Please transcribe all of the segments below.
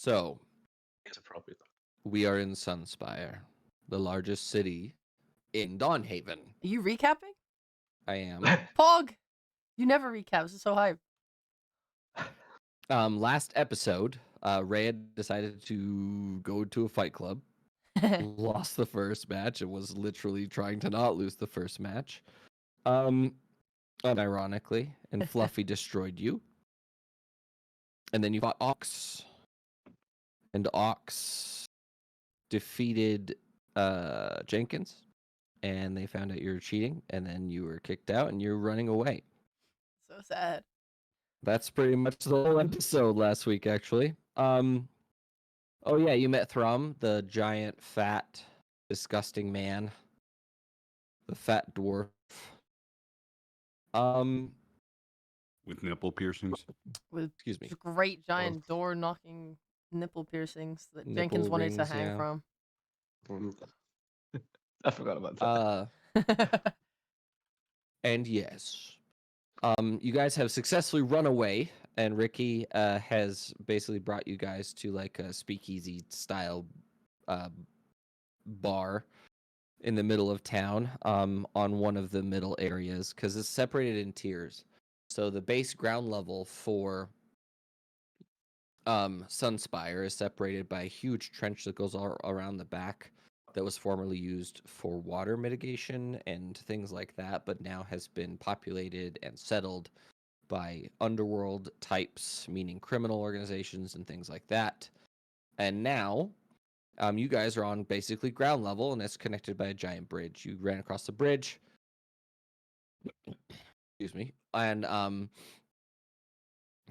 So, It's appropriate. we are in Sunspire, the largest city in Dawnhaven. Are you recapping? I am. Pog! You never recap. This is so hype. Last episode, Ray decided to go to a fight club, lost the first match, and was literally trying to not lose the first match. Unironically, and Fluffy destroyed you. And then you fought Ox. And Ox defeated Jenkins. And they found out you were cheating. And then you were kicked out and you're running away. So sad. That's pretty much the whole episode last week, actually. Oh yeah, you met Thrum, the giant, fat, disgusting man. The fat dwarf. With nipple piercings. With Excuse me. great giant door knocking nipple piercings that Nipple Jenkins wanted to rings, hang yeah. from. I forgot about that. And yes. You guys have successfully run away, and Ricky has basically brought you guys to like a speakeasy style bar in the middle of town, on one of the middle areas, because it's separated in tiers. So the base ground level for Sunspire is separated by a huge trench that goes all around the back that was formerly used for water mitigation and things like that, but now has been populated and settled by underworld types, meaning criminal organizations and things like that. And now, you guys are on basically ground level, and it's connected by a giant bridge. You ran across the bridge. Excuse me. And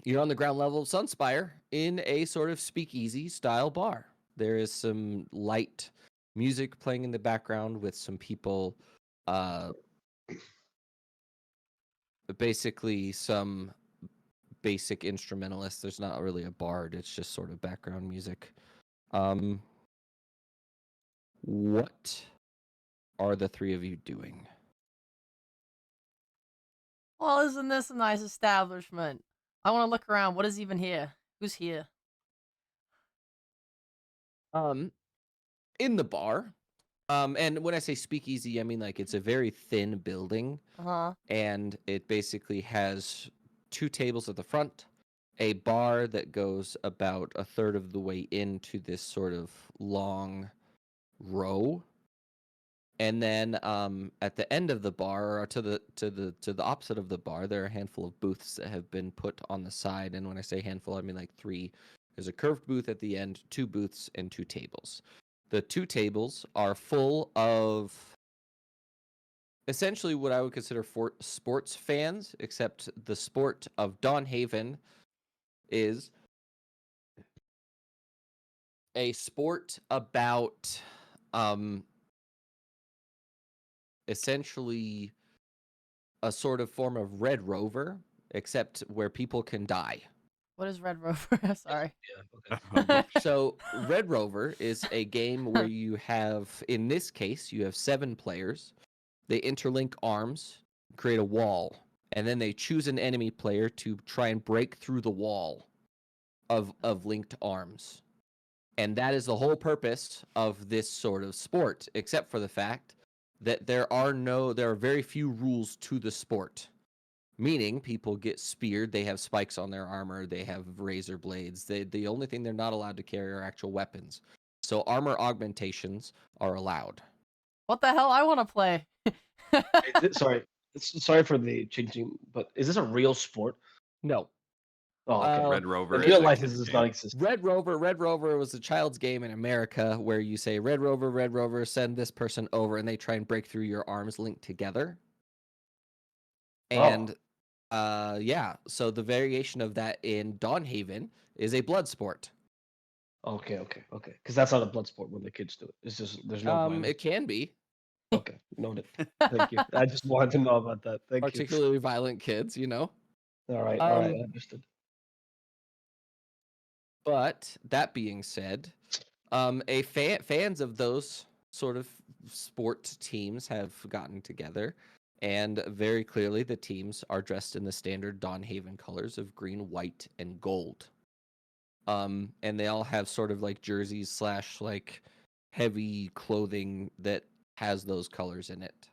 you're on the ground level of Sunspire in a sort of speakeasy style bar. There is some light music playing in the background with some people, basically some basic instrumentalists. There's not really a bard, it's just sort of background music. What are the three of you doing? Well, isn't this a nice establishment? I want to look around. What is even here? Who's here? In the bar. And when I say speakeasy, I mean like it's a very thin building, and it basically has two tables at the front, a bar that goes about a third of the way into this sort of long row, and then at the end of the bar, or to the opposite of the bar, there are a handful of booths that have been put on the side. And when I say handful, I mean like three. There's a curved booth at the end, two booths, and two tables. The two tables are full of essentially what I would consider sports fans, except the sport of Dawnhaven is a sport about essentially a sort of form of Red Rover, except where people can die. What is Red Rover? Sorry. Yeah, okay. So Red Rover is a game where you have, in this case, you have 7 players. They interlink arms, create a wall, and then they choose an enemy player to try and break through the wall of linked arms. And that is the whole purpose of this sort of sport, except for the fact that there are very few rules to the sport. Meaning people get speared, they have spikes on their armor, they have razor blades. The only thing they're not allowed to carry are actual weapons. So armor augmentations are allowed. What the hell? I want to play. Sorry for the changing, but is this a real sport? No. Oh, okay. Red Rover. In real life, this does not exist. Red Rover was a child's game in America where you say, Red Rover, send this person over, and they try and break through your arms linked together. And yeah, so the variation of that in Dawnhaven is a blood sport. Okay. Because that's not a blood sport when the kids do it. It's just there's no violence. It can be. Okay, noted. Thank you. I just wanted to know about that. Thank you. Particularly violent kids, you know. All right, I understood. But that being said, fans of those sort of sport teams have gotten together, and very clearly the teams are dressed in the standard Dawnhaven colors of green, white, and gold. And they all have sort of like jerseys slash like heavy clothing that has those colors in it.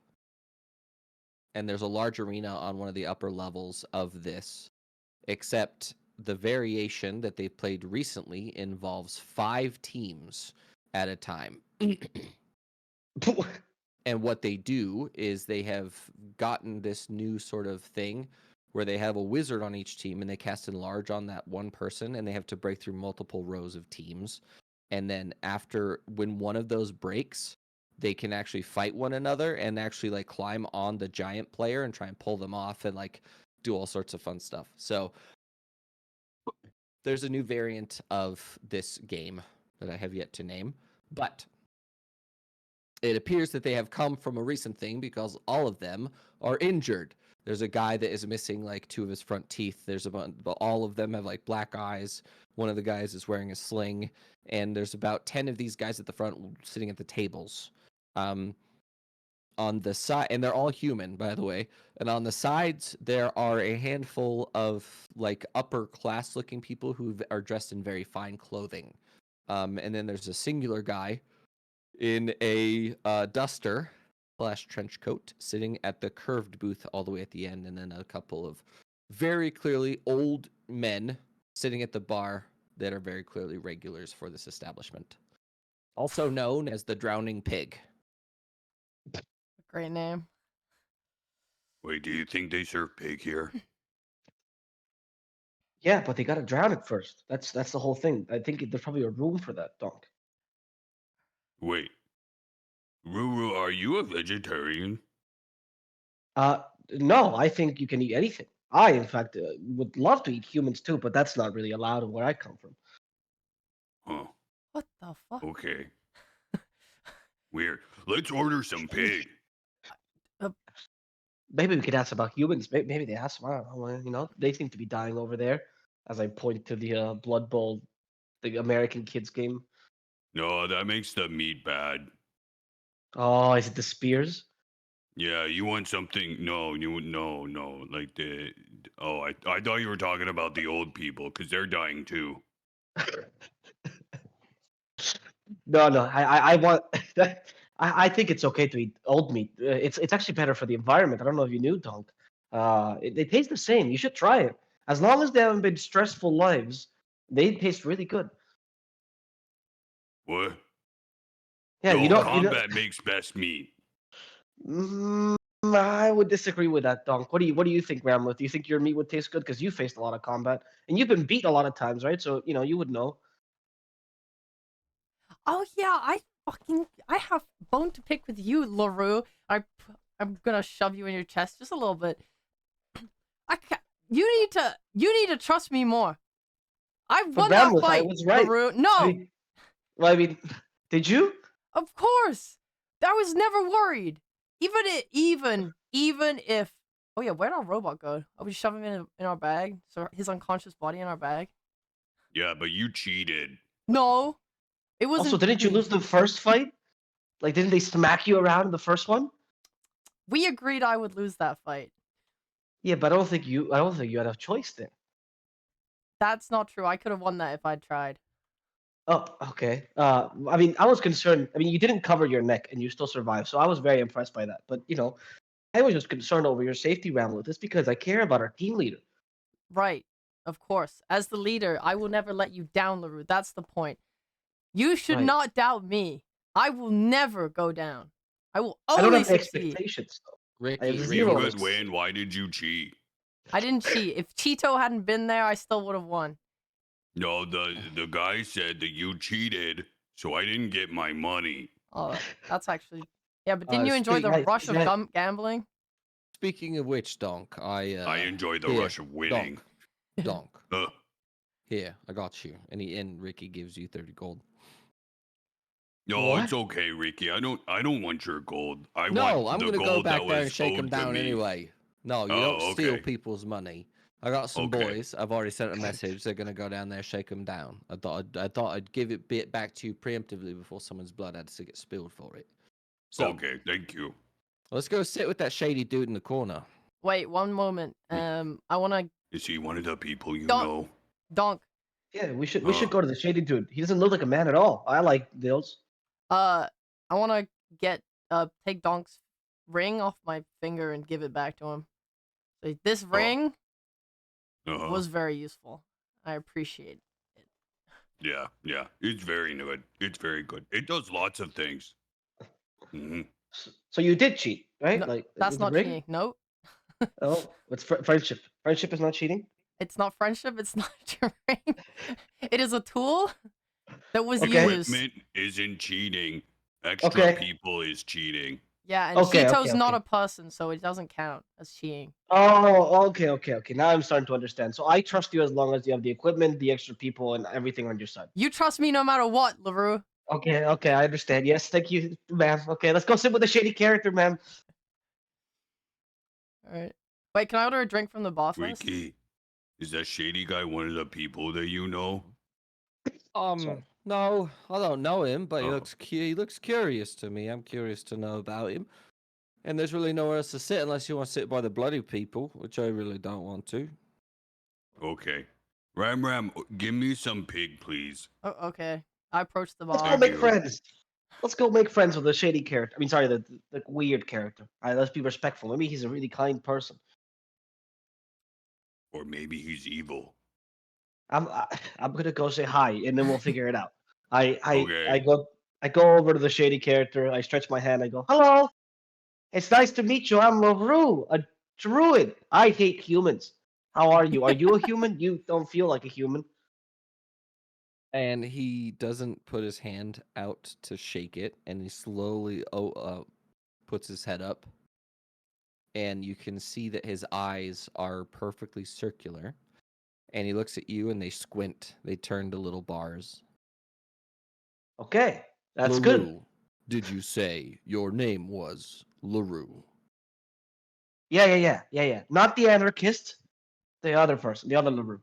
And there's a large arena on one of the upper levels of this, except the variation that they've played recently involves 5 teams at a time. And what they do is they have gotten this new sort of thing where they have a wizard on each team and they cast enlarge on that one person and they have to break through multiple rows of teams. And then when one of those breaks, they can actually fight one another and actually like climb on the giant player and try and pull them off and like do all sorts of fun stuff. So there's a new variant of this game that I have yet to name, but it appears that they have come from a recent thing because all of them are injured. There's a guy that is missing like 2 of his front teeth. There's all of them have like black eyes. One of the guys is wearing a sling, and there's about 10 of these guys at the front sitting at the tables. On the side, and they're all human, by the way. And on the sides, there are a handful of like upper class looking people who are dressed in very fine clothing. And then there's a singular guy in a duster / trench coat sitting at the curved booth all the way at the end, and then a couple of very clearly old men sitting at the bar that are very clearly regulars for this establishment, also known as the Drowning Pig. Great name. Wait, do you think they serve pig here? Yeah, but they gotta drown it first. That's the whole thing. I think there's probably a room for that, Donk. Wait, Ruru, are you a vegetarian? No, I think you can eat anything. I, in fact, would love to eat humans too, but that's not really allowed where I come from. Huh. What the fuck? Okay. Weird. Let's order some pig. Maybe we could ask about humans. Maybe they ask them. I don't know. You know, they seem to be dying over there. As I point to the Blood Bowl, the American kids game. No, that makes the meat bad. Oh, is it the spears? Yeah, you want something? No. Like the. Oh, I thought you were talking about the old people because they're dying too. No. I want. I think it's okay to eat old meat. It's actually better for the environment. I don't know if you knew, Donk. They taste the same. You should try it. As long as they haven't been stressful lives, they taste really good. What? Yeah, no, you don't. combat makes best meat. I would disagree with that, Donk. What do you think, Ramlet? Do you think your meat would taste good? Because you faced a lot of combat and you've been beat a lot of times, right? So you would know. Oh yeah, I have bone to pick with you, Lerroux. I'm gonna shove you in your chest just a little bit. You need to trust me more. I won that Ramlet, I fight, was right. Lerroux. No, I mean, did you? of course. I was never worried. Even if. Oh yeah, where'd our robot go? Are we shoving him in our bag? So his unconscious body in our bag? Yeah, but you cheated. No, it wasn't. Also, didn't you lose the first fight? Like, didn't they smack you around in the first one? We agreed I would lose that fight. Yeah, but I don't think you had a choice then. That's not true. I could have won that if I'd tried. Oh, okay. I mean, I was concerned. I mean, you didn't cover your neck and you still survived, so I was very impressed by that. But I was just concerned over your safety, Ramlet. It's because I care about our team leader. Right. Of course. As the leader, I will never let you down, Lerroux. That's the point. You should Right. not doubt me. I will never go down. I will I don't only have succeed. expectations though. Ricky, I have You zero. could win. Why did you cheat? I didn't cheat. If Cheeto hadn't been there, I still would have won. No, the guy said that you cheated, so I didn't get my money. Oh, that's actually... Yeah, but didn't you enjoy the Right, rush of right. gambling? Speaking of which, Donk, I enjoy the here, rush of winning. Donk, Uh, here, I got you. And Ricky gives you 30 gold. no, What? it's okay, Ricky. I don't want your gold. I No, want I'm the gonna go gold back that there was and shake him owed to down me. anyway. No, you Oh, don't steal okay. people's money. I got some Okay. boys. I've already sent a message. They're gonna go down there, shake them down. I thought I'd give it bit back to you preemptively before someone's blood had to get spilled for it. So Okay, thank you. let's go sit with that shady dude in the corner. Wait, one moment. I want to... Is he one of the people you Don't- know? Donk. Yeah, we should Huh. go to the shady dude. He doesn't look like a man at all. I like those. I want to take Donk's ring off my finger and give it back to him. So this ring Uh-huh. was very useful. I appreciate it. Yeah, yeah. It's very good. It's very good. It does lots of things. Hmm. So you did cheat, right? No, Like that's with the not ring? cheating. Nope. Oh, it's friendship. Friendship is not cheating. It's not friendship. It's not your ring. It is a tool that was Okay. used. Equipment isn't cheating. Extra Okay. people is cheating. Yeah, and Okay, Hito's okay, not okay. a person, so it doesn't count as cheating. Oh, okay. Now I'm starting to understand. So I trust you as long as you have the equipment, the extra people, and everything on your side. You trust me no matter what, Lerroux. Okay, I understand. Yes, thank you, ma'am. Okay, let's go sit with the shady character, ma'am. All right. Wait, can I order a drink from the bar first? Ricky, is that shady guy one of the people that you know? Sorry. No, I don't know him, but Oh. he looks curious to me. I'm curious to know about him. And there's really nowhere else to sit unless you want to sit by the bloody people, which I really don't want to. Okay. Ram, give me some pig, please. Oh, okay. I approached the Let's go bar. Thank make you. friends. Let's go make friends with the shady character. I mean, sorry, the weird character. All right, let's be respectful. Maybe he's a really kind person. Or maybe he's evil. I'm gonna go say hi, and then we'll figure it out. I Okay. go over to the shady character. I stretch my hand. I go, hello. It's nice to meet you. I'm Lerroux, a druid. I hate humans. How are you? Are you a human? You don't feel like a human. And he doesn't put his hand out to shake it, and he slowly puts his head up. And you can see that his eyes are perfectly circular. And he looks at you, and they squint. They turn to little bars. Okay, that's good. Lerroux, did you say your name was Lerroux? Yeah. Not the anarchist, the other person, the other Lerroux.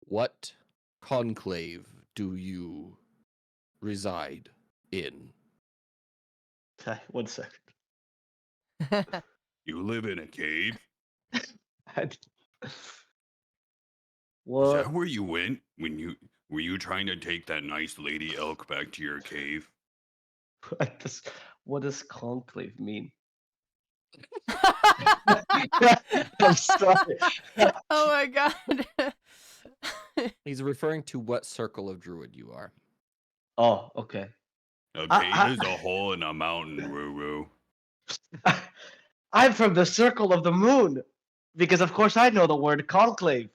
What conclave do you reside in? Okay, 1 second. You live in a cave? Is What? that where you went when you were you trying to take that nice lady elk back to your cave? What does conclave mean? I'm sorry. Oh my god. He's referring to what circle of druid you are. Oh, okay. A I- cave is a hole in a mountain, Ruru. I'm from the circle of the moon, because of course I know the word conclave.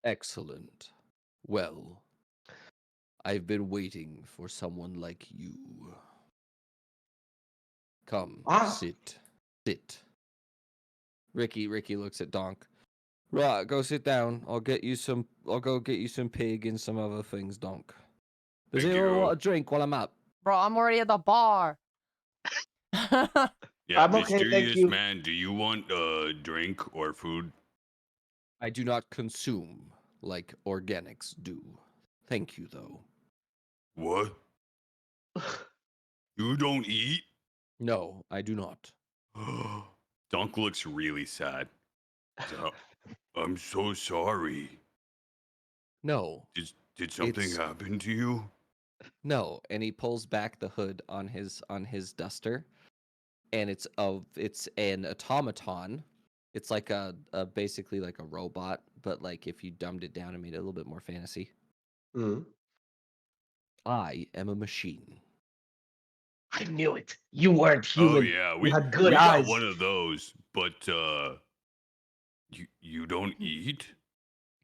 Excellent. Well, I've been waiting for someone like you. Come, Ah. sit. Ricky looks at Donk. Right, go sit down. I'll go get you some pig and some other things, Donk. Does Thank anyone you. want a drink while I'm up? Bro, I'm already at the bar. Yeah, I'm okay, thank mysterious you. man, do you want drink or food? I do not consume like organics do. Thank you, though. What? You don't eat? No, I do not. Dunk looks really sad. So, I'm so sorry. No, Did something It's- happen to you? no. And he pulls back the hood on his duster, and it's an automaton. It's like a basically like a robot, but like if you dumbed it down and made it a little bit more fantasy. Mm. I am a machine. I knew it. You weren't Oh human. yeah, You we had good got eyes. one of those, but you don't eat?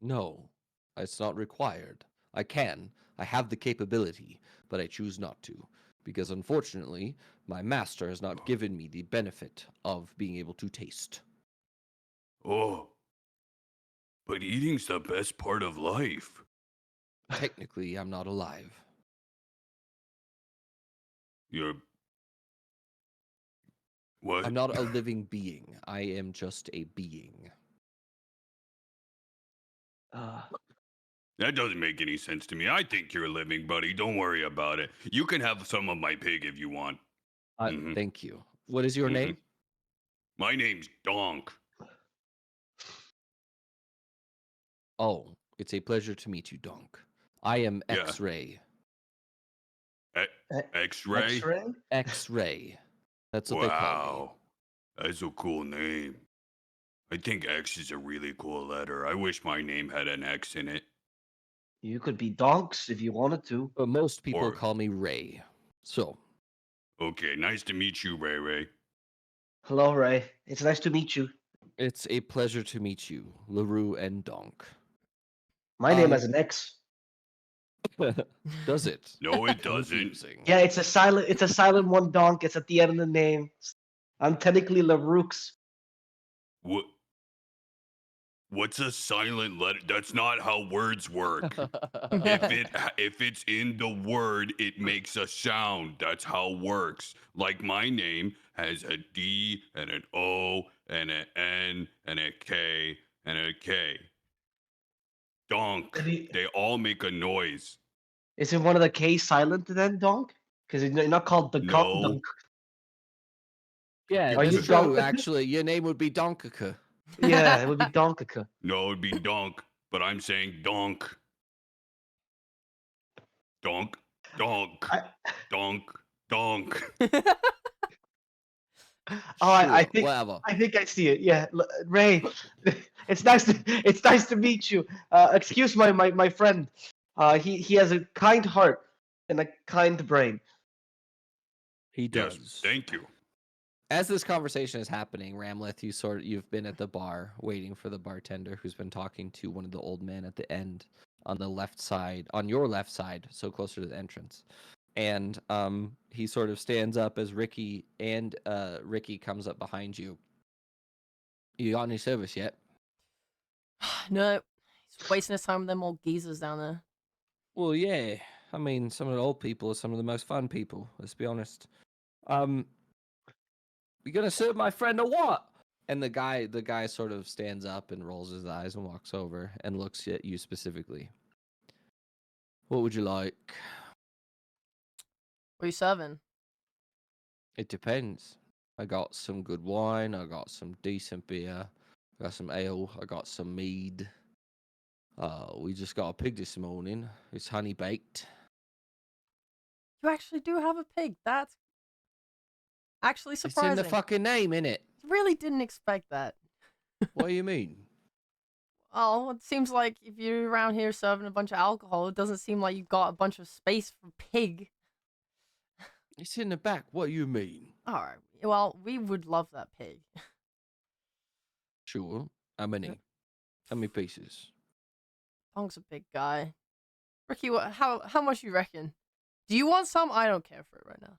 No, it's not required. I can. I have the capability, but I choose not to. Because unfortunately, my master has not given me the benefit of being able to taste. Oh. But eating's the best part of life. Technically, I'm not alive. You're what? I'm not a living being. I am just a being. That doesn't make any sense to me. I think you're living, buddy. Don't worry about it. You can have some of my pig if you want. Mhm. Thank you. What is your Mhm. name? My name's Donk. Oh, it's a pleasure to meet you, Donk. I am Yeah. X-Ray. X-ray? X-ray? X-Ray. That's what they call me. Wow. That's a cool name. I think X is a really cool letter. I wish my name had an X in it. You could be Donks if you wanted to. But most people Or- call me Ray. So, Okay, nice to meet you, Ray Ray. Hello, Ray. It's nice to meet you. it's a pleasure to meet you, Lerroux and Donk. My name Um, has an X. Does it? No, it doesn't. Confusing. Yeah, it's a silent one, Donk. It's at the end of the name. I'm technically Lerroux. What? What's a silent letter? That's not how words work. If it's in the word, it makes a sound. That's how it works. Like my name has a D and an O and an N and a K and a K. Donk. They all make a noise. Isn't one of the K silent then, Donk? Because you're not called the No. Dunk. Yeah, Are that's you true. Donk? Actually, your name would be Donkaka. Yeah, it would be Donkaka. No, it'd be donk, but I'm saying donk. Donk, donk, I- donk, donk. I Sure, think whatever. I see it. Yeah, Ray, it's nice to meet you. Excuse my friend. He has a kind heart and a kind brain. He Yes, does. thank you. As this conversation is happening, Ramleth, you've been at the bar waiting for the bartender who's been talking to one of the old men at the end on the left side, on your left side, so closer to the entrance. And he sort of stands up as Ricky comes up behind you. You got any service yet? No, he's wasting his time with them old geezers down there. Well, yeah. I mean, some of the old people are some of the most fun people. Let's be honest. You gonna serve my friend or what? And the guy sort of stands up and rolls his eyes and walks over and looks at you specifically. What would you like? What are you serving? It depends. I got some good wine. I got some decent beer. I got some ale. I got some mead. We just got a pig this morning. It's honey baked. You actually do have a pig. That's actually It's in surprising. the fucking name, innit? Really didn't expect that. What do you mean? Oh, it seems like if you're around here serving a bunch of alcohol, it doesn't seem like you've got a bunch of space for pig. It's in the back. What do you mean? Alright, well, we would love that pig. Sure. How many? How many pieces? Pong's a big guy. Ricky, how much you reckon? Do you want some? I don't care for it right now.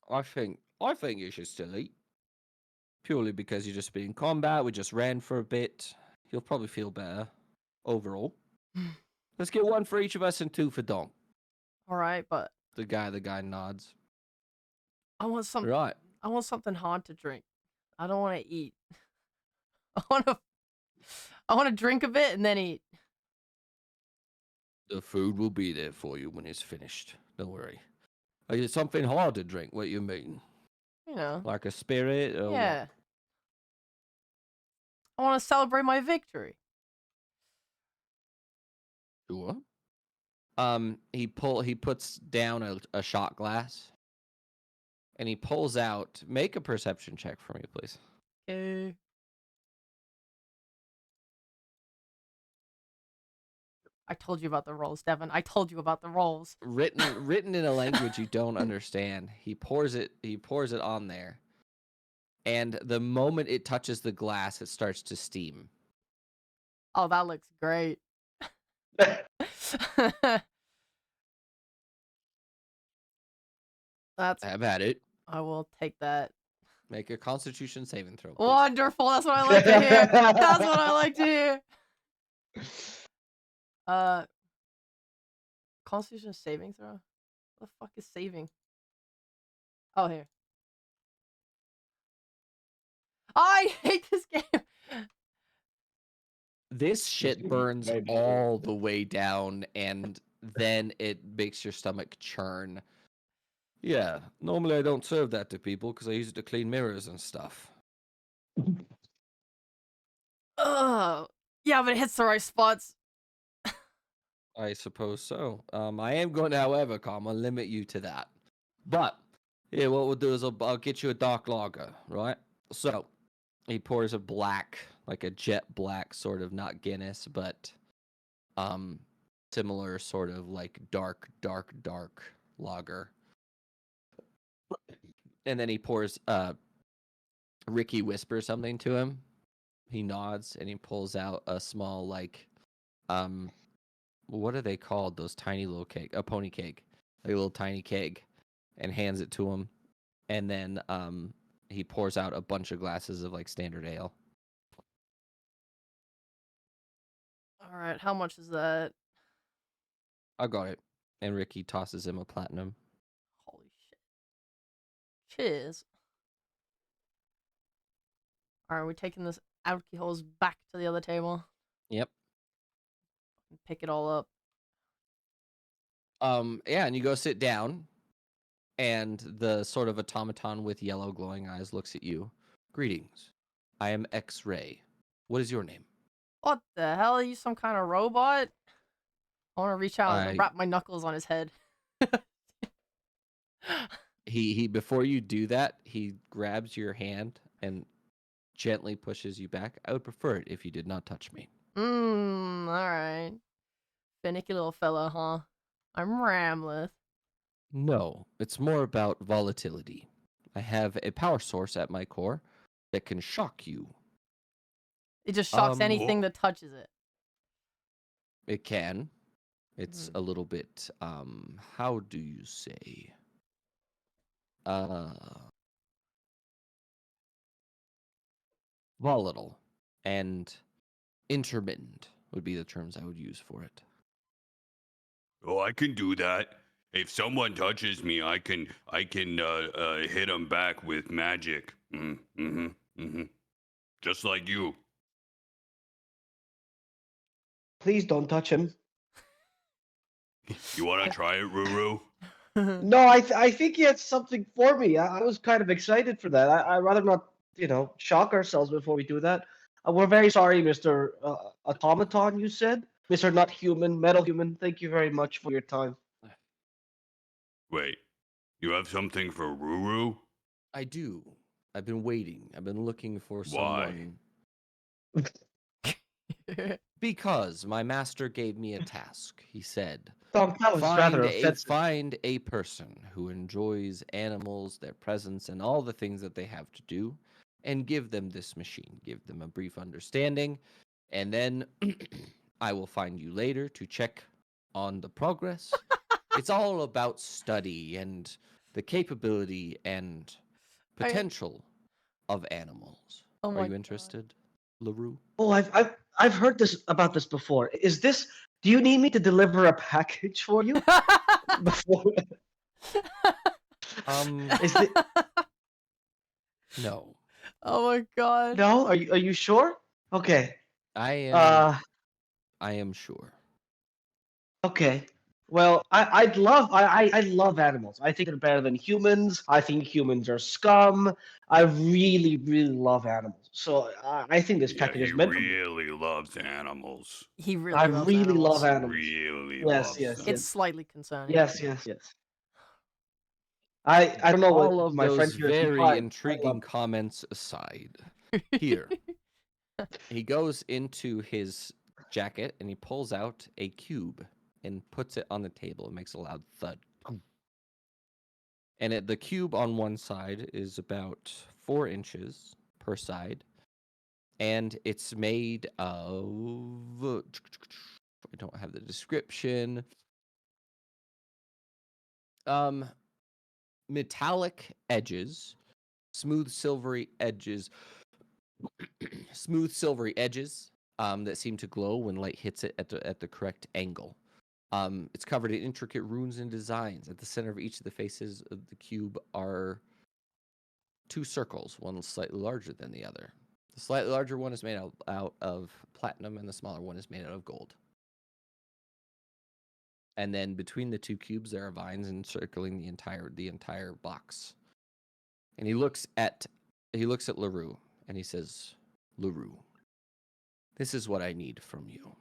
I think you should still eat. Purely because you just been in combat, we just ran for a bit. You'll probably feel better overall. Let's get one for each of us and two for Donk. Alright, but The guy nods. I want something Right. I want something hard to drink. I don't want to eat. I want to drink a bit and then eat. The food will be there for you when it's finished. Don't worry. It's something hard to drink. What you mean? You know. Like a spirit? Or Yeah. What? I want to celebrate my victory. Sure. He puts down a shot glass, and he pulls out. Make a perception check for me, please. Okay. I told you about the rolls, Devin. I told you about the rolls. Written in a language you don't understand. He pours it on there. And the moment it touches the glass, it starts to steam. Oh, that looks great. That's. Have at it. I will take that. Make a Constitution saving throw. Please. Wonderful. That's what I like to hear. That's what I like to hear. Constitution saving throw? What the fuck is saving? Oh, here. I hate this game. This shit burns all the way down, and then it makes your stomach churn. Yeah, normally I don't serve that to people because I use it to clean mirrors and stuff. Yeah, but it hits the right spots. I suppose so. I am going to, however, I'll limit you to that. But yeah, what we'll do is I'll get you a dark lager, right? So he pours a black, like a jet black sort of, not Guinness, but similar sort of like dark lager. And then he pours Ricky whispers something to him. He nods and he pulls out a small like what are they called? Those tiny little cake, a pony cake, like a little tiny keg, and hands it to him. And then he pours out a bunch of glasses of like standard ale. All right, how much is that? I got it. And Ricky tosses him a platinum. Holy shit. Cheers. All right, we're taking this alcohols back to the other table. Yep. Pick it all up. Yeah, and you go sit down, and the sort of automaton with yellow glowing eyes looks at you. Greetings. I am X-Ray. What is your name? What the hell? Are you some kind of robot? I want to reach out and I- wrap my knuckles on his head. He before you do that, he grabs your hand and gently pushes you back. I would prefer it if you did not touch me. Alright. Finicky little fella, huh? I'm Ramleth. No, it's more about volatility. I have a power source at my core that can shock you. It just shocks Um, anything Oh. that touches it. It can. It's Mhm. a little bit how do you say? Uh Volatile and intermittent would be the terms I would use for it. Oh, I can do that. If someone touches me, I can hit them back with magic. Just like you. Please don't touch him. You want to try it, Ruru? No, I think he had something for me. I was kind of excited for that. I'd rather not, shock ourselves before we do that. We're very sorry, Mr. Automaton, you said? Mr. Not Human, Metal Human, thank you very much for your time. Wait, you have something for Ruru? I do. I've been waiting. I've been looking for Why? someone. Because my master gave me a task. He said, Tom, that was rather offensive. find a person who enjoys animals, their presence, and all the things that they have to do, and give them this machine. Give them a brief understanding, and then I will find you later to check on the progress. It's all about study and the capability and I- potential of animals. Oh Are my you God. interested, Lerroux? Oh, I've heard about this before. Is this? Do you need me to deliver a package for you? Before, is it? No. Oh my god. No, are you sure? Okay. I am Uh, I am sure. okay. Well, I love animals. I think they're better than humans. I think humans are scum. I really, really love animals. So I think this Yeah, package he is meant for me. really loves animals. He really I loves really love animals. animals. Really Yes, loves yes, them. It's yes. slightly concerning. Yes, yes, yes. I don't know what All of my friend those here is very implying. I intriguing love comments aside, here he goes into his jacket and he pulls out a cube and puts it on the table and makes a loud thud. And the cube on one side is about 4 inches per side, and it's made of. I don't have the description. Metallic edges, smooth silvery edges, smooth silvery edges that seem to glow when light hits it at the correct angle. It's covered in intricate runes and designs. At the center of each of the faces of the cube are 2 circles, one slightly larger than the other. The slightly larger one is made out of platinum, and the smaller one is made out of gold. And then between the 2 cubes, there are vines encircling the entire box. And he looks at Lerroux and he says, "Lerroux, This is what I need from you.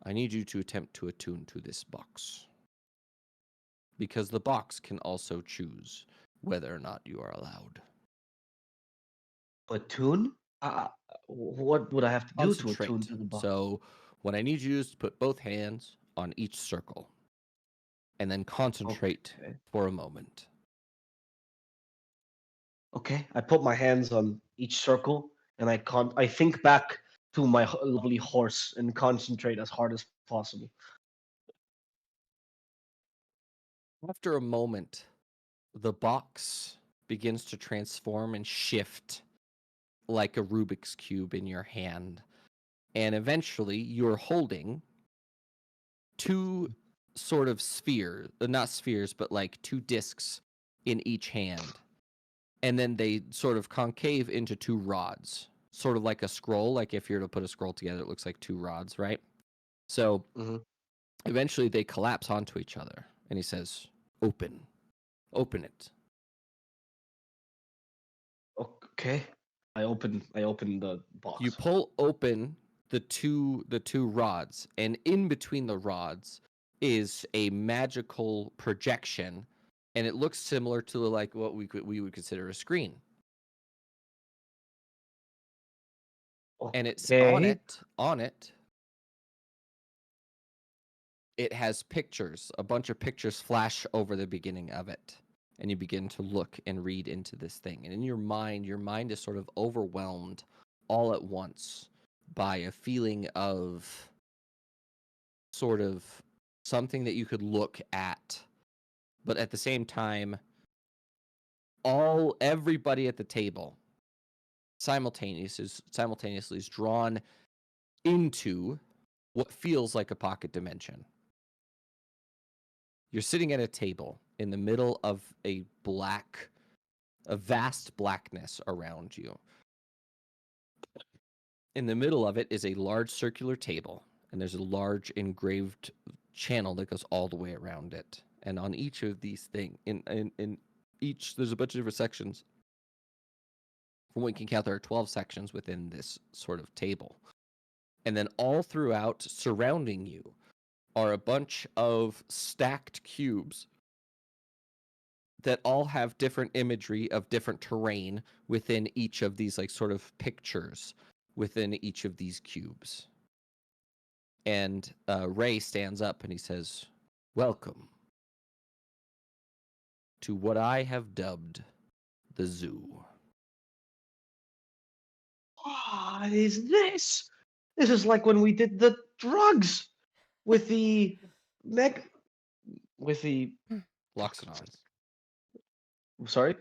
I need you to attempt to attune to this box. Because the box can also choose whether or not you are allowed. Attune? What would I have to do to attune Concentrate. to the box? So, what I need you to do is to put both hands on each circle and then concentrate Okay. for a moment. Okay, I put my hands on each circle and I think back to my lovely horse and concentrate as hard as possible. After a moment, the box begins to transform and shift like a Rubik's Cube in your hand. And eventually, you're holding two sort of spheres, not spheres, but like two discs in each hand. And then they sort of concave into two rods, sort of like a scroll. Like if you were to put a scroll together, it looks like two rods, right? So eventually they collapse onto each other. And he says, open it. Okay. I open the box. You pull open the two rods, and in between the rods is a magical projection, and it looks similar to like what we would consider a screen. And it's Okay. on it. It has pictures. A bunch of pictures flash over the beginning of it, and you begin to look and read into this thing. And in your mind is sort of overwhelmed all at once by a feeling of sort of something that you could look at, but at the same time, everybody at the table simultaneously is drawn into what feels like a pocket dimension. You're sitting at a table in the middle of a vast blackness around you. In the middle of it is a large circular table, and there's a large engraved channel that goes all the way around it. And on each of these things, in each, there's a bunch of different sections. From what you can count, there are 12 sections within this sort of table. And then all throughout, surrounding you, are a bunch of stacked cubes that all have different imagery of different terrain within each of these like sort of pictures within each of these cubes. And Ray stands up and he says, welcome to what I have dubbed the zoo. What is this? This is like when we did the drugs with the with the Loxodons. sorry?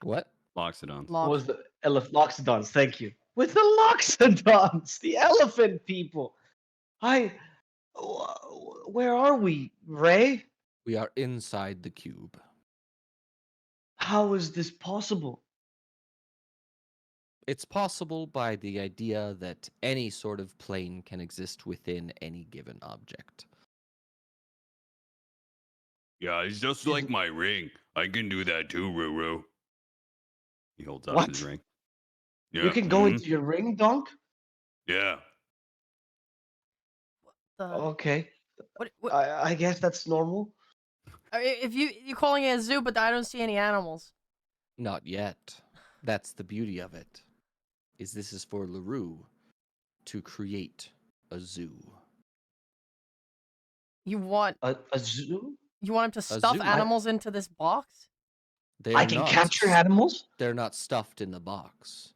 What? Loxodons. What was the Loxodons? Thank you. With the Loxodons, the elephant people. Where are we, Ray? We are inside the cube. How is this possible? It's possible by the idea that any sort of plane can exist within any given object. Yeah, it's just like my ring. I can do that too, Ruru. He holds up What? his ring. Yeah. You can go into your ring, Donk? Yeah. Okay. What, I guess that's normal. if you're calling it a zoo, but I don't see any animals. Not yet. That's the beauty of it. This is for Lerroux to create a zoo. You want A zoo? you want him to stuff zoo. animals into this box? I can capture animals? They're not stuffed in the box.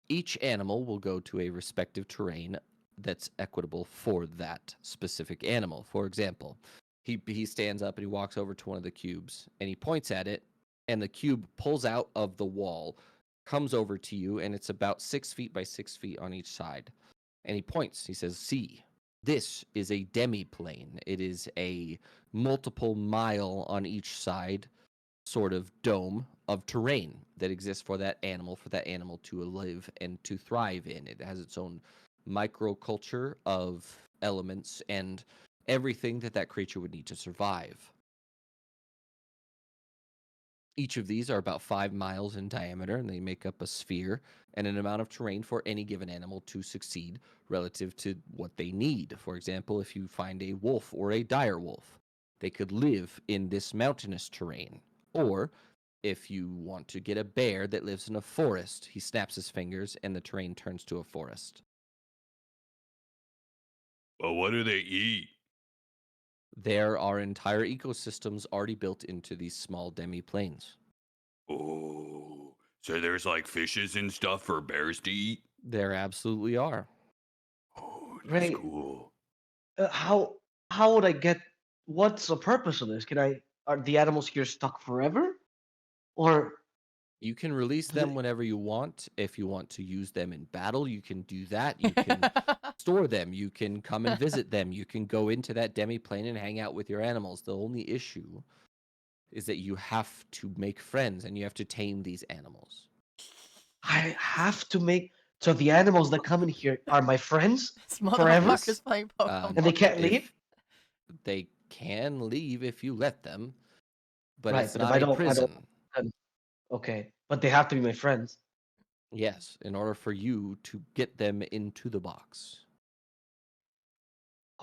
Each animal will go to a respective terrain that's equitable for that specific animal. For example, he stands up and he walks over to one of the cubes and he points at it, and the cube pulls out of the wall, comes over to you, and it's about 6 feet by 6 feet on each side. And he points, he says, see, this is a demi-plane. It is a multiple mile on each side sort of dome of terrain that exists for that animal to live and to thrive in. It has its own microculture of elements and everything that creature would need to survive. Each of these are about 5 miles in diameter, and they make up a sphere and an amount of terrain for any given animal to succeed relative to what they need. For example, if you find a wolf or a dire wolf, they could live in this mountainous terrain. Or if you want to get a bear that lives in a forest, he snaps his fingers and the terrain turns to a forest. Well, what do they eat? There are entire ecosystems already built into these small demi-planes. Oh, so there's like fishes and stuff for bears to eat? There absolutely are. Oh, that's Right. cool. How would I get? What's the purpose of this? Are the animals here stuck forever, or You can release do they- them whenever you want. If you want to use them in battle, you can do that. You can store them. You can come and visit them. You can go into that demi-plane and hang out with your animals. The only issue is that you have to make friends and you have to tame these animals. I have to make so the animals that come in here are my friends This forever, motherfucker's playing Pokemon. and they can't If- leave. They can leave if you let them, but Right, it's but if not I a don't- prison. Okay, but they have to be my friends. Yes, in order for you to get them into the box.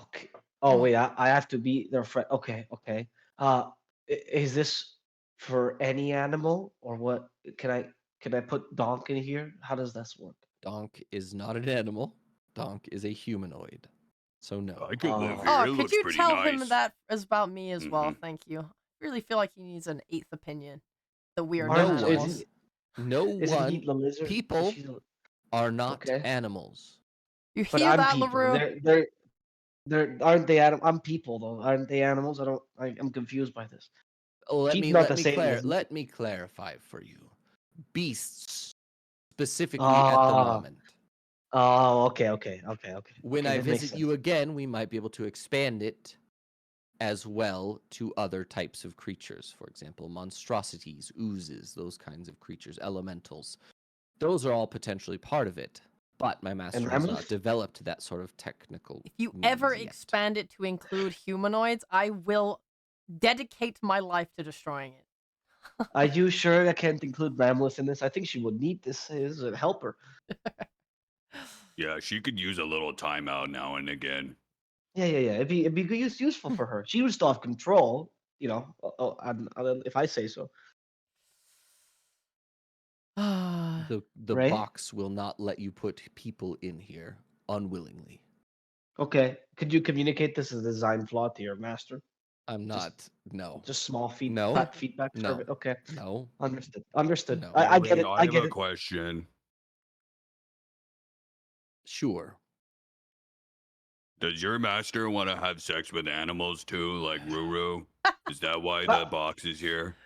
Okay. Oh wait, I have to be their friend. Okay, okay. Is this for any animal or what? Can I put Donk in here? How does this work? Donk is not an animal. Donk is a humanoid. So no. I could live Oh. here. Oh, It could looks you pretty tell nice. him that is about me as well? Mhm. Thank you. I really feel like he needs an eighth opinion. The weird No Marge, one. animals. No Isn't he one. the lizard? People She's a- are not Okay. animals. You But hear I'm that, people. Lerroux? They're aren't they anim? I'm people though, aren't they animals? I'm confused by this. Let She's me not let the me same clar- as me. let me clarify for you. Beasts specifically at the Ah. moment. Oh, okay. When Okay, I this makes visit you again, we might be able to expand it as well to other types of creatures. For example, monstrosities, oozes, those kinds of creatures, elementals. Those are all potentially part of it. But my master has not mammoths? developed that sort of technical. If you means ever yet. expand it to include humanoids, I will dedicate my life to destroying it. Are you sure I can't include Ramless in this? I think she would need this as a helper. Yeah, she could use a little timeout now and again. Yeah. It'd be useful for her. She would still have control, if I say so. The Right? box will not let you put people in here unwillingly. Okay. Could you communicate this as a design flaw to your master? I'm Just- not. No. Just small No. feedback. No. Survey. Okay. No. Understood. No. I get Aaron, it. I I have get a it. question. Sure. Does your master want to have sex with animals too, like Ruru? Is that why the box is here?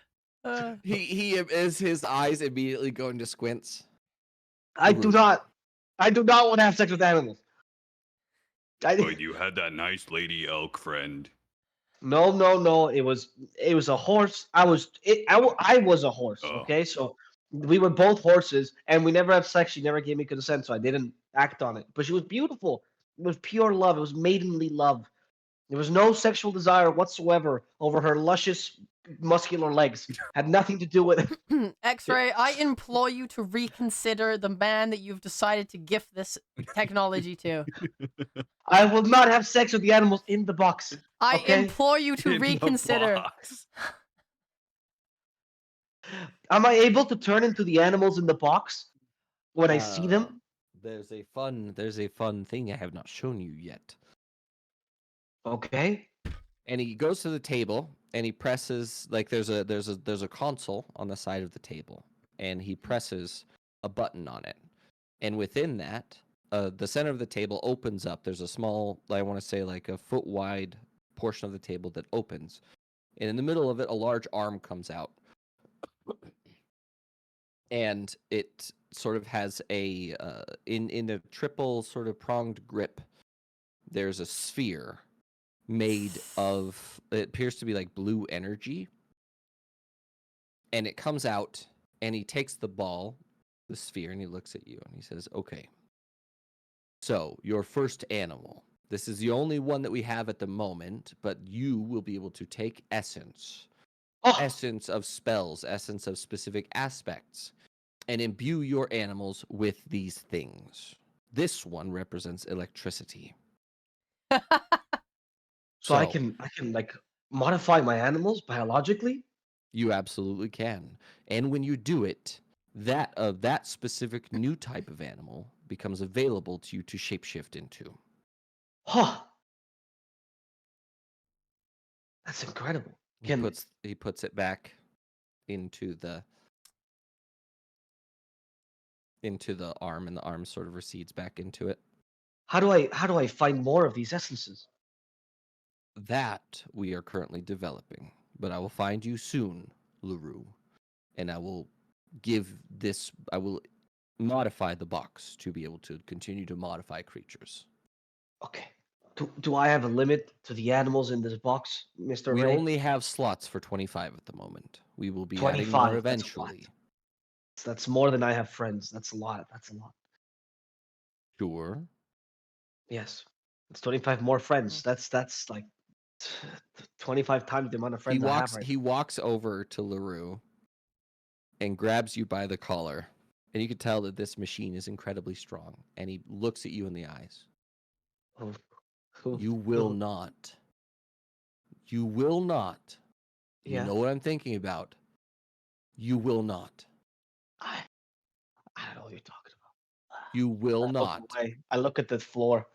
He is his eyes immediately going to squints. I do not want to have sex with animals. But you had that nice lady elk friend. No. It was a horse. I was a horse. Oh. Okay, so we were both horses, and we never had sex. She never gave me consent, so I didn't act on it. But she was beautiful. It was pure love. It was maidenly love. There was no sexual desire whatsoever over her luscious, muscular legs. Had nothing to do with it. X-Ray, I implore you to reconsider the man that you've decided to gift this technology to. I will not have sex with the animals in the box. I Okay. implore you to In the reconsider. box. Am I able to turn into the animals in the box when I see them? There's a fun thing I have not shown you yet. Okay. And he goes to the table and he presses like there's a console on the side of the table and he presses a button on it. And within that, the center of the table opens up. There's a small, I want to say like a foot wide portion of the table that opens. And in the middle of it, a large arm comes out. And it sort of has a in a triple sort of pronged grip. There's a sphere made of, it appears to be like blue energy, and it comes out and he takes the ball, the sphere, and he looks at you and he says, okay, so your first animal, this is the only one that we have at the moment, but you will be able to take essence Oh, essence of spells, essence of specific aspects, and imbue your animals with these things. This one represents electricity. so I can like modify my animals biologically. You absolutely can. And when you do it, that specific new type of animal becomes available to you to shapeshift into. Huh. That's incredible. He puts it back into the arm, and the arm sort of recedes back into it. How do I find more of these essences? That we are currently developing, but I will find you soon, Lerroux, and I will modify the box to be able to continue to modify creatures. Okay. Do I have a limit to the animals in this box, Mr. We Ray? only have slots for 25 at the moment. We will be adding 25, more that's a lot. eventually. That's more than I have friends. That's a lot. Sure. Yes. It's 25 more friends. That's like 25 times the amount of friends I have right He walks over to Lerroux and grabs you by the collar. And you can tell that this machine is incredibly strong. And he looks at you in the eyes. now. You will not. You will not. You Yeah. know what I'm thinking about. You will not. I don't know what you're talking about. You will I look not. away. I look at the floor.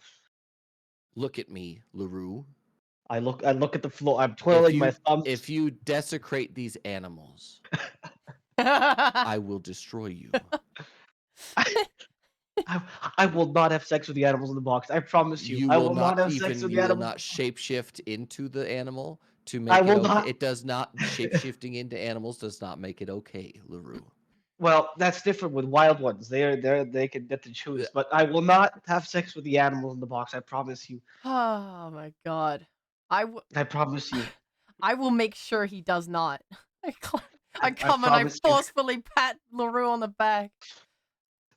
Look at me, Lerroux. I look at the floor. I'm twirling my thumbs. If you desecrate these animals, I will destroy you. I will not have sex with the animals in the box. I promise you. You I will will not not have sex with the you will animals. not shapeshift into the animal to I make it will okay. not. It does not shapeshifting into animals does not make it okay, Lerroux. Well, that's different with wild ones. They can get to choose. But I will not have sex with the animals in the box. I promise you. Oh my god. I promise you. I will make sure he does not. I I come and I promise you. forcefully pat Lerroux on the back.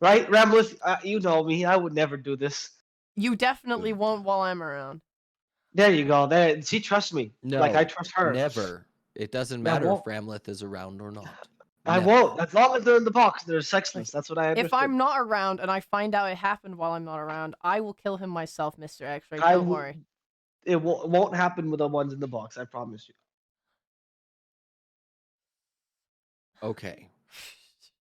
Right, Rambleth? You know me. I would never do this. You definitely won't while I'm around. There you go. There. She trusts me. No, Like I trust her. never. It doesn't I matter if won't. Ramleth is around or not. I Never. won't. As long as they're in the box, they're sexless. That's what I understood. If I'm not around and I find out it happened while I'm not around, I will kill him myself, Mr. X-Ray. I Don't will- worry. It won't happen with the ones in the box. I promise you. Okay.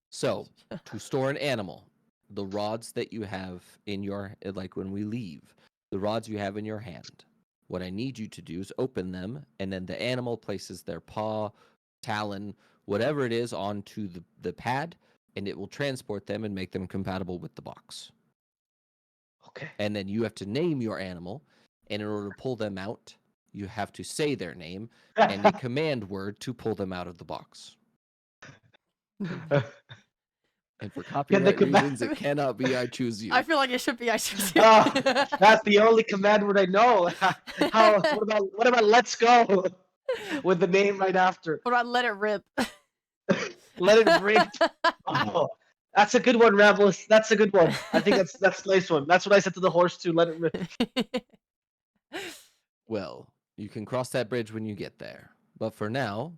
So, to store an animal, the rods that you have in your, like when we leave, the rods you have in your hand, what I need you to do is open them, and then the animal places their paw, talon, whatever it is, onto the pad, and it will transport them and make them compatible with the box. Okay. And then you have to name your animal, and in order to pull them out, you have to say their name and a command word to pull them out of the box. And for copyright reasons, it cannot be I choose you. I feel like it should be I choose you. That's the only command word I know. What about let's go? With the name right after. What about let it rip? Let it rip. Oh, that's a good one, Rambless. That's a good one. I think that's a nice one. That's what I said to the horse too. Let it rip. Well, you can cross that bridge when you get there. But for now,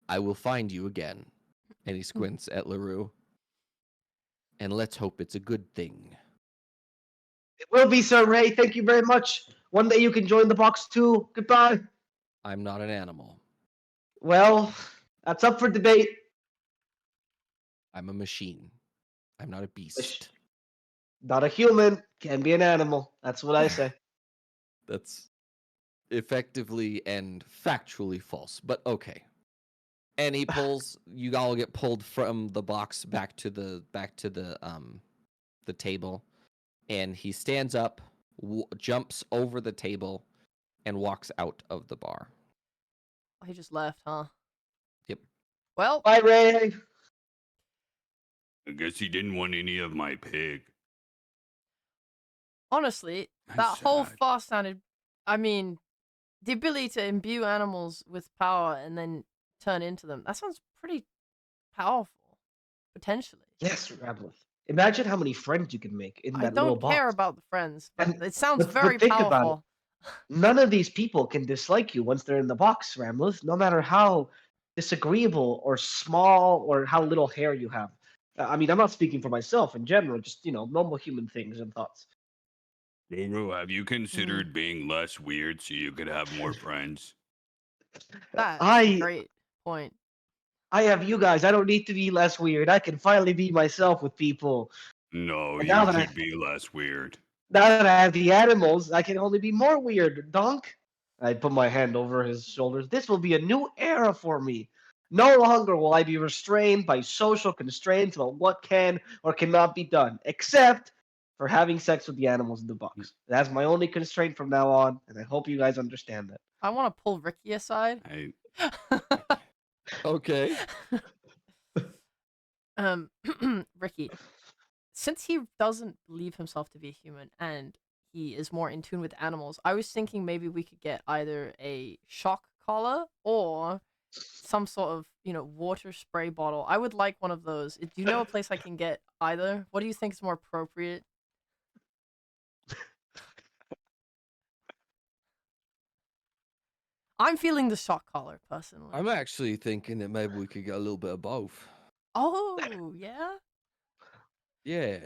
I will find you again. And he squints at Lerroux. And let's hope it's a good thing. It will be, Sir Ray. Thank you very much. One day you can join the box too. Goodbye. I'm not an animal. Well, that's up for debate. I'm a machine. I'm not a beast. Not a human. Can be an animal. That's what I say. That's effectively and factually false, but okay. And he pulls. You all get pulled from the box back to the table, and he stands up, jumps over the table, and walks out of the bar. He just left, huh? Yep. Well, Bye, Ray. I guess he didn't want any of my pig. honestly, That's that whole sad. thought sounded. I mean, the ability to imbue animals with power and then turn into them. That sounds pretty powerful, potentially. Yes, Rambleth. Imagine how many friends you can make in I that little don't box. care about the friends, but And- it sounds but very think about it. powerful. None of these people can dislike you once they're in the box, Rambleth. No matter how disagreeable or small or how little hair you have. I mean, I'm not speaking for myself in general, just normal human things and thoughts. Ruru, have you considered being less weird so you could have more friends? That's a I great point. I have you guys. I don't need to be less weird. I can finally be myself with people. No, And now you that should be less weird. now that I have the animals, I can only be more weird. Donk. I put my hand over his shoulders. This will be a new era for me. No longer will I be restrained by social constraints about what can or cannot be done, except for having sex with the animals in the box. That's my only constraint from now on, and I hope you guys understand that. I want to pull Ricky aside. Okay. Ricky, since he doesn't believe himself to be a human and he is more in tune with animals, I was thinking maybe we could get either a shock collar or some sort of, water spray bottle. I would like one of those. Do you know a place I can get either? What do you think is more appropriate? I'm feeling the shock collar, personally. I'm actually thinking that maybe we could get a little bit of both. Oh, yeah? Yeah.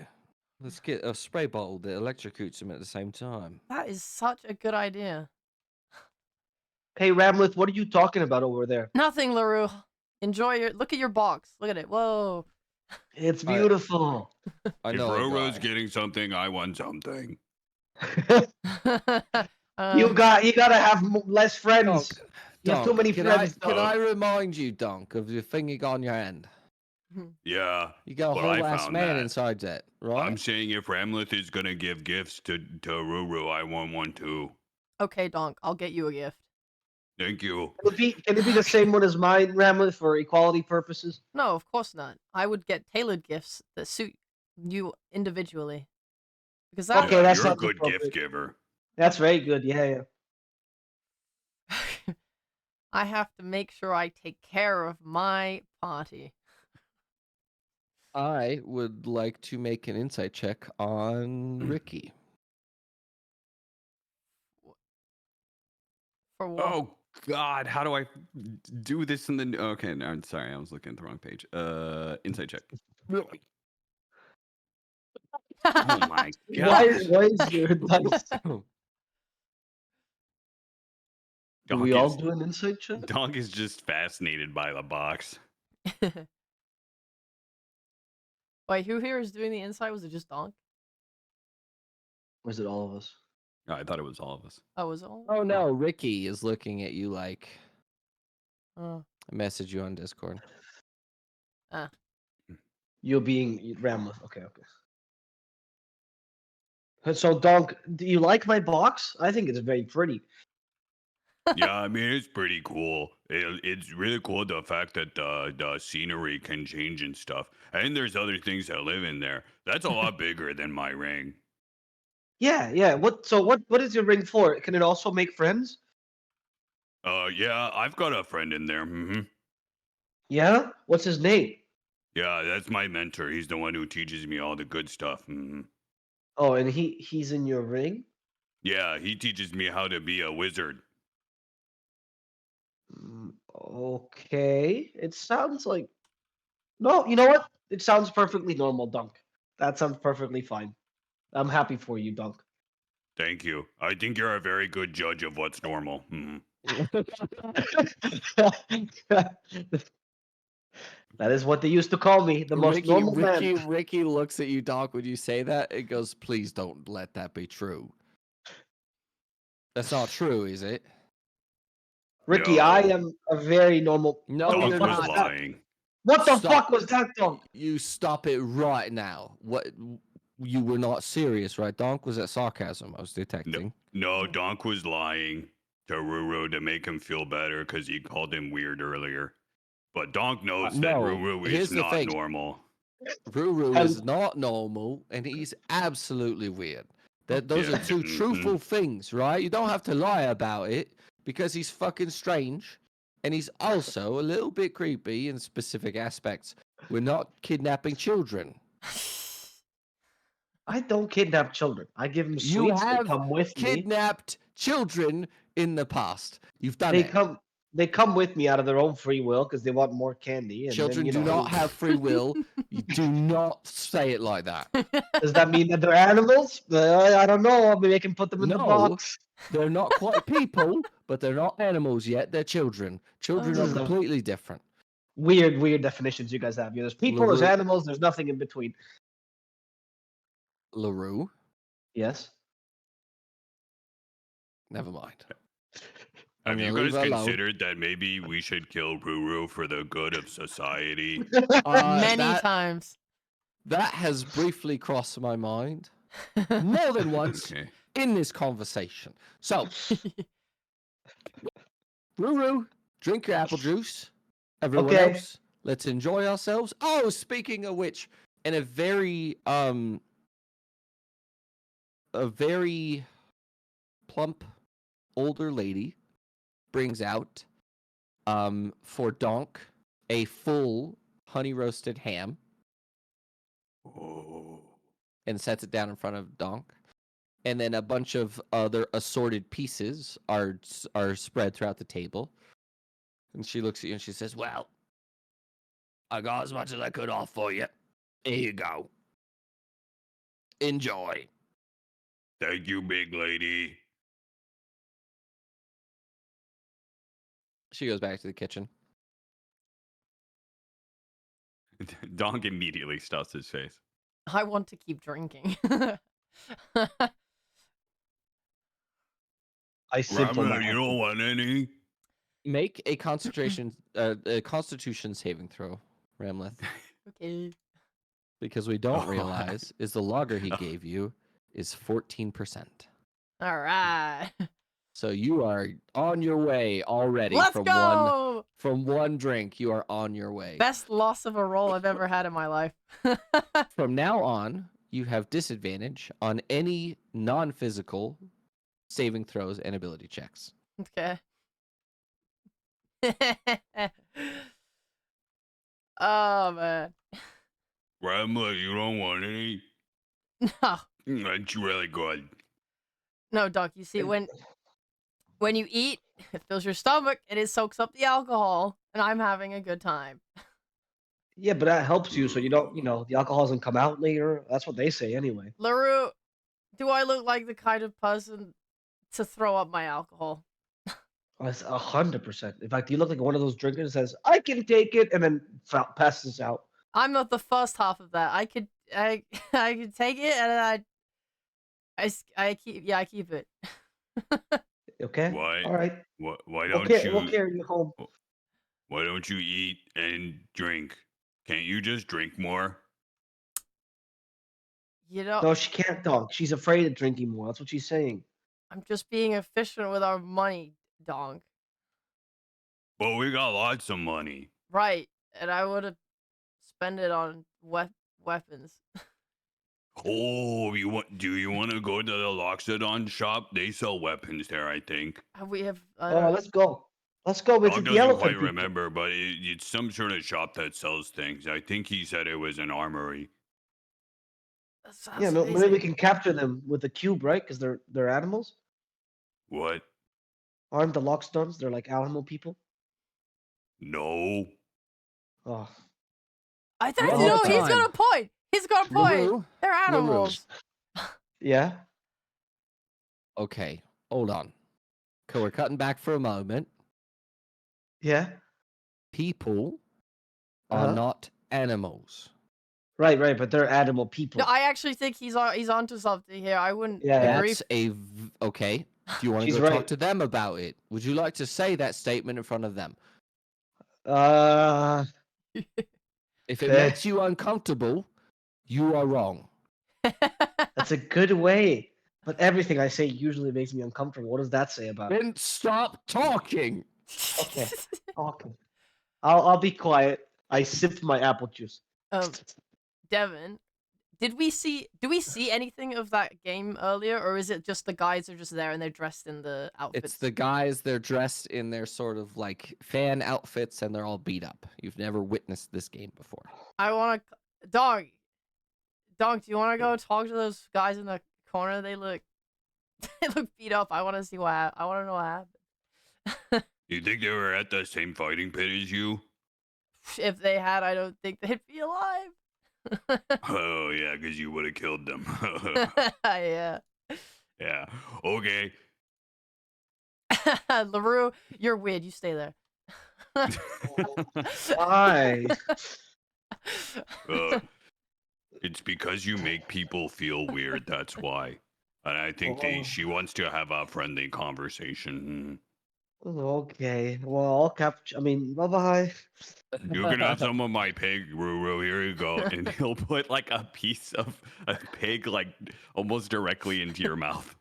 Let's get a spray bottle that electrocutes him at the same time. That is such a good idea. Hey, Ramleth, what are you talking about over there? Nothing, Lerroux. Look at your box. Look at it. Whoa. It's beautiful. I If know. Roro's getting something, I want something. You gotta have less friends. Donk, You have too many can friends. can I remind you, Donk, of the thing you got on your hand? Yeah. You got a but whole I ass found man that. inside that, right? I'm saying if Ramleth is gonna give gifts to Ruru, I want one too. Okay, Donk, I'll get you a gift. Thank you. Can it be the same one as mine, Ramleth, for equality purposes? No, of course not. I would get tailored gifts that suit you individually. Because that Okay, that you're a sounds good appropriate. gift giver. That's very good. Yeah. I have to make sure I take care of my party. I would like to make an insight check on Ricky. For what? Oh God, how do I do this in the? Okay, no, I'm sorry, I was looking at the wrong page. Insight check. Oh my Why God. is your dice? Do we all do an insight check? Dog is just fascinated by the box. Wait, who here is doing the insight? Was it just Donk? Or is it all of us? Oh, I thought it was all of us. Oh, was it all? Oh no, Ricky is looking at you like Oh. I messaged you on Discord. You being Ramleth. Okay. So, Donk, do you like my box? I think it's very pretty. Yeah, I mean it's pretty cool. It's really cool the fact that the scenery can change and stuff, and there's other things that live in there. That's a lot bigger than my ring. Yeah. What is your ring for? Can it also make friends? Yeah, I've got a friend in there. Yeah. What's his name? Yeah, that's my mentor. He's the one who teaches me all the good stuff. Oh, and he's in your ring. Yeah, he teaches me how to be a wizard. Okay. It sounds like. No, you know what? It sounds perfectly normal, Dunk. That sounds perfectly fine. I'm happy for you, Dunk. Thank you. I think you're a very good judge of what's normal. That is what they used to call me, the most normal man. Ricky looks at you, Donk, when you say that. It goes, please don't let that be true. That's not true, is it? Ricky, No. I am a very normal. No, Dunk you're was not. lying. What the Stop. fuck was that, Dunk? You stop it right now. What? You were not serious, right, Donk? Was that sarcasm I was detecting? No, Donk was lying to Ruru to make him feel better because he called him weird earlier. But Donk knows that no, Ruru here's is the not thing. normal. Ruru And- is not normal, and he's absolutely weird. Those are two truthful things, right? You don't have to lie about it because he's fucking strange, and he's also a little bit creepy in specific aspects. We're not kidnapping children. I don't kidnap children. I give them You sweets. They have come with me. Kidnapped children in the past. You've done They it. come. they come with me out of their own free will because they want more candy. And Children then, do not have free will. You do not say it like that. Does that mean that they're animals? I don't know. Maybe I can put them in the No. box. They're not quite people, but they're not animals yet. They're children. Children This are is a completely different. weird definitions you guys have here. There's people, there's Lerroux. animals, there's nothing in between. Lerroux. Yes. Never mind. Have I'm you gonna leave guys it alone. considered that maybe we should kill Ruru for the good of society? Many times. That has briefly crossed my mind more than once Okay. in this conversation. So, Ruru, drink your apple juice. Everyone Okay. else, let's enjoy ourselves. Oh, speaking of which, and a very plump older lady brings out for Donk a full honey roasted ham Oh. and sets it down in front of Donk. And then a bunch of other assorted pieces are spread throughout the table. And she looks at you and she says, "Well, I got as much as I could off for you. Here you go. Enjoy." Thank you, big lady. She goes back to the kitchen. Donk immediately stuffs his face. I want to keep drinking. I sip on Ramla, that. you don't want any? Make a Constitution saving throw, Ramleth, Okay. because we don't Oh. realize is the logger he gave you is 14%. All right. So you are on your way already. Let's from go. one drink. You are on your way. Best loss of a roll I've ever had in my life. From now on, you have disadvantage on any non-physical saving throws and ability checks. Okay. Oh man. Ramla, you don't want any? No. That's really good. No, Doc, you see when you eat, it fills your stomach and it soaks up the alcohol, and I'm having a good time. Yeah, but that helps you so you don't, the alcohol doesn't come out later. That's what they say anyway. Lerroux, do I look like the kind of person to throw up my alcohol? Oh, it's 100%. In fact, you look like one of those drinkers that says, "I can take it," and then passes out. I'm not the first half of that. I could take it and I keep it. Okay? Why? All right. Why don't We'll you? carry you home. Why don't you eat and drink? Can't you just drink more? You know, No, she can't talk. She's afraid of drinking more. That's what she's saying. I'm just being efficient with our money, Donk. Well, we got lots of money. Right, and I would have spent it on weapons. Oh, do you want to go to the Loxodon shop? They sell weapons there, I think. We have. Oh, let's go. Let's go. It's Dog the doesn't elephant quite people. remember, but it's some sort of shop that sells things. I think he said it was an armory. That sounds Yeah, maybe amazing. we can capture them with a cube, right? Because they're animals. What? Aren't the Loxodons? They're like animal people. No. Oh, I One don't more know. He's time. got a point. He's got a point. Lerroux, They're animals. yeah. okay, hold on. Okay, we're cutting back for a moment. Yeah. People are Uh-huh. not animals. Right. But they're animal people. No, I actually think he's onto something here. I wouldn't Yeah. agree. That's okay. Do you want to She's go talk right. to them about it? Would you like to say that statement in front of them? Uh, If it Okay. makes you uncomfortable, you are wrong. that's a good way. But everything I say usually makes me uncomfortable. What does that say about it? Then stop talking. Okay. Okay. I'll be quiet. I sipped my apple juice. Devin, do we see anything of that game earlier, or is it just the guys are just there and they're dressed in the outfits? It's the guys, they're dressed in their sort of like fan outfits and they're all beat up. You've never witnessed this game before. I want to, Dog, do you want to go talk to those guys in the corner? They look beat up. I want to see I want to know what happened. You think they were at the same fighting pit as you? If they had, I don't think they'd be alive. Oh yeah, because you would have killed them. Yeah. Yeah. Okay. Lerroux, you're weird. You stay there. Why? Uh, it's because you make people feel weird. That's why. And I think Oh, she wants to have a friendly conversation. okay. Well, I'll capture. I mean, bye bye. You can have some of my pig, Ruru. Here you go. And he'll put like a piece of a pig like almost directly into your mouth.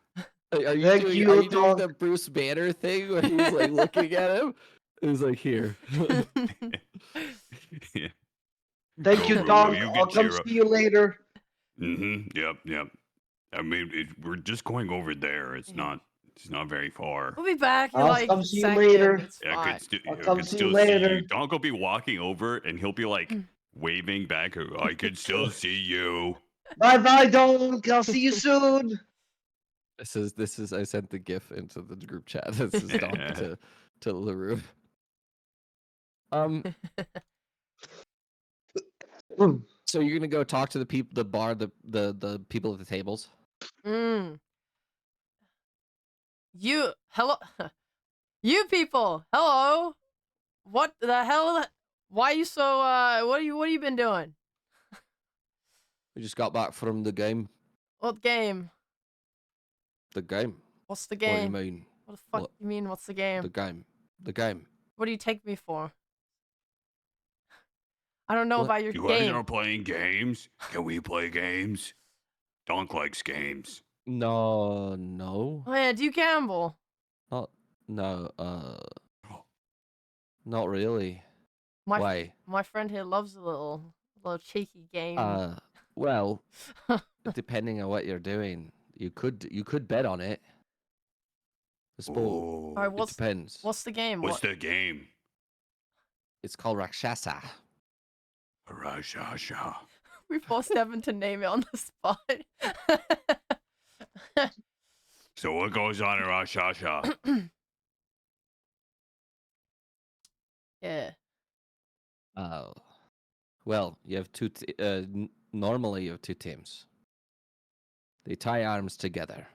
Are you Thank doing? you, Are you doing dog. the Bruce Banner thing where he's like looking at him? He's like, here. Yeah. Thank Go, you, Ruru. dog. You I'll can come cheer up. see you later. Yep. I mean, we're just going over there. It's Yeah. not very far. We'll be back in I'll like come a see you second. later. It's I fine. I'll I come could see you still see later. you. Donk will be walking over, and he'll be like waving back. I could still see you. Bye bye, dog. I'll see you soon. This is. I sent the GIF into the group chat. This is Donk to Lerroux. So you're gonna go talk to the people, the bar, the people at the tables. You hello, you people. Hello. What the hell? Why you so? What you been doing? We just got back from the game. What game? The game. What's the What do you game? mean? What the fuck What? you mean? What's the game? The game. The game. What do you take me for? I don't know What? about your You guys game. are playing games. Can we play games? Donk likes games. No. No. Oh yeah, do you gamble? Not. No. Not really. My Why? my friend here loves a little cheeky game. Well, depending on what you're doing, you could bet on it. The sport. Oh, Alright, It depends. what's the game? what's the game? It's called Rakshasa. Rashasha. We forced Evan to name it on the spot. So what goes on in Rashasha? Yeah. Well, you have normally you have two teams. They tie arms together,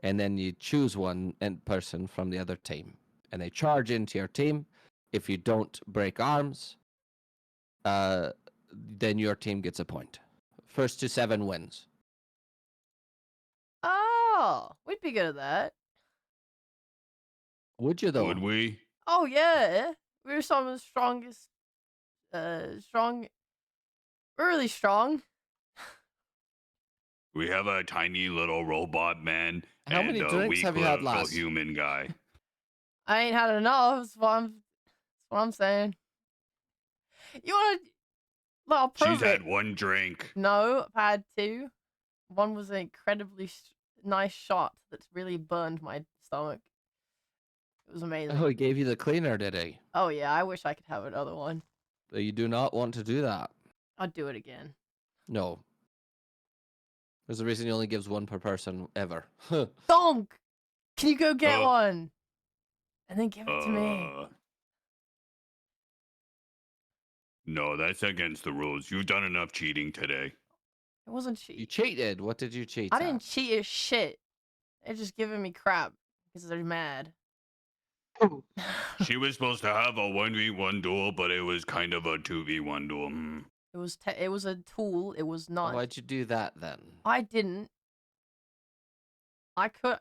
and then you choose one person from the other team, and they charge into your team. If you don't break arms, then your team gets a point. First to 7 wins. Oh, we'd be good at that. Would you though? Would we? Oh yeah, we're some of the strongest. Really strong. We have a tiny little robot man How and many a drinks weak have you had little last? human guy. I ain't had enough. That's what I'm saying. You want to? Well, She's prove it. had one drink. No, I've had two. One was an incredibly nice shot that's really burned my stomach. It was amazing. Oh, he gave you the cleaner, did he? Oh yeah, I wish I could have another one. But you do not want to do that. I'd do it again. No. There's a reason he only gives one per person ever. Donk! Can you go get Uh, one? And then give it to me. No, that's against the rules. You've done enough cheating today. It wasn't You cheat. cheated. What did you cheat? I at? didn't cheat as shit. They're just giving me crap because they're mad. She was supposed to have a 1v1 duel, but it was kind of a 2v1 duel. It was a tool. It was not. Why'd you do that then? I didn't. I could.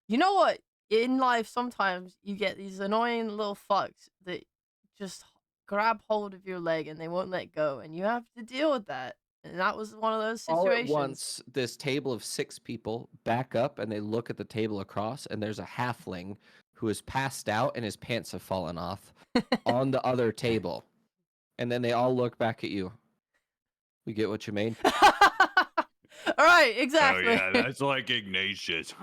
You know what? In life, sometimes you get these annoying little fucks that just grab hold of your leg and they won't let go, and you have to deal with that. And that was one of those All situations. at once, this table of 6 people back up and they look at the table across, and there's a halfling who is passed out and his pants have fallen off on the other table. And then they all look back at you. We get what you mean? All right, exactly. Oh yeah, that's like Ignatius.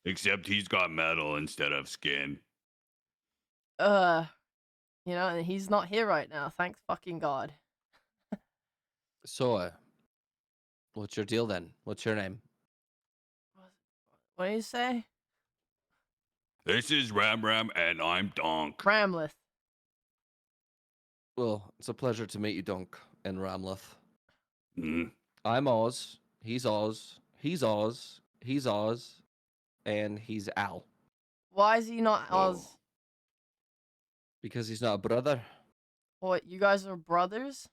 Except he's got metal instead of skin. You know, and he's not here right now. Thank fucking God. So, what's your deal then? What's your name? What do you say? This is Ram Ram, and I'm Donk. Ramleth. Well, it's a pleasure to meet you, Dunk and Ramleth. Mm. I'm Oz. He's Oz. He's Oz. He's Oz. And he's Al. Why is he not Oz? Oh. Because he's not a brother. What, you guys are brothers?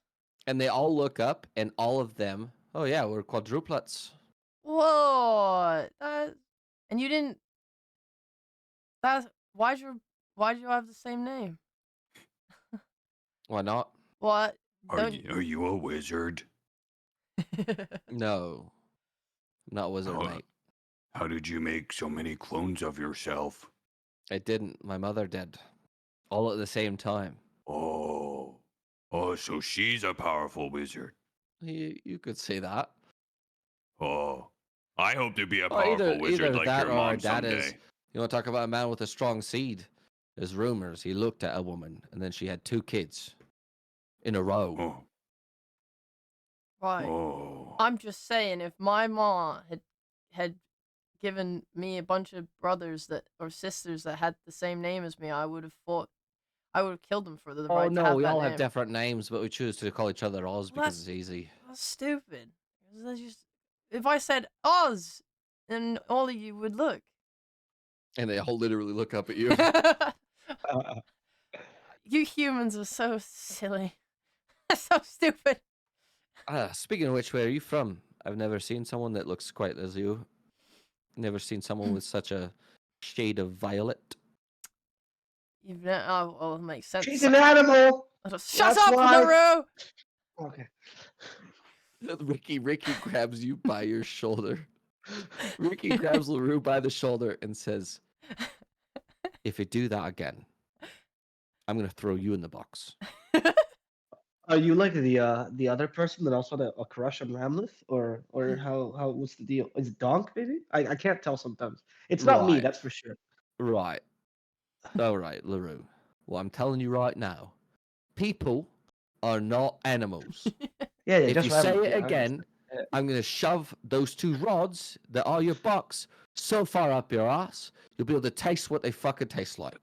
And they all look up, and all of them, oh yeah, we're quadruplets. Whoa! And you didn't. Why'd you have the same name? Why not? What? Are you a wizard? No. I'm not a wizard, Oh. mate. How did you make so many clones of yourself? I didn't. My mother did. All at the same time. Oh. Oh, so she's a powerful wizard. You could say that. Oh. I hope to be a Well, powerful wizard like that your or our mom dad someday. is. You want to talk about a man with a strong seed? There's rumors he looked at a woman and then she had 2 kids in a row. Oh. Right. Oh. I'm just saying, if my mom had given me a bunch of brothers or sisters that had the same name as me, I would have killed them for the Oh right to no, have we that all name. have different names, but we choose to call each other Oz Well, because it's easy. That's stupid. If I said Oz, then all of you would look. And they all literally look up at you. You humans are so silly. So stupid. Speaking of which, where are you from? I've never seen someone that looks quite as you. Never seen someone with such a shade of violet. Well, it makes sense. She's an animal. Shut That's up, why. Lerroux! Okay. Ricky grabs you by your shoulder. Ricky grabs Lerroux by the shoulder and says, "If you do that again, I'm gonna throw you in the box." Are you like the other person that also had a crush on Ramleth, or how what's the deal? Is it Donk maybe? I can't tell sometimes. It's not me, Right. that's for sure. Right. All right, Lerroux. Well, I'm telling you right now, people are not animals. Yeah, If just you say Ramleth, it yeah, I again, understand. Yeah. I'm gonna shove those 2 rods that are your box so far up your ass, you'll be able to taste what they fucking taste like.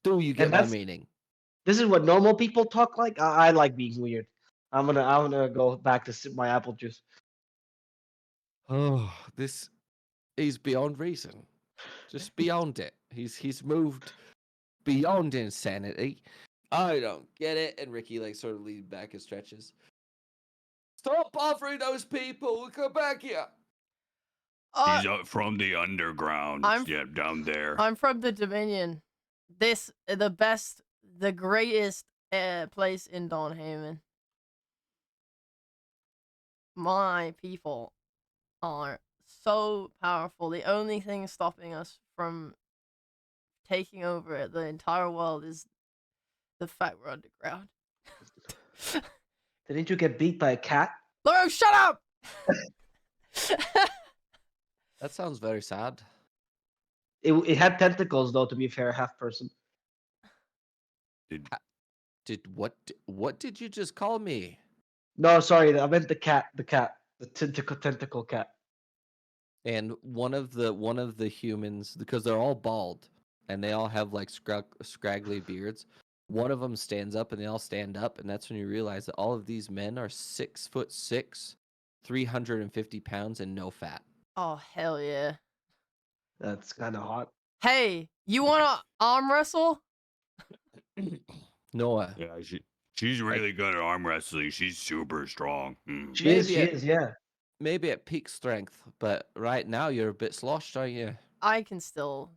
Do you get my that's- meaning? This is what normal people talk like. I like being weird. I'm gonna go back to sip my apple juice. Oh, this is beyond reason. Just beyond it. He's moved beyond insanity. I don't get it. And Ricky like sort of leans back and stretches. Stop bothering those people. Come back here. He's up from the underground. Yeah, down there. I'm from the Dominion. The greatest place in Dawnhaven. My people are so powerful. The only thing stopping us from taking over the entire world is the fact we're underground. Didn't you get beat by a cat? Lerroux, shut up! That sounds very sad. It had tentacles though. To be fair, half person. What did you just call me? No, sorry, I meant the cat. The tentacle cat. And one of the humans, because they're all bald and they all have like scraggly beards, one of them stands up and they all stand up, and that's when you realize that all of these men are 6'6", 350 pounds, and no fat. Oh, hell yeah. That's kind of hot. Hey, you wanna arm wrestle? Noah, Yeah, she's really good at arm wrestling. She's super strong. Mm. She is, Maybe yeah. maybe at peak strength, but right now you're a bit sloshed, aren't you? I can still.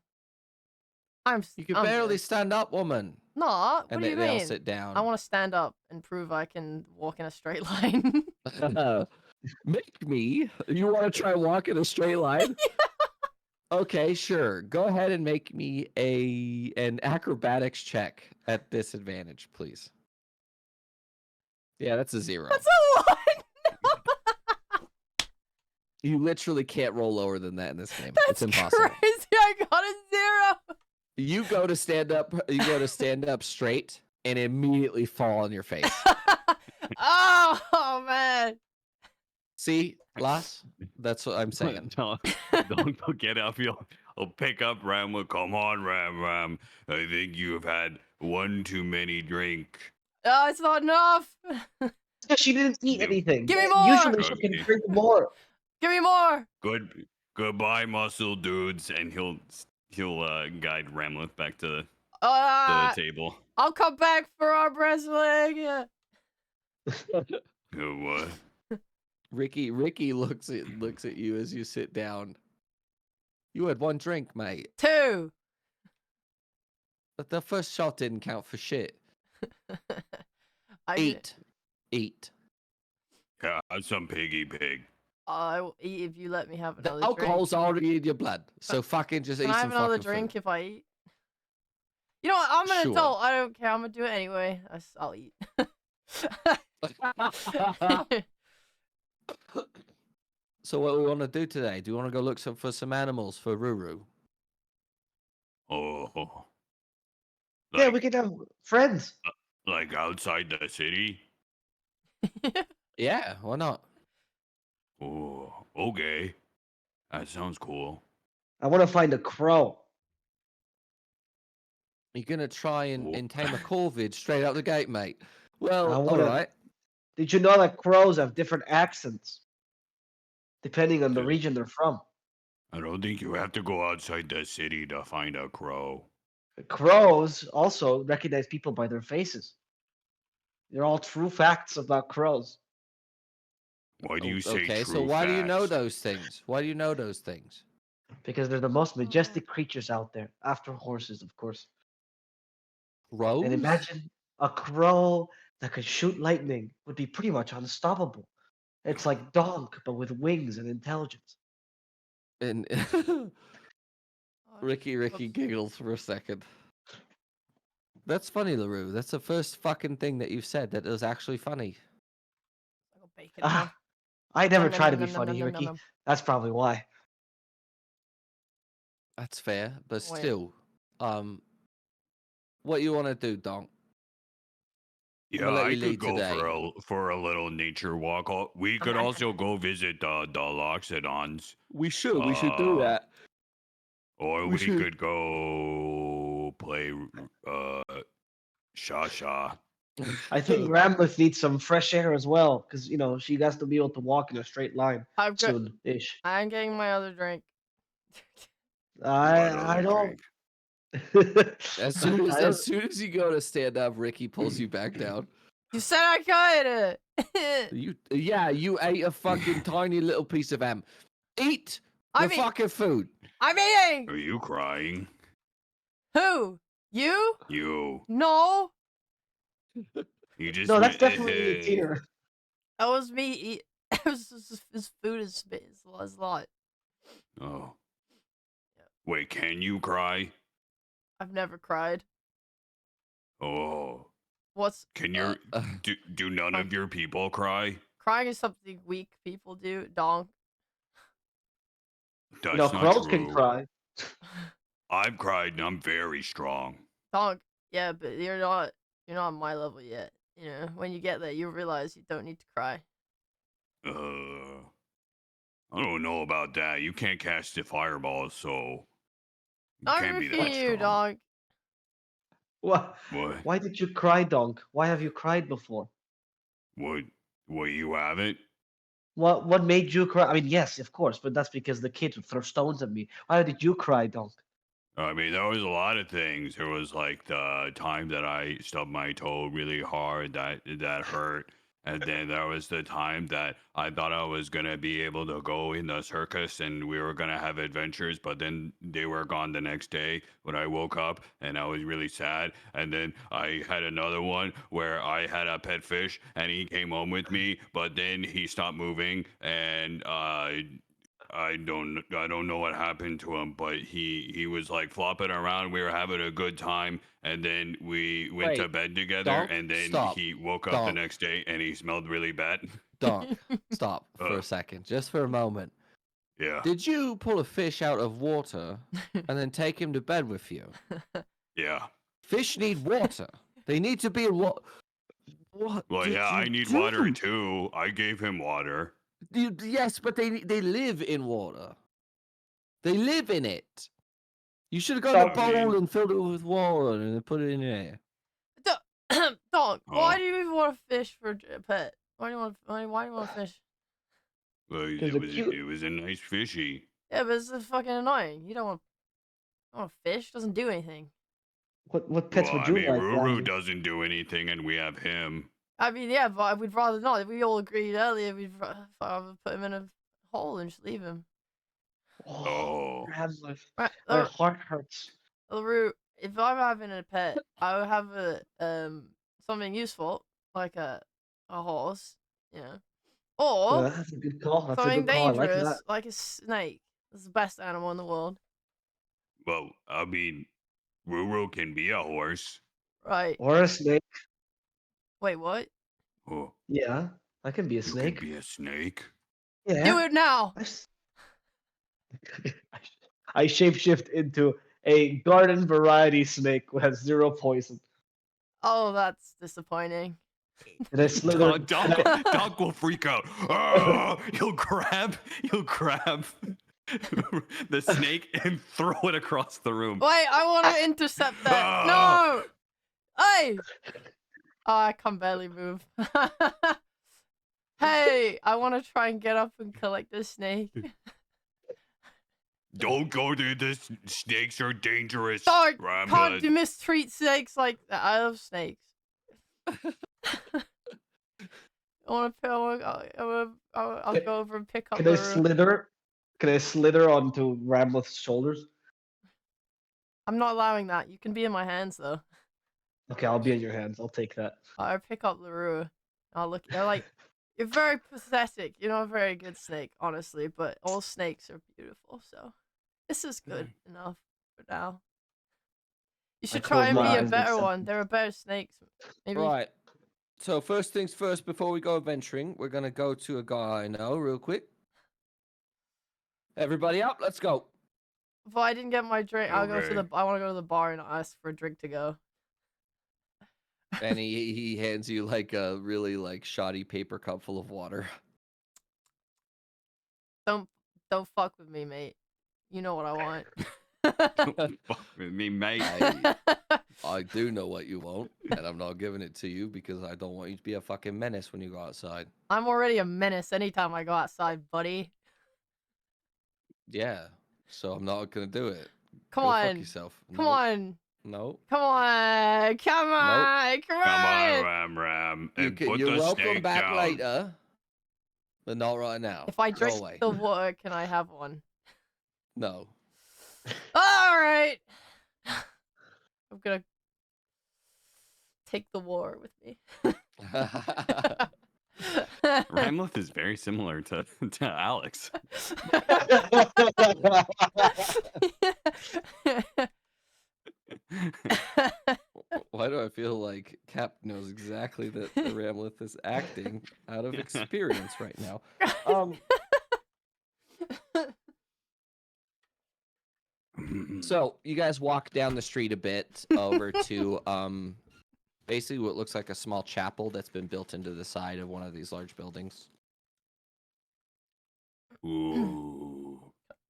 You can I'm barely good. stand up, woman. No, what And do you they all mean? sit down. I want to stand up and prove I can walk in a straight line. Make me. You want to try walk in a straight line? Okay, sure. Go ahead and make me an acrobatics check at disadvantage, please. Yeah, that's a 0. That's a 1. You literally can't roll lower than that in this game. That's It's impossible. crazy. I got a 0. You go to stand up. You go to stand up straight and immediately fall on your face. Oh man. See, Lass? That's what I'm saying. Don't get up. I'll pick up Ram. Come on, Ram. I think you've had one too many drink. It's not enough. Yeah, she didn't eat You- anything. Give me more! Usually she can Okay. drink more. Give me more. Goodbye, muscle dudes, and he'll guide Ramlet back to the Uh, table. I'll come back for arm wrestling. What? Ricky looks at you as you sit down. You had one drink, mate. 2. But the first shot didn't count for shit. I ju- 8. Yeah, have some piggy pig. I will eat if you let me have The another alcohol's drink. already in your blood, so fucking just Can eat I some have another fucking drink food. if I eat? You know what? I'm an Sure. adult. I don't care. I'm gonna do it anyway. I'll eat. So what do we want to do today? Do you want to go look for some animals for Ruru? Oh, Yeah, like, we can have friends. like outside the city. Yeah, why not? Oh, okay. That sounds cool. I want to find a crow. You're gonna try Wha- and tame a corvid straight out the gate, mate. I Well, wanna- all right. Did you know that crows have different accents depending on the Dude. region they're from? I don't think you have to go outside the city to find a crow. Crows also recognize people by their faces. They're all true facts about crows. Why do you say Okay, true so why do you know facts? those things? Why do you know those things? Because they're the most majestic creatures out there, after horses, of course. Crows? And imagine a crow that could shoot lightning would be pretty much unstoppable. It's like Donk, but with wings and intelligence. And Ricky Oops. giggles for a second. That's funny, Lerroux. That's the first fucking thing that you've said that is actually funny. Like bacon, huh? Ah, I never Nom, try to nom, be nom, nom, funny, nom, nom, Ricky. nom. That's probably why. That's fair, but Wait. still, what you want to do, Donk? Yeah, I'ma let I you could lead go today. for a little nature walk. We could also go visit the Loxodons. We should do that. Or We we should- could go play Sha. I think Ramleth needs some fresh air as well, because she has to be able to walk in a straight line I've got. soon-ish. I'm getting my other drink. I don't. As soon as I don't- as soon as you go to stand up, Ricky pulls you back down. You said I could. You ate a fucking tiny little piece of ham. Eat the I mean, fucking food. I'm eating. Are you crying? Who? You? You No. you just No, that's went, definitely a tear. That was me. It was just, his food is a lot. Oh. Wait, can you cry? I've never cried. Oh. What's Can your do none of your people cry? crying is something weak people do. Donk. That's not Crows true. can cry. I've cried and I'm very strong. Donk. Yeah, but you're not on my level yet. When you get there, you realize you don't need to cry. I don't know about that. You can't cast the fireballs, so you I'm can't be rookie that you, strong. Donk. What? What? Why did you cry, Donk? Why have you cried before? What? You haven't? What made you cry? I mean, yes, of course, but that's because the kids would throw stones at me. Why did you cry, Donk? I mean, there was a lot of things. There was like the time that I stubbed my toe really hard that hurt. And then there was the time that I thought I was going to be able to go in the circus and we were going to have adventures, but then they were gone the next day when I woke up and I was really sad. And then I had another one where I had a pet fish and he came home with me, but then he stopped moving and I don't know what happened to him, but he was like flopping around. We were having a good time, and then we went to Wait, bed together. Donk, And then stop. he woke up the Donk. next day, and he smelled really bad. Donk, stop for Uh. a second, just for a moment. Yeah, Did you pull a fish out of water and then take him to bed with you? yeah. Fish need water. They need to be in water. What? Well, did yeah. you I need do? water too. I gave him water. Yes, but they live in water. They live in it. You should have got a I bowl mean- and filled it with water and then put it in there. Dog, why Oh. do you even want a fish for a pet? Why do you want? Why do you want a fish? Well, Because they're cute. it was a nice fishy. Yeah, but it's fucking annoying. You don't want a fish. Doesn't do anything. What pets Well, would I you mean, like? Ruru Randy? doesn't do anything, and we have him. I mean, yeah, but we'd rather not. We all agreed earlier we'd rather put him in a hole and just leave him. Oh. Ramlet. Right, My heart hurts. Lerroux, if I'm having a pet, I would have a something useful like a horse, you know, or That's a good call. That's a something good call. I like dangerous that. like a snake. It's the best animal in the world, Well, I mean, Ruru can be a horse. right? Or a snake. Wait, what? Oh, Yeah, I can be a you snake. can be a snake. Yeah. Do it now! I s- I shapeshift into a garden variety snake who has 0 poison. Oh, that's disappointing. And I slither. Doc will freak out. Ah! He'll grab the snake and throw it across the room. Wait, I want to intercept that. Ah! No! Hey! Oh, I can barely move. Hey, I want to try and get up and collect this snake. Don't go there. The snakes are dangerous. Don't, Ramlet. can't you mistreat snakes like that? I love snakes. I'll go over and pick up Can I the slither? Can I slither onto Ramlet's shoulders? I'm not allowing that. You can be in my hands though. Okay, I'll be in your hands. I'll take that. I pick up Lerroux. I'll look. You're like, you're very pathetic. You're not a very good snake, honestly. But all snakes are beautiful, so this is good enough for now. You should try close and my be a eyes better and one. There are better snakes. Maybe. Right. So first things first, before we go adventuring, we're gonna go to a guy I know real quick. Everybody up, let's go. If I didn't get my drink, I'll go to the. Okay. I want to go to the bar and ask for a drink to go. And he hands you like a really like shoddy paper cup full of water. Don't fuck with me, mate. You know what I want. Fuck with me, mate. I do know what you want, and I'm not giving it to you because I don't want you to be a fucking menace when you go outside. I'm already a menace anytime I go outside, buddy. Yeah, so I'm not gonna do it. Come Go on. fuck yourself. Come Nope. on. No. Come on. Come on. Come Come on, on. Ram, You and can, put you're the welcome snake back down. later, but not right now. If I Go drink away. the water, can I have one? No. All right. I'm gonna take the water with me. Ramleth is very similar to Alex. Why do I feel like Cap knows exactly that the Ramleth is acting out of experience right now? So you guys walk down the street a bit over to basically what looks like a small chapel that's been built into the side of one of these large buildings. Ooh.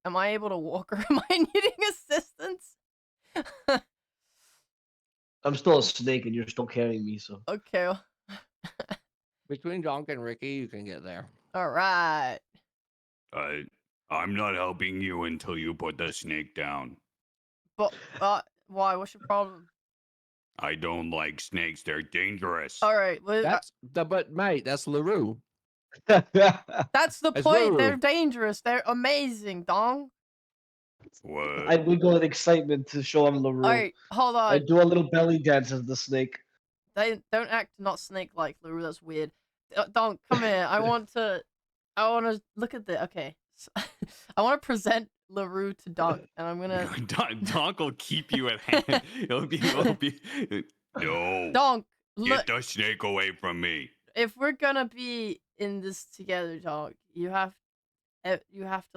Am I able to walk or am I needing assistance? I'm still a snake and you're still carrying me, so. Okay. Between Donk and Ricky, you can get there. All right. I'm not helping you until you put the snake down. But why? What's your problem? I don't like snakes. They're dangerous. All right. Well, But mate, that's Lerroux. that's the It's point. They're rude. dangerous. They're amazing, Dong. What? I wiggle in excitement to show him Lerroux. All right. Hold I on. do a little belly dance as the snake. They don't act not snake-like, Lerroux. That's weird. Dong, come here. I want to look at the. Okay. I want to present Lerroux to Donk, and I'm gonna. Donk will keep you at hand. It'll be. No. Donk, Get the snake away from me. if we're gonna be in this together, Donk, you have to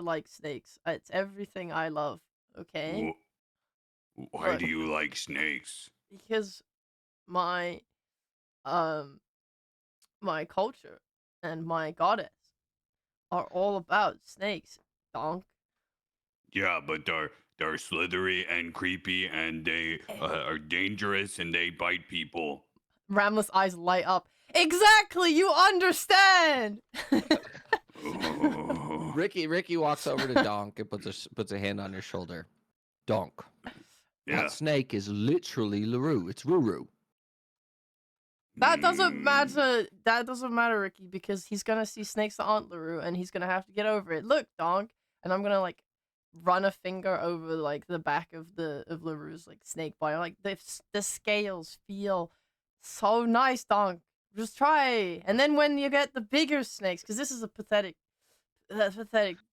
like snakes. It's everything I love. Okay. Why Look. do you like snakes? Because my my culture and my goddess are all about snakes, Donk. Yeah, but They're slithery and creepy, and they are dangerous, and they bite people. Ramlet's eyes light up. Exactly, you understand. Oh. Ricky walks over to Donk and puts a hand on your shoulder. Donk, Yeah. that snake is literally Lerroux. It's Ruru. That doesn't Mm. matter. That doesn't matter, Ricky, because he's gonna see snakes that aren't Lerroux, and he's gonna have to get over it. Look, Donk, and I'm gonna like run a finger over like the back of Leroux's like snake body. Like the scales feel so nice, Donk. Just try. And then when you get the bigger snakes, because this is a pathetic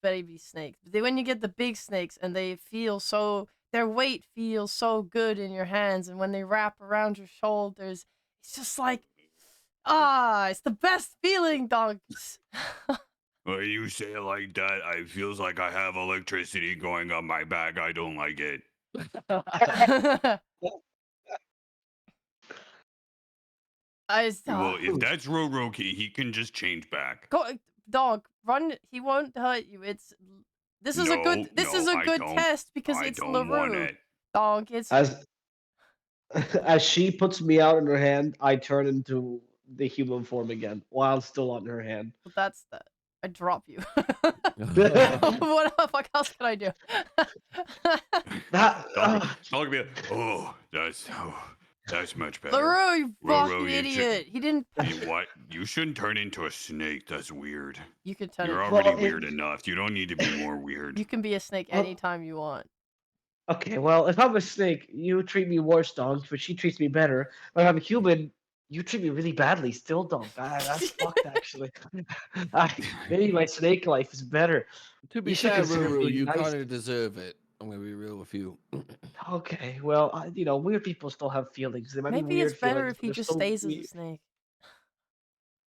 baby snake. When you get the big snakes and they feel so, their weight feels so good in your hands, and when they wrap around your shoulders, it's just like, it's the best feeling, Donks. When you say it like that, it feels like I have electricity going up my back. I don't like it. Well, if that's Roroki, he can just change back. Go, dog, run. He won't hurt you. This is a good test because I it's don't want Lerroux. it. Dog, it's As she puts me out in her hand, I turn into the human form again while still on her hand. that's that. I drop you. What the fuck else can I do? That Dog be like, that's much better. Lerroux, you Lerroux, fucking you idiot. He didn't. What? You shouldn't turn into a snake. That's weird. You can turn You're it. already Well, weird enough. You don't need to be more weird. You can be a snake Well- anytime you want. okay, well, if I'm a snake, you treat me worse, dog, but she treats me better. But if I'm a human, you treat me really badly still, dog. That's fucked, actually. Maybe my snake life is better. To be You should fair, consider Ruru, being you nice. kind of deserve it. I'm gonna be real with you. Okay, well, weird people still have feelings. They might be Maybe weird it's better feelings, if but he they're just still stays as a weird. snake.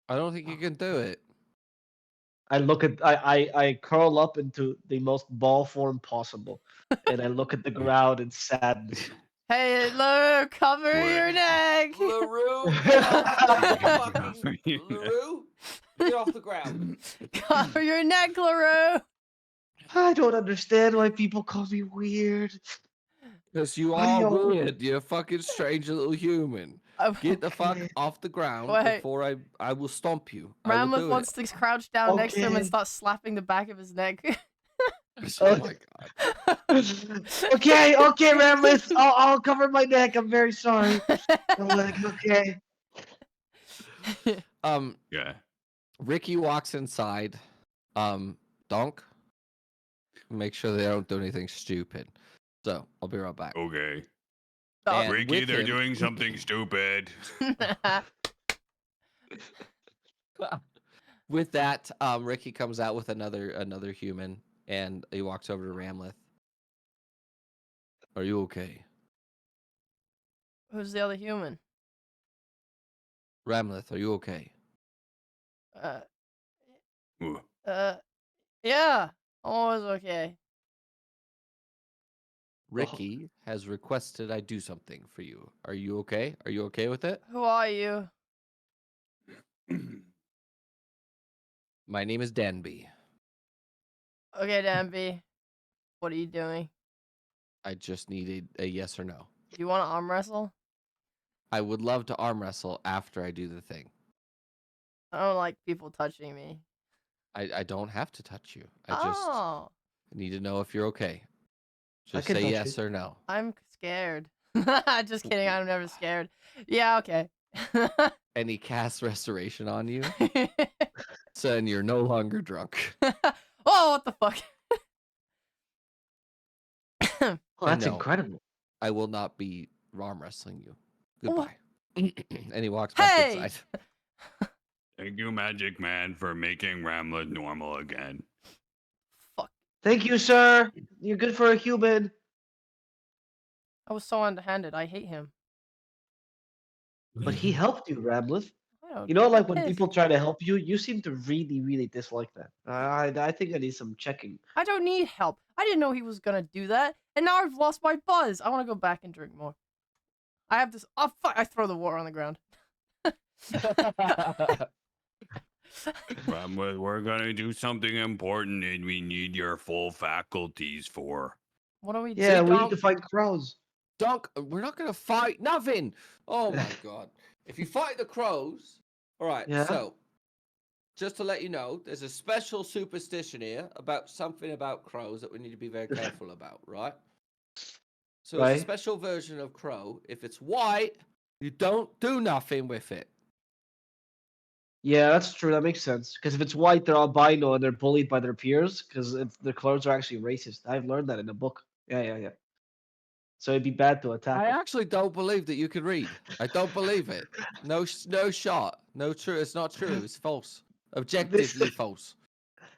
I don't think you can do it. I curl up into the most ball form possible, and I look at the ground in sadness. Hey, Lerroux, cover What? your neck. Lerroux, Lerroux, get off the ground. Cover your neck, Lerroux. I don't understand why people call me weird. Because you Why do are y'all- weird. You're a fucking strange little human. Get the fuck Okay. off the ground Wait. before I will stomp you. I will Ramlet do wants to crouch down next to him and Okay. start slapping the back of his neck. it. Oh my god. Okay, Ramlis, I'll cover my neck. I'm very sorry. I'm like, okay. Yeah. Ricky walks inside. Donk. Make sure they don't do anything stupid. So I'll be right back. Okay. Dog. And Ricky, with they're him- doing something stupid. With that, Ricky comes out with another human, and he walks over to Ramleth. Are you okay, Who's the other human? Ramleth? Are you okay? Uh, Ooh. yeah, I'm always okay. Ricky has requested I do something for you. Are you okay? Are you okay with it? Who are you? My name is Danby. Okay, Danby. What are you doing? I just needed a yes or no. Do you want to arm wrestle? I would love to arm wrestle after I do the thing. I don't like people touching me. I don't have to touch you. I just need to know if you're okay. Just can say touch yes you. or no. I'm scared. Just kidding. I'm never scared. Yeah, okay. And he casts restoration on you, so and you're no longer drunk. Oh, what the fuck? Oh, that's No. incredible. I will not be arm wrestling you. What? Goodbye. And he walks back Hey! inside. Thank you, Magic Man, for making Ramlet normal again. Fuck. Thank you, sir. You're good for a human. I was so underhanded. I hate him. But he helped you, Ramlith. I don't You know, like when piss. people try to help you, you seem to really, really dislike that. I think I need some checking. I don't need help. I didn't know he was gonna do that, and now I've lost my buzz. I want to go back and drink more. I have this. Oh fuck! I throw the water on the ground. Ramlet, we're gonna do something important, and we need your full faculties for. What are we Yeah, doing? we need to fight crows. Dunk, we're not gonna fight nothing. Oh my god! If you fight the crows, all right. Yeah. So, just to let you know, there's a special superstition here about something about crows that we need to be very careful about, right? So, there's a Right. special version of crow. If it's white, you don't do nothing with it. Yeah, that's true. That makes sense. Because if it's white, they're albino and they're bullied by their peers because the clothes are actually racist. I've learned that in a book. Yeah. So it'd be bad to attack I them. actually don't believe that you can read. I don't believe it. No, no shot. No true. It's not true. It's false. Objectively false.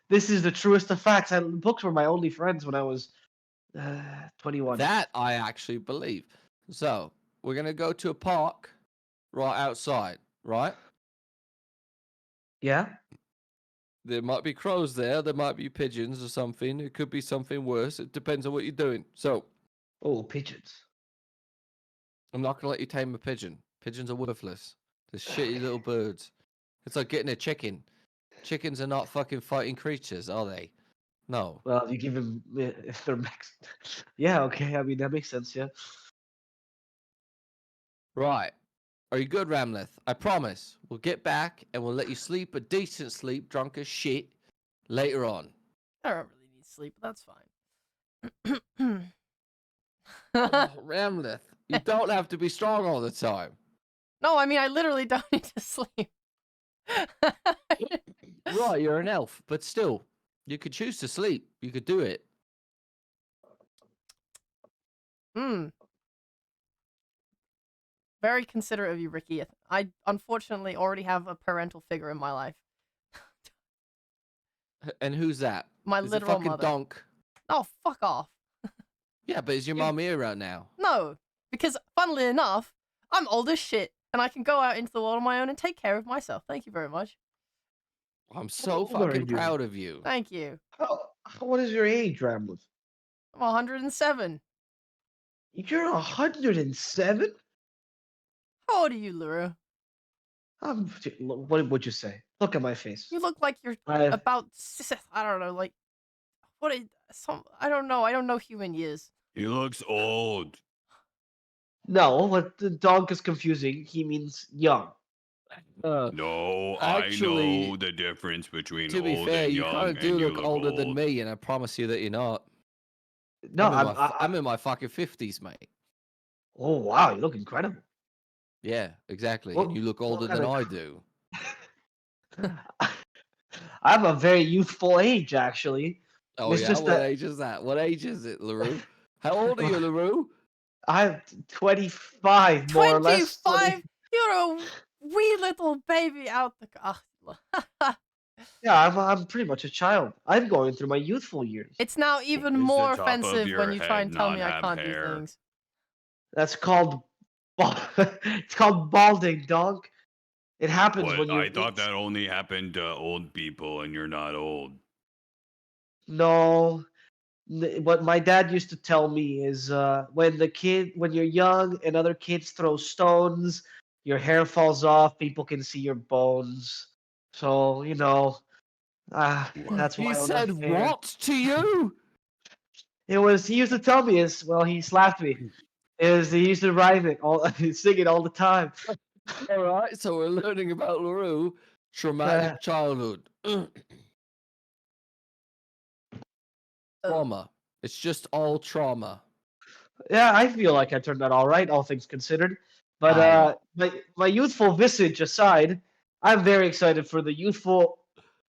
This is the truest of facts. Books were my only friends when I was 21. That I actually believe. So we're gonna go to a park right outside, right? Yeah. There might be crows there. There might be pigeons or something. It could be something worse. It depends on what you're doing. So Oh, pigeons. I'm not gonna let you tame a pigeon. Pigeons are worthless. They're shitty little birds. It's like getting a chicken. Chickens are not fucking fighting creatures, are they? No. Well, you give them if they're mixed. Yeah. Okay. I mean that makes sense. Yeah. Right. Are you good, Ramleth? I promise. We'll get back and we'll let you sleep a decent sleep, drunk as shit, later on. I don't really need sleep, but that's fine. Oh, Ramleth, you don't have to be strong all the time. No, I mean I literally don't need to sleep. Right, you're an elf, but still, you could choose to sleep. You could do it. Hmm. Very considerate of you, Ricky. I unfortunately already have a parental figure in my life. And who's that? My Is it literal fucking mother. Donk? Oh, fuck off. Yeah, but is your You- mom here right now? No, because funnily enough, I'm old as shit, and I can go out into the world on my own and take care of myself. Thank you very much. I'm so old are fucking you? proud of you. Thank you. What is your age, Ramlet? I'm 107. You're 107. How old are you, Lerroux? What would you say? Look at my face. You look like you're I have about I don't know, like what? I don't know. I don't know human years. He looks old. no. What the dog is confusing. He means young. No, Actually, I know the difference between To be old fair, and you young, kind of do and you look older than old. me, and I promise you that you're not. No, I'm in my fucking 50s, mate. Oh wow, you look incredible. Yeah, exactly. What- And you look what older kind than of I cr- do. I'm a very youthful age, actually. Oh It's yeah, just what that age is that? What age is it, Lerroux? How old are you, Lerroux? I'm 25, more or less. 25. You're a wee little baby out the. Yeah, I'm pretty much a child. I'm going through my youthful years. It's now even Is the more top of offensive your when you try head and tell not me I have can't hair? do things. That's called it's called balding, dog. It happens What? when you're I thought that only happened to old people, and you're not old. No. What my dad used to tell me is when you're young and other kids throw stones, your hair falls off, people can see your bones. So, that's He why I was said unfair. what to you? He used to tell me is well, he slapped me. He used to rhyme it sing it all the time. All right, so we're learning about Lerroux. Traumatic childhood. Trauma. It's just all trauma. Yeah, I feel like I turned out all right, all things considered. But Aye. my youthful visage aside, I'm very excited for the youthful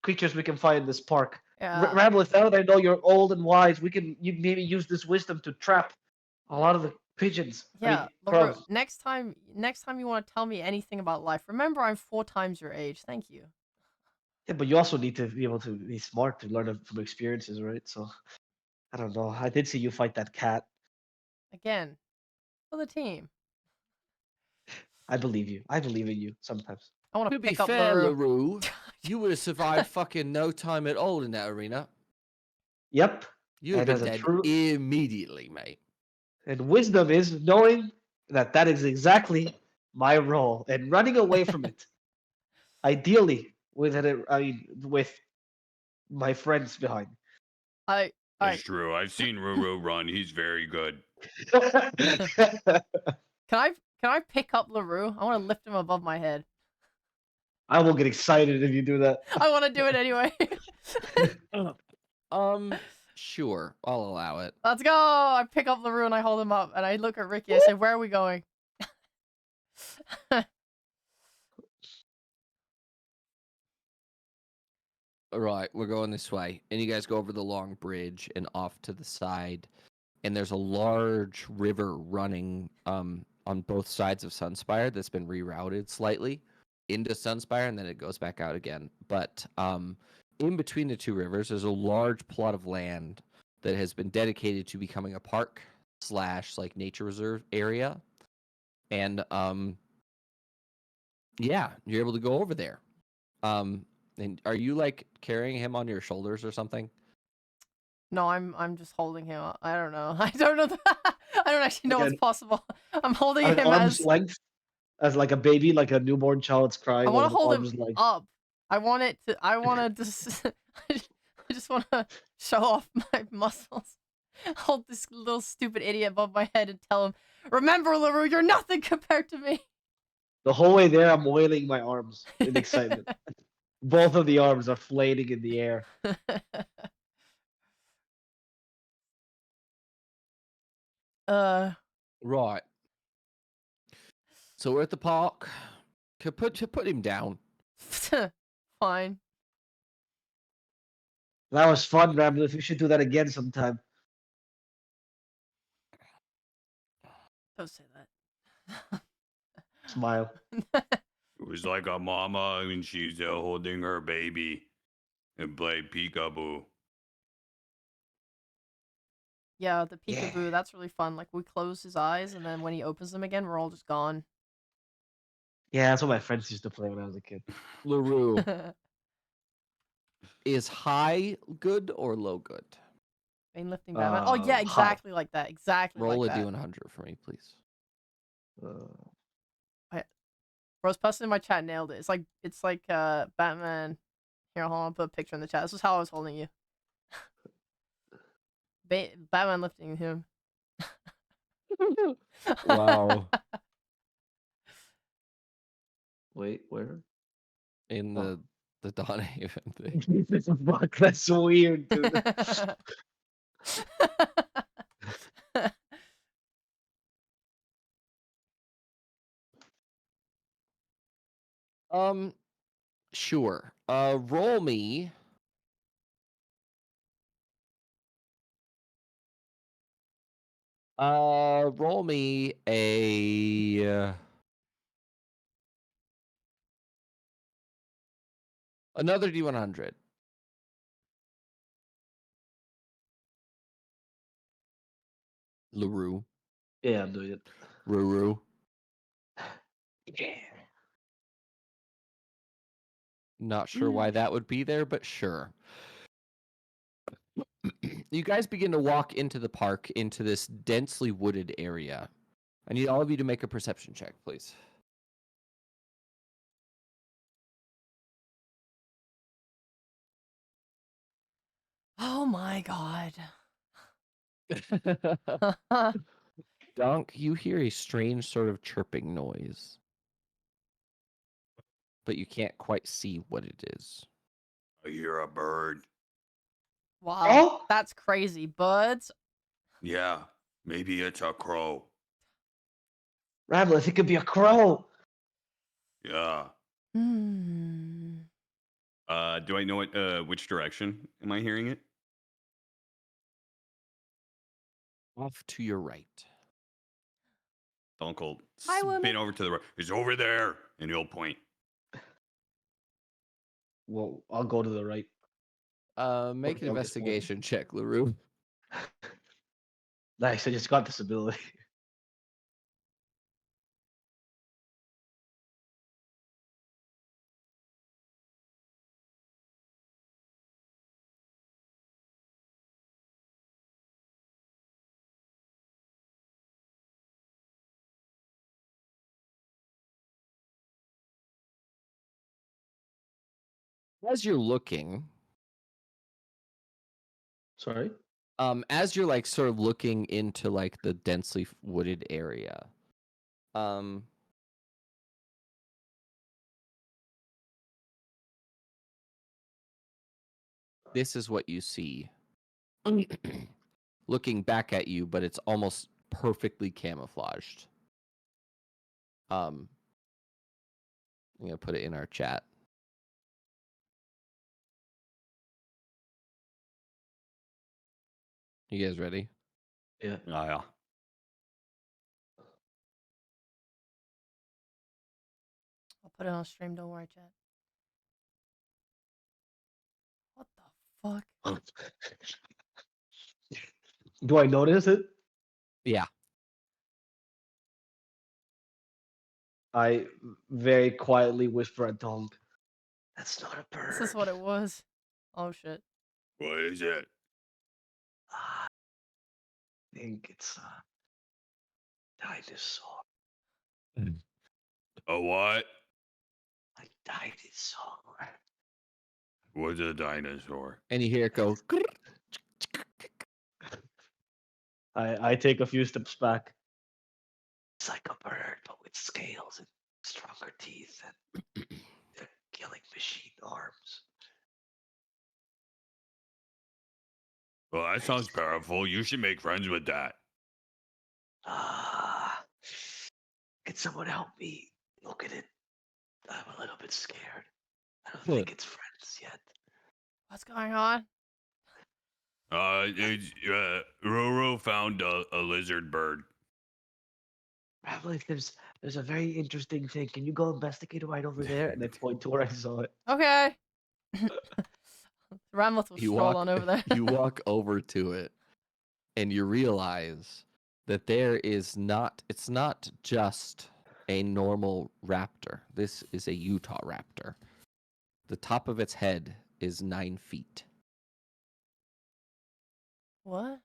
creatures we can find in this park. Yeah. Rambleth, now that I know you're old and wise, you maybe use this wisdom to trap a lot of the pigeons. Yeah, Crows. Lerroux, next time you want to tell me anything about life, remember I'm 4 times your age. Thank you. Yeah, but you also need to be able to be smart to learn from experiences, right? So I don't know. I did see you fight that cat. Again, for the team. I believe you. I believe in you sometimes. I want To to be pick up fair, Lerroux. Lerroux, you would have survived fucking no time at all in that arena. Yep. You would And have as been a dead true immediately, mate. and wisdom is knowing that is exactly my role and running away from it. Ideally, with my friends behind. I Alright. It's true. I've seen Ruru run. He's very good. Can I pick up Lerroux? I want to lift him above my head. I will get excited if you do that. I want to do it anyway. Sure, I'll allow it. Let's go! I pick up Lerroux and I hold him up, and I look at Ricky. I say, "Where are we going?" All right, we're going this way, and you guys go over the long bridge and off to the side, and there's a large river running on both sides of Sunspire that's been rerouted slightly into Sunspire, and then it goes back out again. But in between the two rivers, there's a large plot of land that has been dedicated to becoming a park / like nature reserve area, and yeah, you're able to go over there. And are you like carrying him on your shoulders or something? No, I'm just holding him up. I don't know. I don't know. I don't actually know Like what's possible. I'm holding At him arm's as length, as like a baby, like a newborn child's crying. I want to at hold arm's him length. up. I want it to. I want to just. I just want to show off my muscles. Hold this little stupid idiot above my head and tell him, "Remember, Lerroux, you're nothing compared to me." The whole way there, I'm wailing my arms in excitement. Both of the arms are flating in the air. Right. So we're at the park. Put him down. Fine. That was fun, Rambleth. We should do that again sometime. Don't say that. Smile. It was like a mama and she's holding her baby and play peekaboo. Yeah, the Yeah. peekaboo, that's really fun. Like, we close his eyes, and then when he opens them again, we're all just gone. Yeah, that's what my friends used to play when I was a kid. Lerroux, is high good or low good? Main lifting Batman. Oh, yeah, High. exactly like that. Exactly Roll like a that. D100 for me, please. Bros person in my chat nailed it. It's like Batman. Here, hold on, I'll put a picture in the chat. This is how I was holding you. Batman lifting him. Wow. Wait, where? In Oh. the Dawnhaven thing. Fuck, that's weird, dude. Sure. Roll me. Roll me a another D100. Lerroux. Yeah, I'm doing it. Ruru. Yeah. Not sure why that would be there, but sure. You guys begin to walk into the park, into this densely wooded area. I need all of you to make a perception check, please. Oh my god. Dunk, you hear a strange sort of chirping noise, but you can't quite see what it is. I hear a bird. Wow. Oh? That's crazy, buds. Yeah, maybe it's a crow. Rambleth, it could be a crow. Yeah. Hmm. Do I know it? Which direction am I hearing it? Off to your right. Uncle Hi, spin woman. over to the right. It's over there. And he'll point. Well, I'll go to the right. Make an focus point. investigation check, Lerroux. Nice, I just got this ability. As you're looking, Sorry? As you're like sort of looking into like the densely wooded area, this is what you see. Looking back at you, but it's almost perfectly camouflaged. I'm gonna put it in our chat. You guys ready? Yeah. Oh, yeah. I'll put it on stream. Don't worry, chat. What the fuck? Do I notice it? Yeah. I very quietly whisper at Dong, "That's not a bird." This is what it was. Oh shit. What is it? I think it's a dinosaur. A what? A dinosaur. What's a dinosaur? And you hear it go. I take a few steps back. It's like a bird, but with scales and stronger teeth and killing machine arms. Well, that sounds powerful. You should make friends with that. Ah, can someone help me look at it? I'm a little bit scared. I don't think it's friends yet. What's going on? Roro found a lizard bird. Probably there's a very interesting thing. Can you go investigate it right over there? And I point to where I saw it. Okay. Ramlet will You stroll walk, on over there. you walk over to it, and you realize that there is not. It's not just a normal raptor. This is a Utah raptor. The top of its head is 9 feet, What?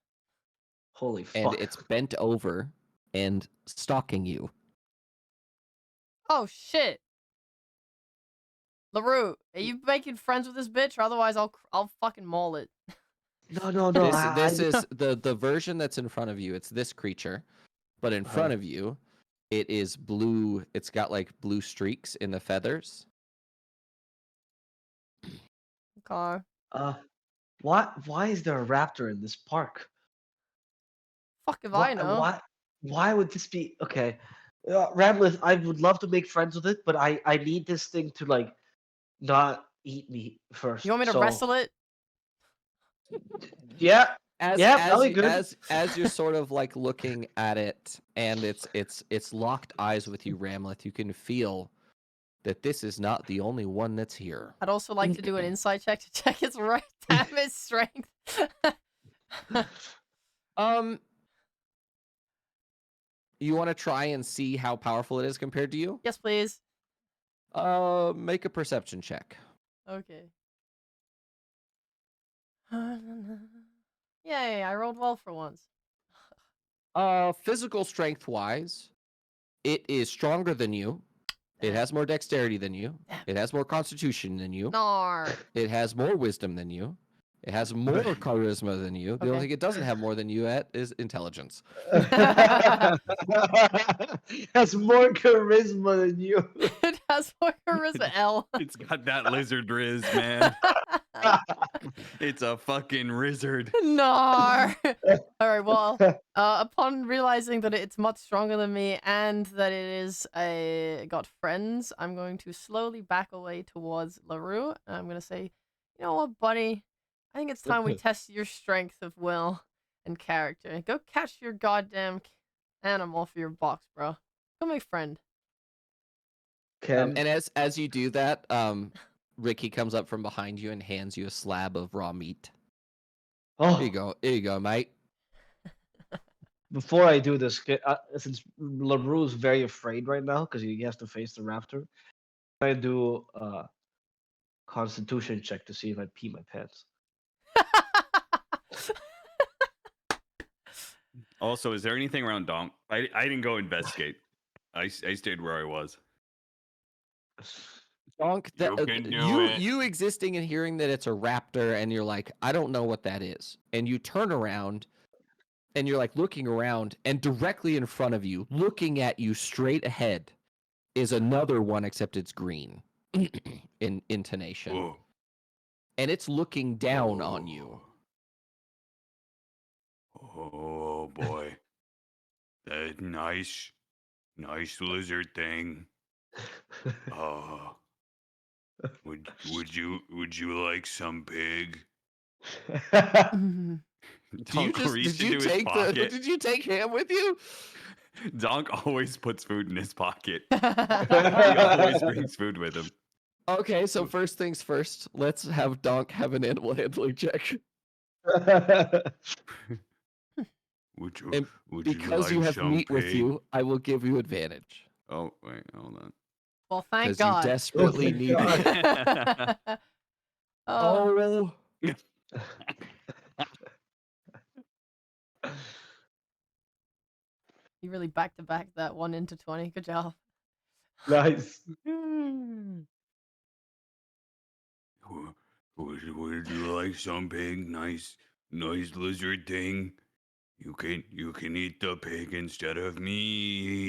Holy and fuck! it's bent over and stalking you. Oh shit. Lerroux, are you making friends with this bitch? Or otherwise, I'll fucking maul it. No. This is the version that's in front of you. It's this creature, but in front of you, it is blue. It's got like blue streaks in the feathers. Okay. Why is there a raptor in this park? Fuck if I Why know. why would this be okay? Ramlet, I would love to make friends with it, but I need this thing to like not eat me first. You want me to so, wrestle it? Yeah, As yeah, as probably you, good. as you're sort of like looking at it, and it's locked eyes with you, Ramleth. You can feel that this is not the only one that's here. I'd also like to do an insight check to check its right damage strength. You want to try and see how powerful it is compared to you? Yes, please. Make a perception check. Okay. Yay, I rolled well for once. Physical strength wise, it is stronger than you. It has more dexterity than you. Damn. It has more constitution than you. Nar. It has more wisdom than you. It has more charisma than you. The only Okay. thing it doesn't have more than you at is intelligence. Has more charisma than you. It has more charisma. L. It's got that lizard riz, man. It's a fucking lizard. Nar. All right. Well, upon realizing that it's much stronger than me and that it is got friends, I'm going to slowly back away towards Lerroux. And I'm gonna say, you know what, buddy? I think it's time we test your strength of will and character. Go catch your goddamn animal for your box, bro. Go make friend. And as you do that, Ricky comes up from behind you and hands you a slab of raw meat. Here you go. Here you go, mate. Before I do this, since Lerroux is very afraid right now because he has to face the raptor, I do a Constitution check to see if I pee my pants. Also, is there anything around Donk? I didn't go investigate. I stayed where I was. Donk, You can do you it. you existing and hearing that it's a raptor, and you're like, I don't know what that is, and you turn around, and you're like looking around, and directly in front of you, looking at you straight ahead, is another one, except it's green in intonation, Whoa. and it's looking down on you. Oh boy. That nice lizard thing. Would you like some pig? Mhm. Donk reached into his Did pocket. you take him with you? Donk always puts food in his pocket. He Yeah. always brings food with him. Okay, so first things first, let's have Donk have an animal handling check. Would you And would because you like have some meat pig? with you, I will give you advantage. Oh, wait, hold on. Well, thank Because you God. desperately thank need God. it. Oh, Oh, you really back to back that 1 into 20. Good job. Nice. Would you like some pig? Nice lizard thing. You can eat the pig instead of me.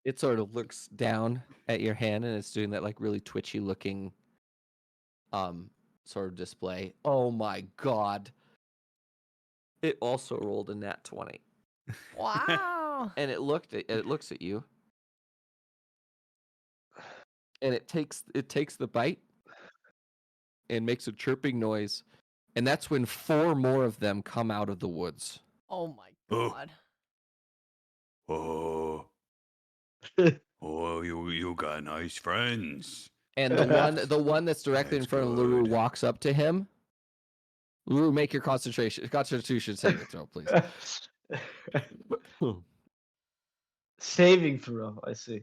it sort of looks down at your hand and it's doing that like really twitchy looking sort of display. Oh my god. It also rolled a nat 20. Wow. And it looks at you. And it takes the bite and makes a chirping noise. And that's when 4 more of them come out of the woods. Oh my Oh. God. Oh, you got nice friends. And the one that's directly in That's front of Lerroux good. walks up to him. Lerroux, make your constitution saving throw, please. Saving throw. I see.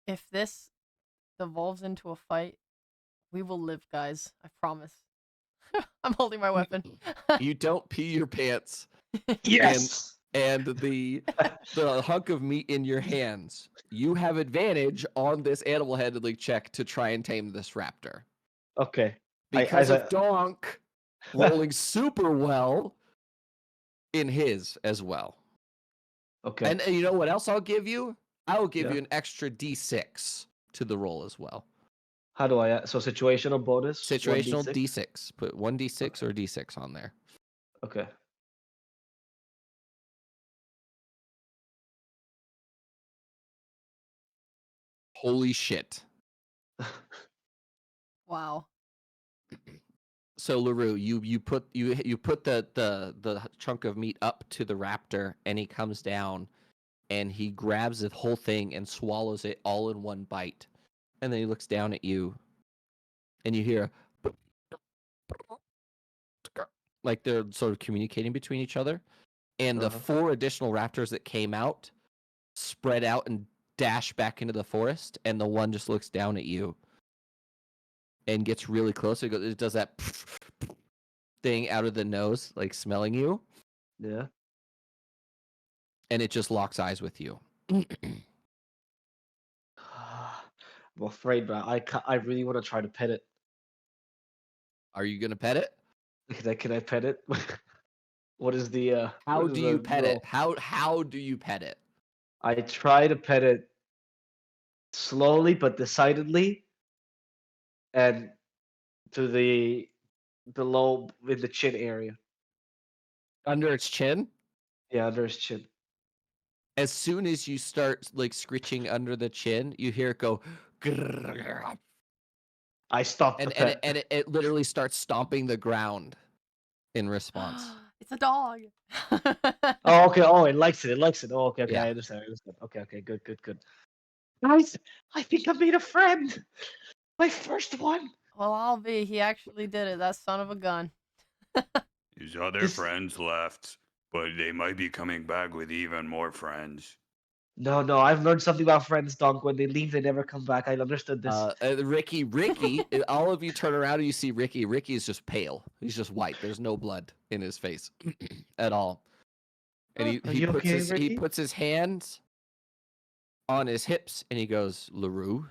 If this devolves into a fight, we will live, guys. I promise. I'm holding my weapon. You don't pee your pants, Yes. and the hunk of meat in your hands. You have advantage on this animal handling check to try and tame this raptor Okay. because of Donk rolling super well in his as well. Okay. And you know what else I'll give you? I'll give Yeah. you an extra D6 to the roll as well. How do I? So situational bonus. Situational 1d6? D6. Put 1d6 or D6 on there. Okay. Holy shit. Wow. So Lerroux, you put the chunk of meat up to the raptor, and he comes down, and he grabs the whole thing and swallows it all in one bite, and then he looks down at you, and you hear like they're sort of communicating between each other, and the 4 additional raptors that came out spread out and dash back into the forest, and the one just looks down at you and gets really close. It does that thing out of the nose, like smelling you. Yeah. And it just locks eyes with you. I'm afraid, but I really want to try to pet it. Are you gonna pet it? Can I pet it? What is the How what is do you the pet roll? it? How do you pet it? I try to pet it slowly but decidedly, and to the below in the chin area. Under its chin? Yeah, under his chin. As soon as you start like scritching under the chin, you hear it go grrrr, I stopped the and pet. it literally starts stomping the ground in response. It's a dog. Oh, okay. Oh, it likes it. It likes it. Oh, okay. Okay. Yeah. I understand. I understand. Okay. Okay. Good. Good. Good. Guys, I think I made a friend. My first one. Well, I'll be. He actually did it. That son of a gun. His other This- friends left, but they might be coming back with even more friends. No, no. I've learned something about friends, Donk. When they leave, they never come back. I understood this. Ricky, all of you turn around and you see Ricky. Ricky is just pale. He's just white. There's no blood in his face at all. And Are you okay, he Ricky? puts his hands on his hips, and he goes, Lerroux,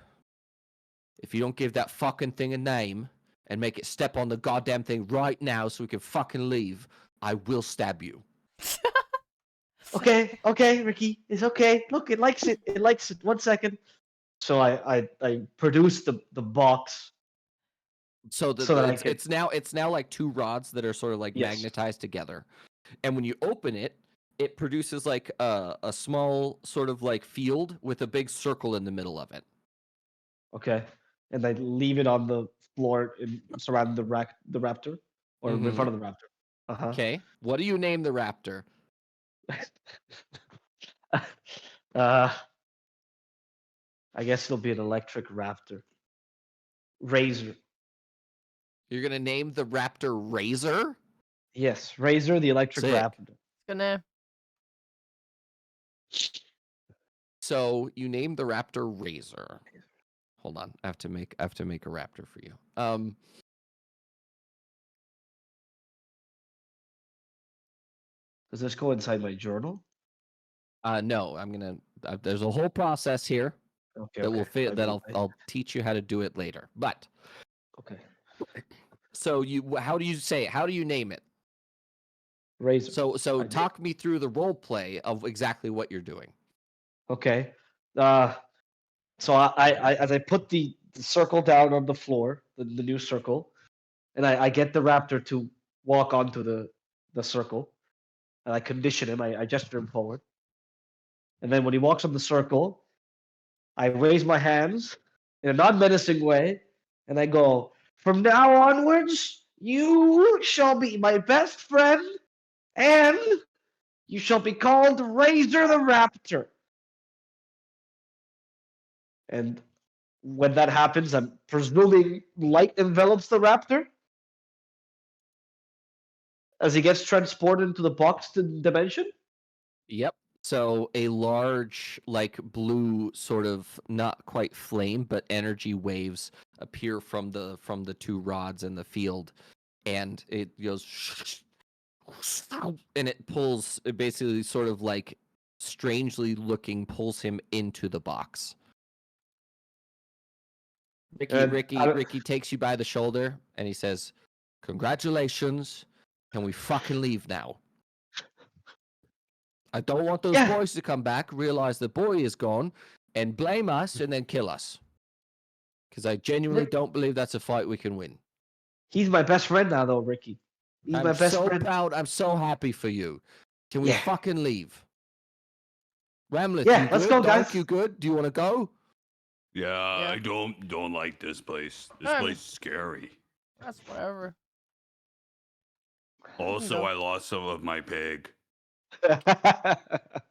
if you don't give that fucking thing a name and make it step on the goddamn thing right now so we can fucking leave, I will stab you. Okay, Ricky, it's okay. Look, it likes it. It likes it. 1 second. So I produce the box So so that I can. it's now like two rods that are sort of like Yes. magnetized together. And when you open it, it produces like a small sort of like field with a big circle in the middle of it. Okay, and I leave it on the floor surrounding the raptor, or in Mhm. front of the raptor. Uh-huh. Okay. What do you name the raptor? I guess it'll be an electric raptor. Razor. You're gonna name the raptor Razor? Yes, Razor the electric Sick. raptor. Gonna. So you name the raptor Razor. Hold on, I have to make a raptor for you. Does this go inside my journal? No, I'm gonna. There's a whole process here Okay, that will okay. fit. That I'll teach you how to do it later. But Okay. so how do you say it? How do you name it? Razor. So I did. talk me through the role play of exactly what you're doing. Okay. So I as I put the circle down on the floor, the new circle, and I get the raptor to walk onto the circle, and I condition him. I gesture him forward, and then when he walks on the circle, I raise my hands in a non-menacing way, and I go, "From now onwards, you shall be my best friend, and you shall be called Razor the Raptor." And when that happens, I'm presuming light envelops the raptor as he gets transported into the box dimension. Yep. So a large, like blue, sort of not quite flame, but energy waves appear from the two rods in the field, and it goes, and it pulls. It basically sort of like strangely looking pulls him into the box. And Ricky takes you by the shoulder and he says, "Congratulations, can we fucking leave now? I don't want those yeah, boys to come back, realize the boy is gone, and blame us and then kill us. Because I genuinely don't believe that's a fight we can win. he's my best friend now, though, Ricky. He's my I'm best so friend. proud. I'm so happy for you. Can we Yeah, fucking leave? Ramlet, yeah. you Let's good? go, guys. Donk, you good? Do you want to go? Yeah, Yeah. I don't like this place. This Um, place is scary. That's whatever. Also, go. I lost some of my pig.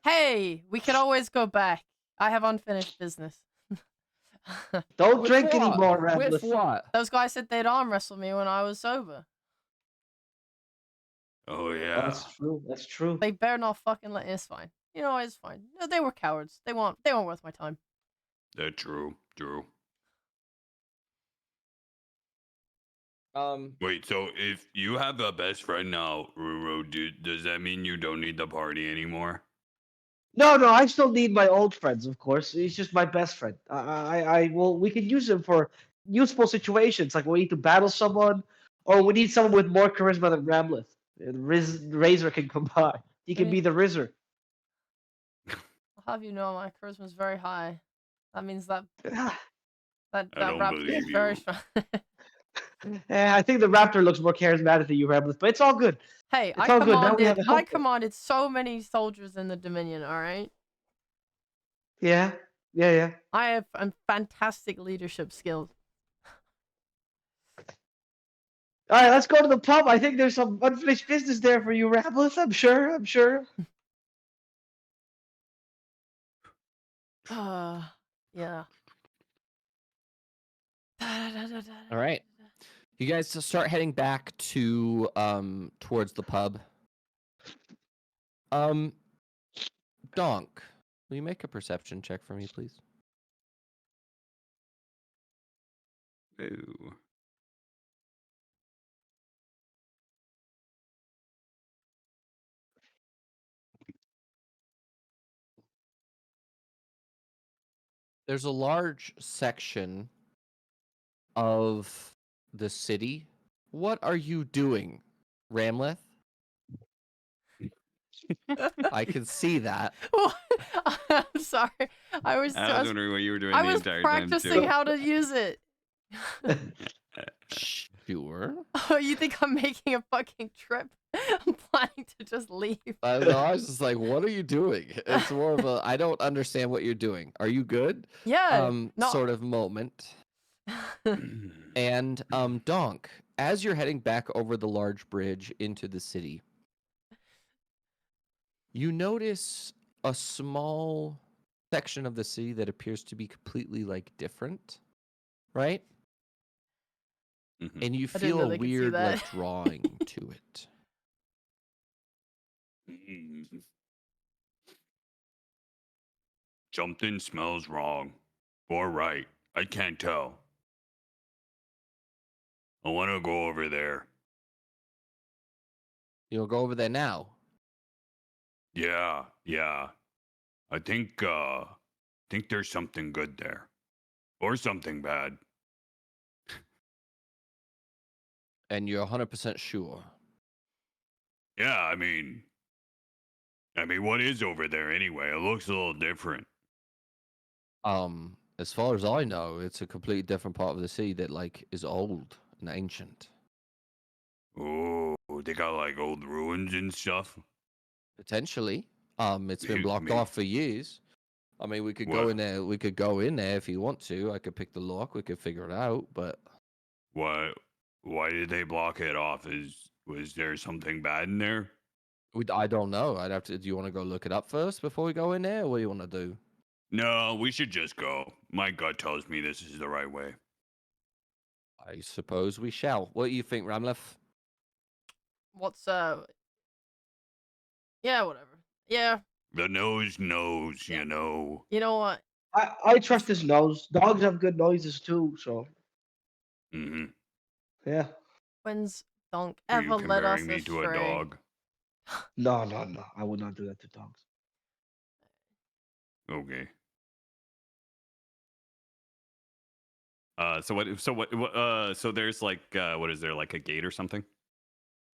Hey, we can always go back. I have unfinished business. Don't With drink what? anymore, With Rambleth. what? Those guys said they'd arm wrestle me when I was sober. Oh Oh, yeah. that's true. That's true. They better not fucking let. It's fine. You know, it's fine. No, they were cowards. They weren't worth my time. That's true. True. Wait, so if you have a best friend now, Ruro, does that mean you don't need the party anymore? No, no. I still need my old friends, of course. He's just my best friend. I will. We can use him for useful situations, like when we need to battle someone, or we need someone with more charisma than Ramleth. Razor can come by. He can be the Rizzer. I'll have you know, my charisma's very high. That means that Ah, that I that don't raptor is believe very you. strong. I think the Raptor looks more charismatic than you, Rambleth, but it's all good. Hey, It's all good. Now we have a I helper. commanded so many soldiers in the Dominion. All right, Yeah, yeah, yeah. I have fantastic leadership skills. All right, let's go to the pub. I think there's some unfinished business there for you, Rambleth. I'm sure. I'm sure. Yeah. All right. You guys start heading back to towards the pub. Donk, will you make a perception check for me, please? Ooh. There's a large section of the city. What are you doing, Ramleth? I can see that. I'm sorry. I was I was wondering what you were doing I the was entire time practicing too. how to use it. Sure. Oh, you think I'm making a fucking trip? I'm planning to just leave. I don't know. I was just like, what are you doing? It's more of a I don't understand what you're doing. Are you good? Yeah. No. Sort of moment. And Donk, as you're heading back over the large bridge into the city, you notice a small section of the city that appears to be completely like different, right? Mhm. And you I didn't feel know a they could see weird like that. drawing to it. Something smells wrong. Or right. I can't tell. I want to go over there. You'll go over there now. Yeah. I think there's something good there. Or something bad. And you're 100% sure. Yeah, I mean, what is over there anyway? It looks a little different. As far as I know, it's a completely different part of the city that like is old and ancient. Oh, they got like old ruins and stuff. Potentially. It's been Me- blocked me- off for years. I mean, we could go What? in there. We could go in there if you want to. I could pick the lock. We could figure it out. But What? Why did they block it off? Was there something bad in there? I don't know. I'd have to. Do you want to go look it up first before we go in there? What do you want to do? No, we should just go. My gut tells me this is the right way. I suppose we shall. What do you think, Ramleth? What's Yeah, whatever. Yeah. The nose knows, Yeah. you know. You know what? I trust his nose. Dogs have good noises too, so Mm-hmm. yeah. When's Donk Are you ever led us comparing me to a astray? dog? No. I would not do that to dogs. Okay. So there's like what is there, like a gate or something?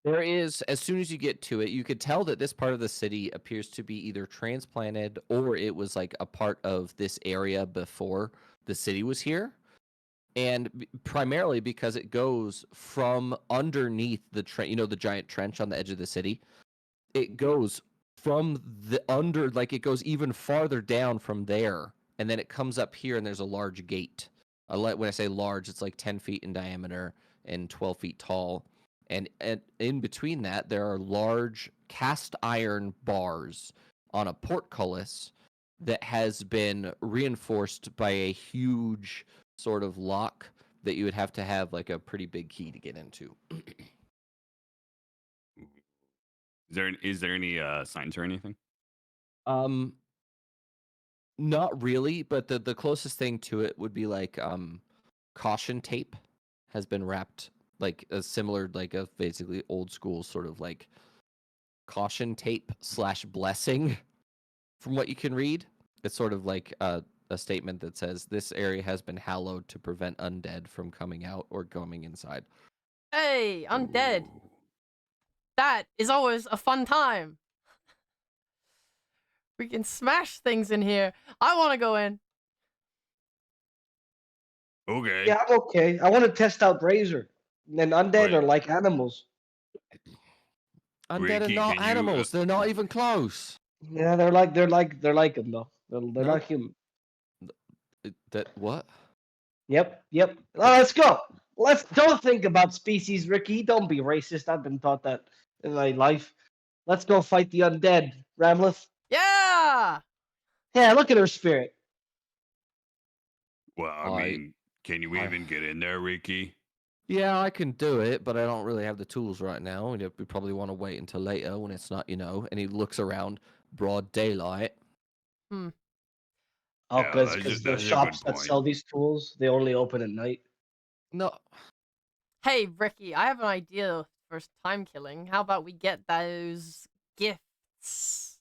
There is, as soon as you get to it, you could tell that this part of the city appears to be either transplanted or it was like a part of this area before the city was here. And primarily because it goes from underneath the the giant trench on the edge of the city. It goes from the under, like it goes even farther down from there, and then it comes up here, and there's a large gate. When I say large, it's like 10 feet in diameter and 12 feet tall. And in between that, there are large cast iron bars on a portcullis that has been reinforced by a huge sort of lock that you would have to have like a pretty big key to get into. Is there any signs or anything? Not really, but the closest thing to it would be like caution tape has been wrapped like a similar like a basically old school sort of like caution tape / blessing from what you can read. It's sort of like a statement that says this area has been hallowed to prevent undead from coming out or coming inside. Hey, undead. Ooh. That is always a fun time. We can smash things in here. I want to go in. Okay. Yeah, I'm okay. I want to test out Razor. And undead Wait. are like animals. Undead are Ricky, not can you, animals. They're not even close. Yeah, they're like them though. They're No. not human. That what? Yep. Let's go. Let's don't think about species, Ricky. Don't be racist. I've been taught that in my life. Let's go fight the undead, Ramleth. Yeah. Yeah, look at her spirit. well, I I- mean, can you I- even get in there, Ricky? Yeah, I can do it, but I don't really have the tools right now. We probably want to wait until later when it's not, and he looks around, broad daylight. Oh, Yeah, because the that's a shops good that point. sell these tools, they only open at night. No, Hey, Ricky, I have an idea for time killing. How about we get those gifts?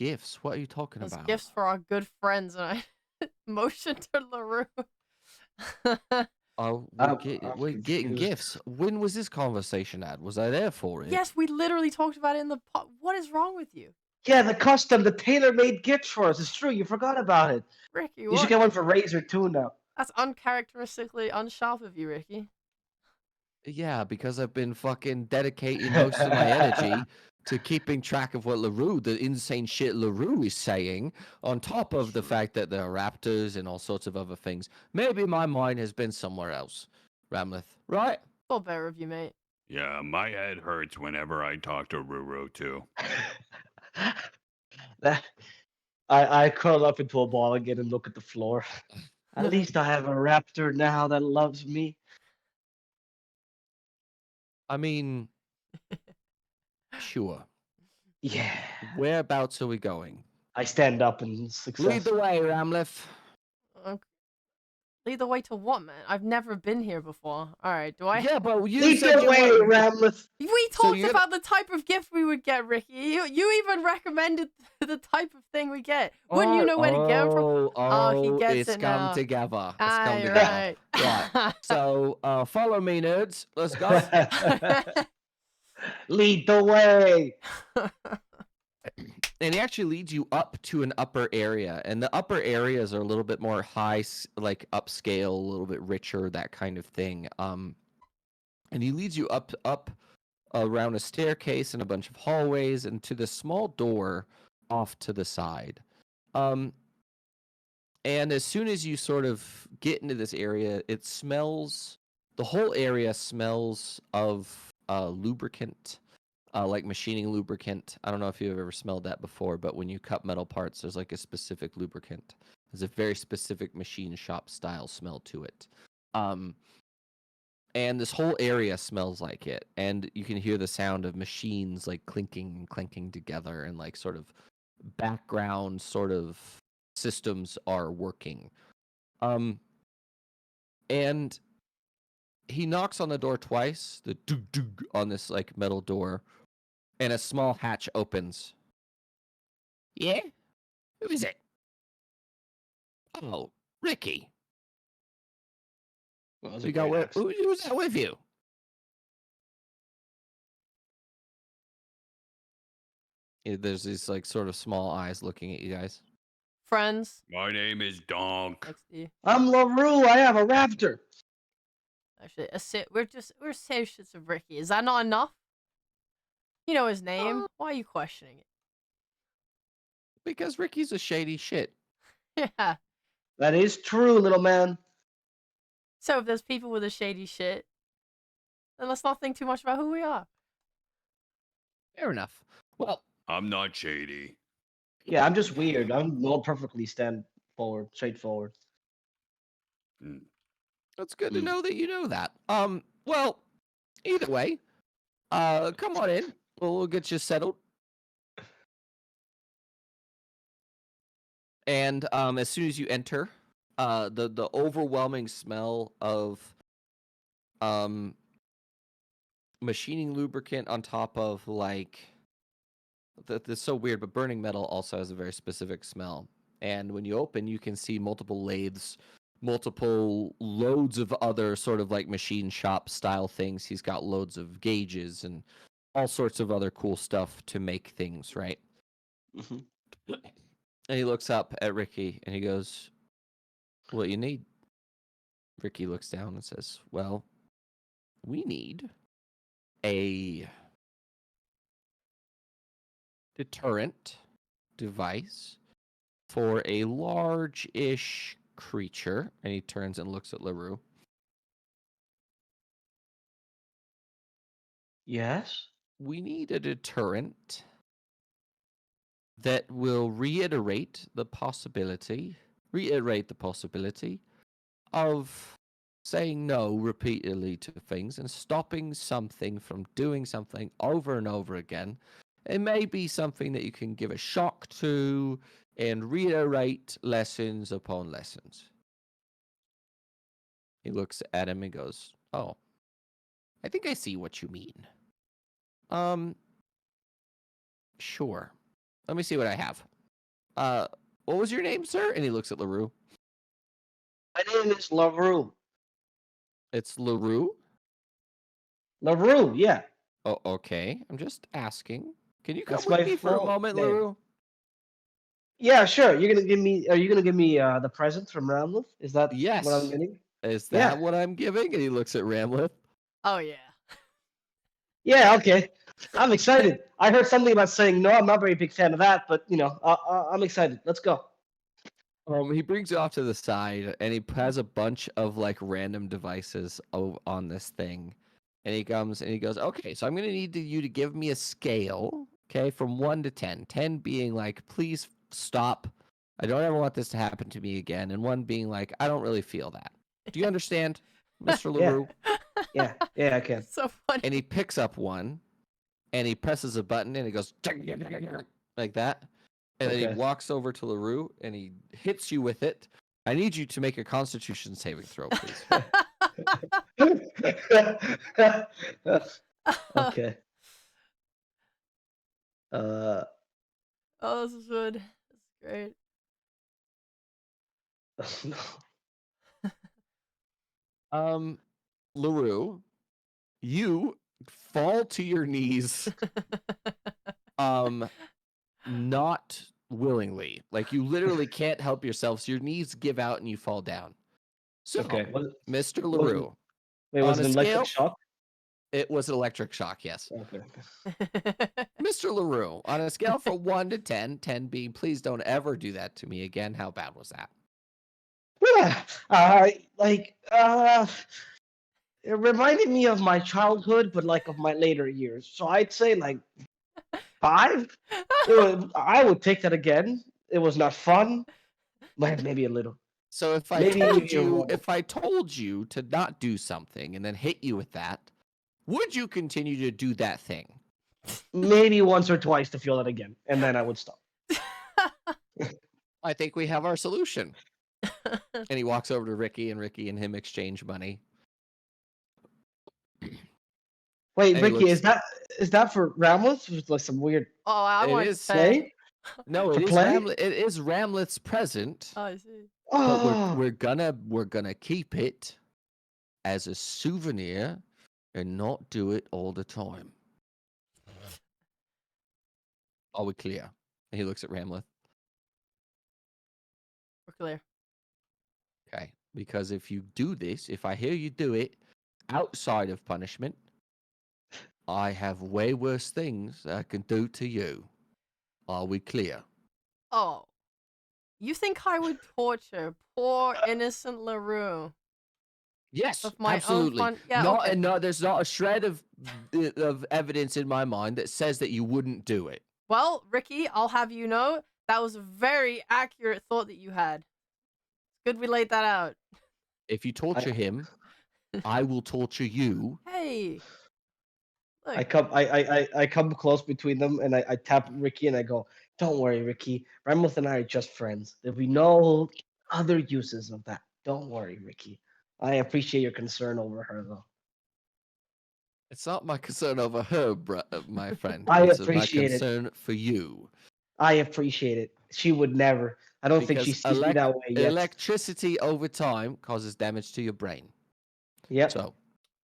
gifts? What are you talking As about? gifts for our good friends, and I motion to Lerroux. Oh, I'm we're getting confused. gifts. When was this conversation had? Was I there for it? Yes, we literally talked about it in the What is wrong with you? Yeah, the tailor-made gift for us. It's true. You forgot about it. Ricky, You should what? get one for Razor too now. That's uncharacteristically unsharp of you, Ricky. Yeah, because I've been fucking dedicating most of my energy to keeping track of what Lerroux, the insane shit Lerroux is saying, on top of the True. fact that there are raptors and all sorts of other things. Maybe my mind has been somewhere else, Ramleth, right? All better of you, mate. Yeah, my head hurts whenever I talk to Ruru too. That- I curl up into a ball again and look at the floor. At least I have a raptor now that loves me. I mean, sure. Yeah. Whereabouts are we going? I stand up in success. Lead the way, Ramleth. Okay. Lead the way to what, man? I've never been here before. All right, do I? Yeah, but you Lead said the you way, were... Ramleth. We So talked you're- about the type of gift we would get, Ricky. You even recommended the type of thing we get. Wouldn't you know where to get 'em from? Oh, he gets it's it come now. together. It's come Aye, together. right. Right. So, follow me, nerds. Let's go. Lead the way. And he actually leads you up to an upper area, and the upper areas are a little bit more like upscale, a little bit richer, that kind of thing. And he leads you up around a staircase and a bunch of hallways, and to the small door off to the side. And as soon as you sort of get into this area, it smells. The whole area smells of lubricant. Like machining lubricant. I don't know if you've ever smelled that before, but when you cut metal parts, there's like a specific lubricant. There's a very specific machine shop style smell to it. And this whole area smells like it. And you can hear the sound of machines like clinking and clanking together, and like sort of background sort of systems are working. And he knocks on the door twice, the doog doog on this like metal door. And a small hatch opens. Yeah? Who is it? Oh, Ricky. Well, that's a We got great accent. who's that with you? There's these like sort of small eyes looking at you guys. Friends, My name is Donk. next to you. I'm Lerroux. I have a raptor. Actually, we're associates of Ricky. Is that not enough? You know his name. Why are you questioning Because Ricky's a shady shit. it? Yeah. That is true, little man. So if there's people with a shady shit, then let's not think too much about who we are. Fair enough. Well, I'm not shady. Yeah, I'm just weird. I'm not perfectly straightforward. Mm. it's good to Mm. know that you know that. Well, either way, come on in. We'll get you settled. And as soon as you enter, the overwhelming smell of machining lubricant on top of like that's so weird, but burning metal also has a very specific smell. And when you open, you can see multiple lathes, multiple loads of other sort of like machine shop style things. He's got loads of gauges and all sorts of other cool stuff to make things, right? hmm And he looks up at Ricky and he goes, "What you need?" Ricky looks down and says, "Well, we need a deterrent device for a large-ish creature." And he turns and looks at Lerroux. Yes. We need a deterrent that will reiterate the possibility of saying no repeatedly to things and stopping something from doing something over and over again. It may be something that you can give a shock to and reiterate lessons upon lessons. He looks at him and goes, "Oh, I think I see what you mean. Sure. Let me see what I have." What was your name, sir? And he looks at Lerroux. My name is Lerroux. It's Lerroux. Lerroux, yeah. Oh, okay. I'm just asking. Can you come That's with my me for a full moment, name. Lerroux? Yeah, sure. You're gonna give me. Are you gonna give me the present from Ramleth? Is that what I'm Yes. getting? Is Yeah. that what I'm giving? And he looks at Ramleth. Oh yeah. Yeah. Okay. I'm excited. I heard something about saying no. I'm not a very big fan of that, but I'm excited. Let's go. He brings you off to the side, and he has a bunch of like random devices on this thing, and he comes and he goes, "Okay, so I'm gonna need you to give me a scale, okay, from 1 to 10. 10 being like, please stop. I don't ever want this to happen to me again, and 1 being like, I don't really feel that. Do you understand, Mr. Yeah. Lerroux?" Yeah. I can. So funny. And he picks up 1, and he presses a button, and it goes like that. And then he Okay. walks over to Lerroux and he hits you with it. I need you to make a Constitution saving throw, please. Okay. Uh. Oh, this is good. This is great. Lerroux, you fall to your knees, not willingly. Like you literally can't help yourself, so your knees give out and you fall down. So, Okay. Mr. was Lerroux, Wait, was on it a an electric scale, shock? it was an electric shock, yes. Okay. Mr. Lerroux, on a scale from 1 to 10, 10 being please don't ever do that to me again, how bad was that? It reminded me of my childhood, but like of my later years. So I'd say like 5. I would take that again. It was not fun, but maybe a little. So if I Maybe if I told you to not do something and then hit you with that, would you continue to do that thing? maybe once or twice to feel it again, and then I would stop. I think we have our solution. And he walks over to Ricky, and Ricky and him exchange money. Wait, And he Ricky, looks- is that for Ramos? It's like some weird Oh, I It want is to pay. play. No, For it is play? It is Ramlet's present, Oh, I see. but Oh, we're gonna keep it as a souvenir and not do it all the time. Are we clear? And he looks at Ramlet. We're clear. Okay. Because if you do this, if I hear you do it outside of punishment, I have way worse things I can do to you. Are we clear? Oh, you think I would torture poor innocent Lerroux Yes, with my absolutely. own fun? Yeah, Not, okay. and no, there's not a shred of evidence in my mind that says that you wouldn't do it. Well, Ricky, I'll have you know that was a very accurate thought that you had. Good we laid that out. If you torture him, I will torture you. Hey. Look. I come close between them and I tap Ricky and I go, "Don't worry, Ricky. Ramos and I are just friends. There'll be no other uses of that. Don't worry, Ricky. I appreciate your concern over her, though. It's not my concern over her, my friend. I It's my appreciate it. concern for you. I appreciate it. She would never. I don't think she Because sees me that way yet. electricity over time causes damage to your brain. Yep. So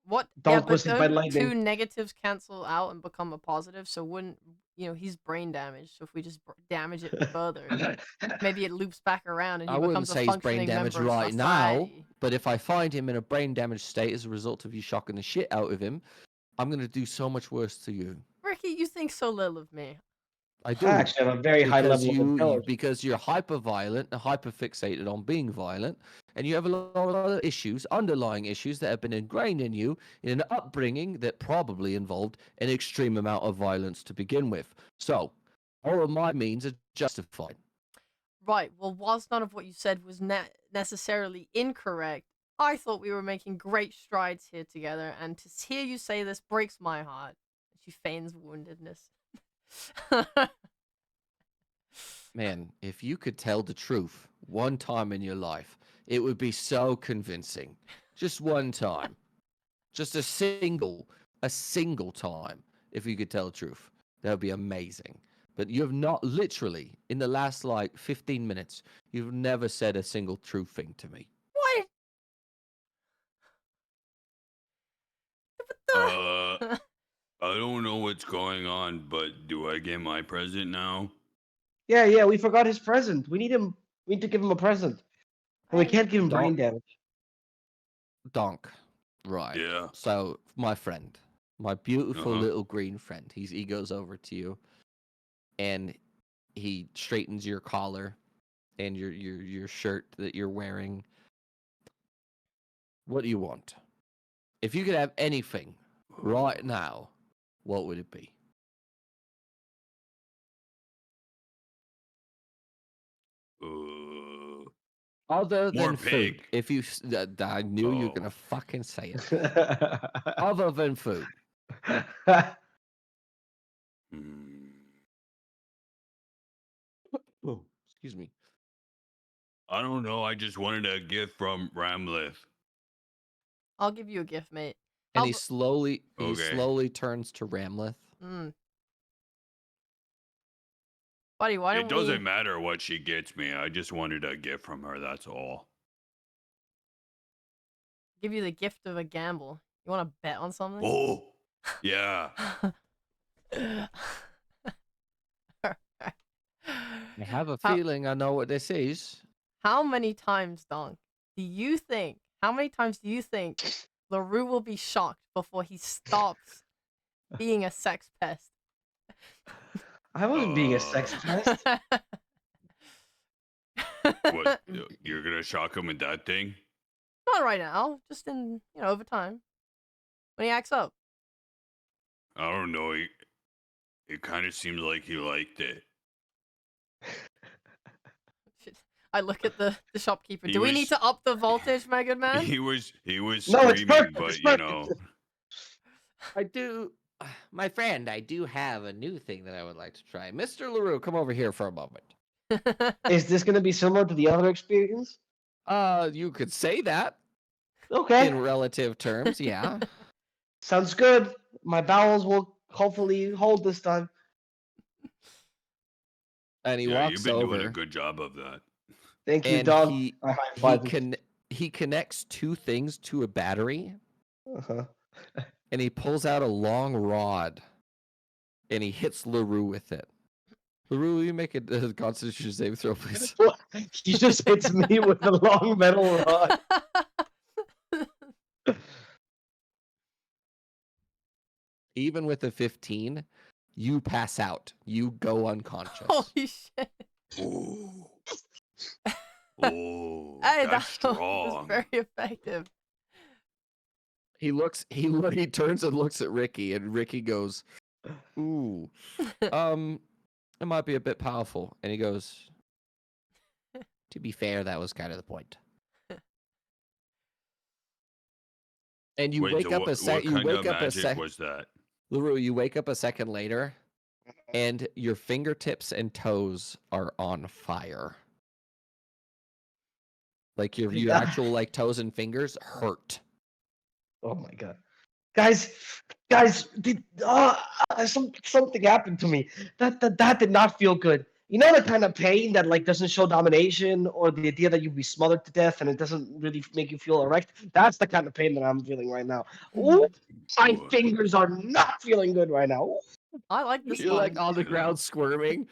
What? Don't Yeah, but twist it by don't lightning. 2 negatives cancel out and become a positive? So wouldn't he's brain damaged? So if we just damage it further, maybe it loops back around and he I wouldn't becomes a say he's brain functioning damaged member of right now, society. but if I find him in a brain damaged state as a result of you shocking the shit out of him, I'm gonna do so much worse to you. Ricky, you think so little of me. I do. I actually have a very high level of intelligence. Because you're hyper violent and hyper fixated on being violent, and you have a lot of other issues, underlying issues that have been ingrained in you in an upbringing that probably involved an extreme amount of violence to begin with. So, all of my means are justified. Right. Well, whilst none of what you said was necessarily incorrect, I thought we were making great strides here together, and to hear you say this breaks my heart. She feigns woundedness. Man, if you could tell the truth one time in your life, it would be so convincing. Just one time. Just a single time. If you could tell the truth, that would be amazing. but you have not literally in the last like 15 minutes. You've never said a single true thing to me. What? Uh, I don't know what's going on, but do I get my present now? Yeah, we forgot his present. We need him. We need to give him a present. And we can't give him brain damage. Donk. Right. Yeah. So, my friend, my beautiful Uh-huh. little green friend, he goes over to you and he straightens your collar and your shirt that you're wearing. What do you want? If you could have anything right now, what would it be? Uh, Other More than food. pig. If you, I knew you were Oh. gonna fucking say it. Other than food. hmm. Oh, excuse me. I don't know. I just wanted a gift from Ramlith. I'll give you a gift, mate. And How he ab- Okay. slowly turns to Ramleth. Buddy, why It don't doesn't we matter what she gets me. I just wanted a gift from her. That's all. give you the gift of a gamble? You want to bet on something? Oh, yeah. I have a How- feeling I know what this is. How many times, Donk, how many times do you think Lerroux will be shocked before he stops being a sex pest? I wasn't being a sex pest. What? You're gonna shock him with that thing? Not right now, just in, over time. When he acts up. I don't know. It kind of seems like he liked it. I look at the shopkeeper. He Do we was- need to up the voltage, my good man? He was No, it's screaming, perfect, but it's you perfect. know. I do, my friend, I do have a new thing that I would like to try. Mr. Lerroux, come over here for a moment. Is this going to be similar to the other experience? You could say that Okay, in relative terms, yeah. sounds good. My bowels will hopefully hold this time. And he Yeah, walks you've been doing a over good job of that. Thank you, and dog. he I high five. he connects two things to a battery Uh-huh. and he pulls out a long rod and he hits Lerroux with it. Lerroux, will you make a Constitution save throw, please? He just hits me with a long metal rod. Even with a 15, you pass out. You go unconscious. Holy shit. Ooh. Oh, Hey, that's that was strong. very effective. He turns and looks at Ricky, and Ricky goes, "Ooh, it might be a bit powerful." And he goes, "To be fair, that was kind of the point." And you Wait, wake so up a what sec. You kind wake of up a magic sec. was that? Lerroux, you wake up a second later, and your fingertips and toes are on fire. Like your Yeah. actual like toes and fingers hurt. Oh my god, guys, something happened to me. That did not feel good. You know the kind of pain that like doesn't show domination, or the idea that you'd be smothered to death and it doesn't really make you feel erect. That's the kind of pain that I'm feeling right now. Ooh, my Ooh. fingers are not feeling good right now. Ooh, I like this You're one. like on the ground squirming.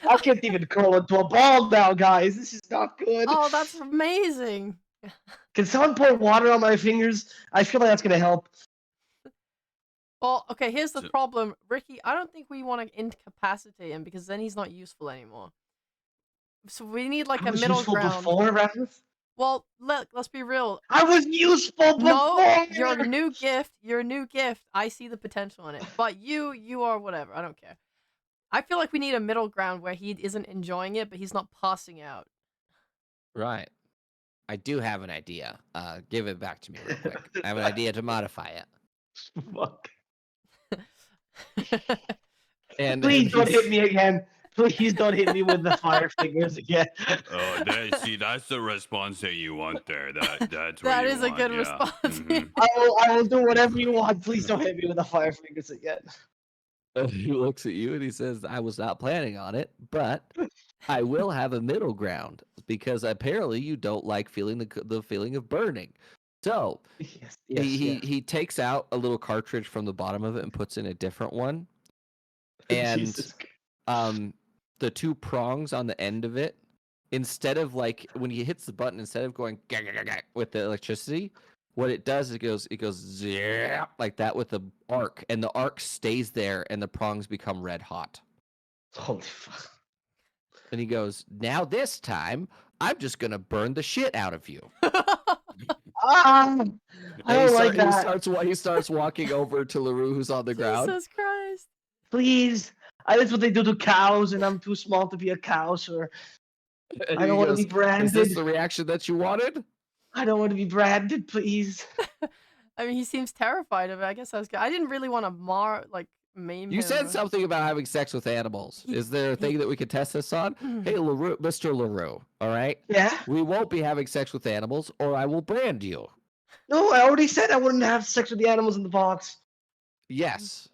I can't even curl into a ball now, guys. This is not good. Oh, that's amazing. Can someone pour water on my fingers? I feel like that's gonna help. Well, okay, here's the So- problem. Ricky, I don't think we want to incapacitate him because then he's not useful anymore. So we need like I a was middle useful ground. before, Rasmus. Well, let's be real. I was useful before. No, you're a new gift. You're a new gift. I see the potential in it. But you are whatever. I don't care. I feel like we need a middle ground where he isn't enjoying it, but he's not passing out. Right. I do have an idea. Give it back to me real quick. I have an idea to modify it. Fuck. And Please don't he's- hit me again. Please don't hit me with the fire fingers again. Oh, that's the response that you want there. That's what That you is a want, good yeah. response. Mhm. I will do whatever you want. Please don't hit me with the fire fingers again. He looks at you and he says, "I was not planning on it, but I will have a middle ground because apparently you don't like feeling the feeling of burning." So Yes, he, yes, he yeah. he takes out a little cartridge from the bottom of it and puts in a different one, and Jesus. the two prongs on the end of it, instead of like when he hits the button, instead of going "gah, gah, gah, gah," with the electricity, what it does is it goes zap, like that with the arc, and the arc stays there, and the prongs become red hot. Holy fuck. And he goes, "Now this time, I'm just gonna burn the shit out of you." Ah! I And don't like that. he starts walking over to Lerroux, who's on the ground. Jesus Christ. Please. That's what they do to cows, and I'm too small to be a cow, sir. And I he don't want to goes, be "Is this branded. the reaction that you wanted?" I don't want to be branded, please. I mean, he seems terrified of it. I guess I was good. I didn't really want to maim You him. said something about having sex with animals. Is there a thing that we could test this on? Hey, Lerroux, Mr. Lerroux, all right? Yeah? We won't be having sex with animals, or I will brand you. No, I already said I wouldn't have sex with the animals in the box. Yes.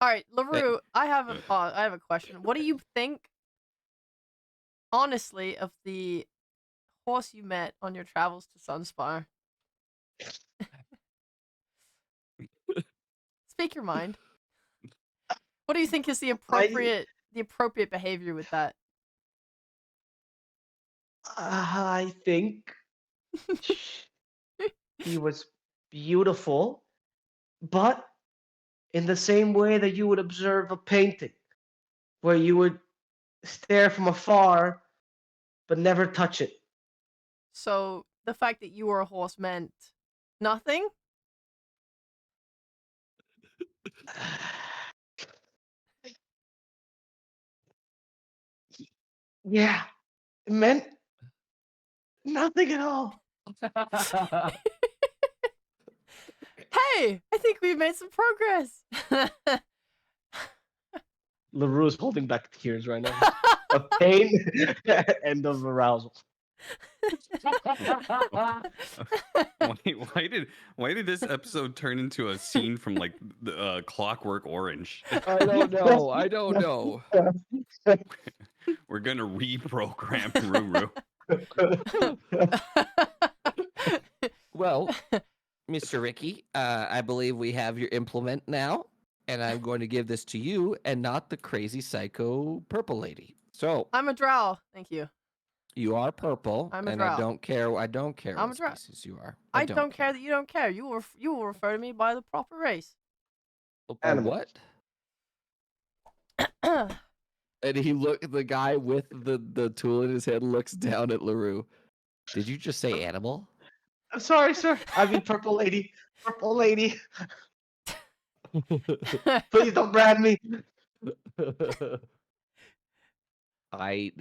All right, Lerroux, I have a question. What do you think, honestly, of the horse you met on your travels to Sunspire? Speak your mind. What do you think is the appropriate behavior with that? I think he was beautiful, but in the same way that you would observe a painting, where you would stare from afar but never touch it. So the fact that you were a horse meant nothing? Yeah, it meant nothing at all. Hey, I think we've made some progress. Lerroux is holding back tears right now of pain and of arousal. Why did this episode turn into a scene from like the Clockwork Orange? I don't know. I don't know. We're gonna reprogram Ruru. Well, Mr. Ricky, I believe we have your implement now, and I'm going to give this to you and not the crazy psycho purple lady. So I'm a drow. Thank you. you are purple, I'm a and drow. I don't care. I don't care I'm what a drow. species you are. I don't care that you don't care. You will refer to me by the proper race. What? And the guy with the tool in his hand looks down at Lerroux. Did you just say animal? I'm sorry, sir. I mean, purple lady. Purple lady. Please don't brand me.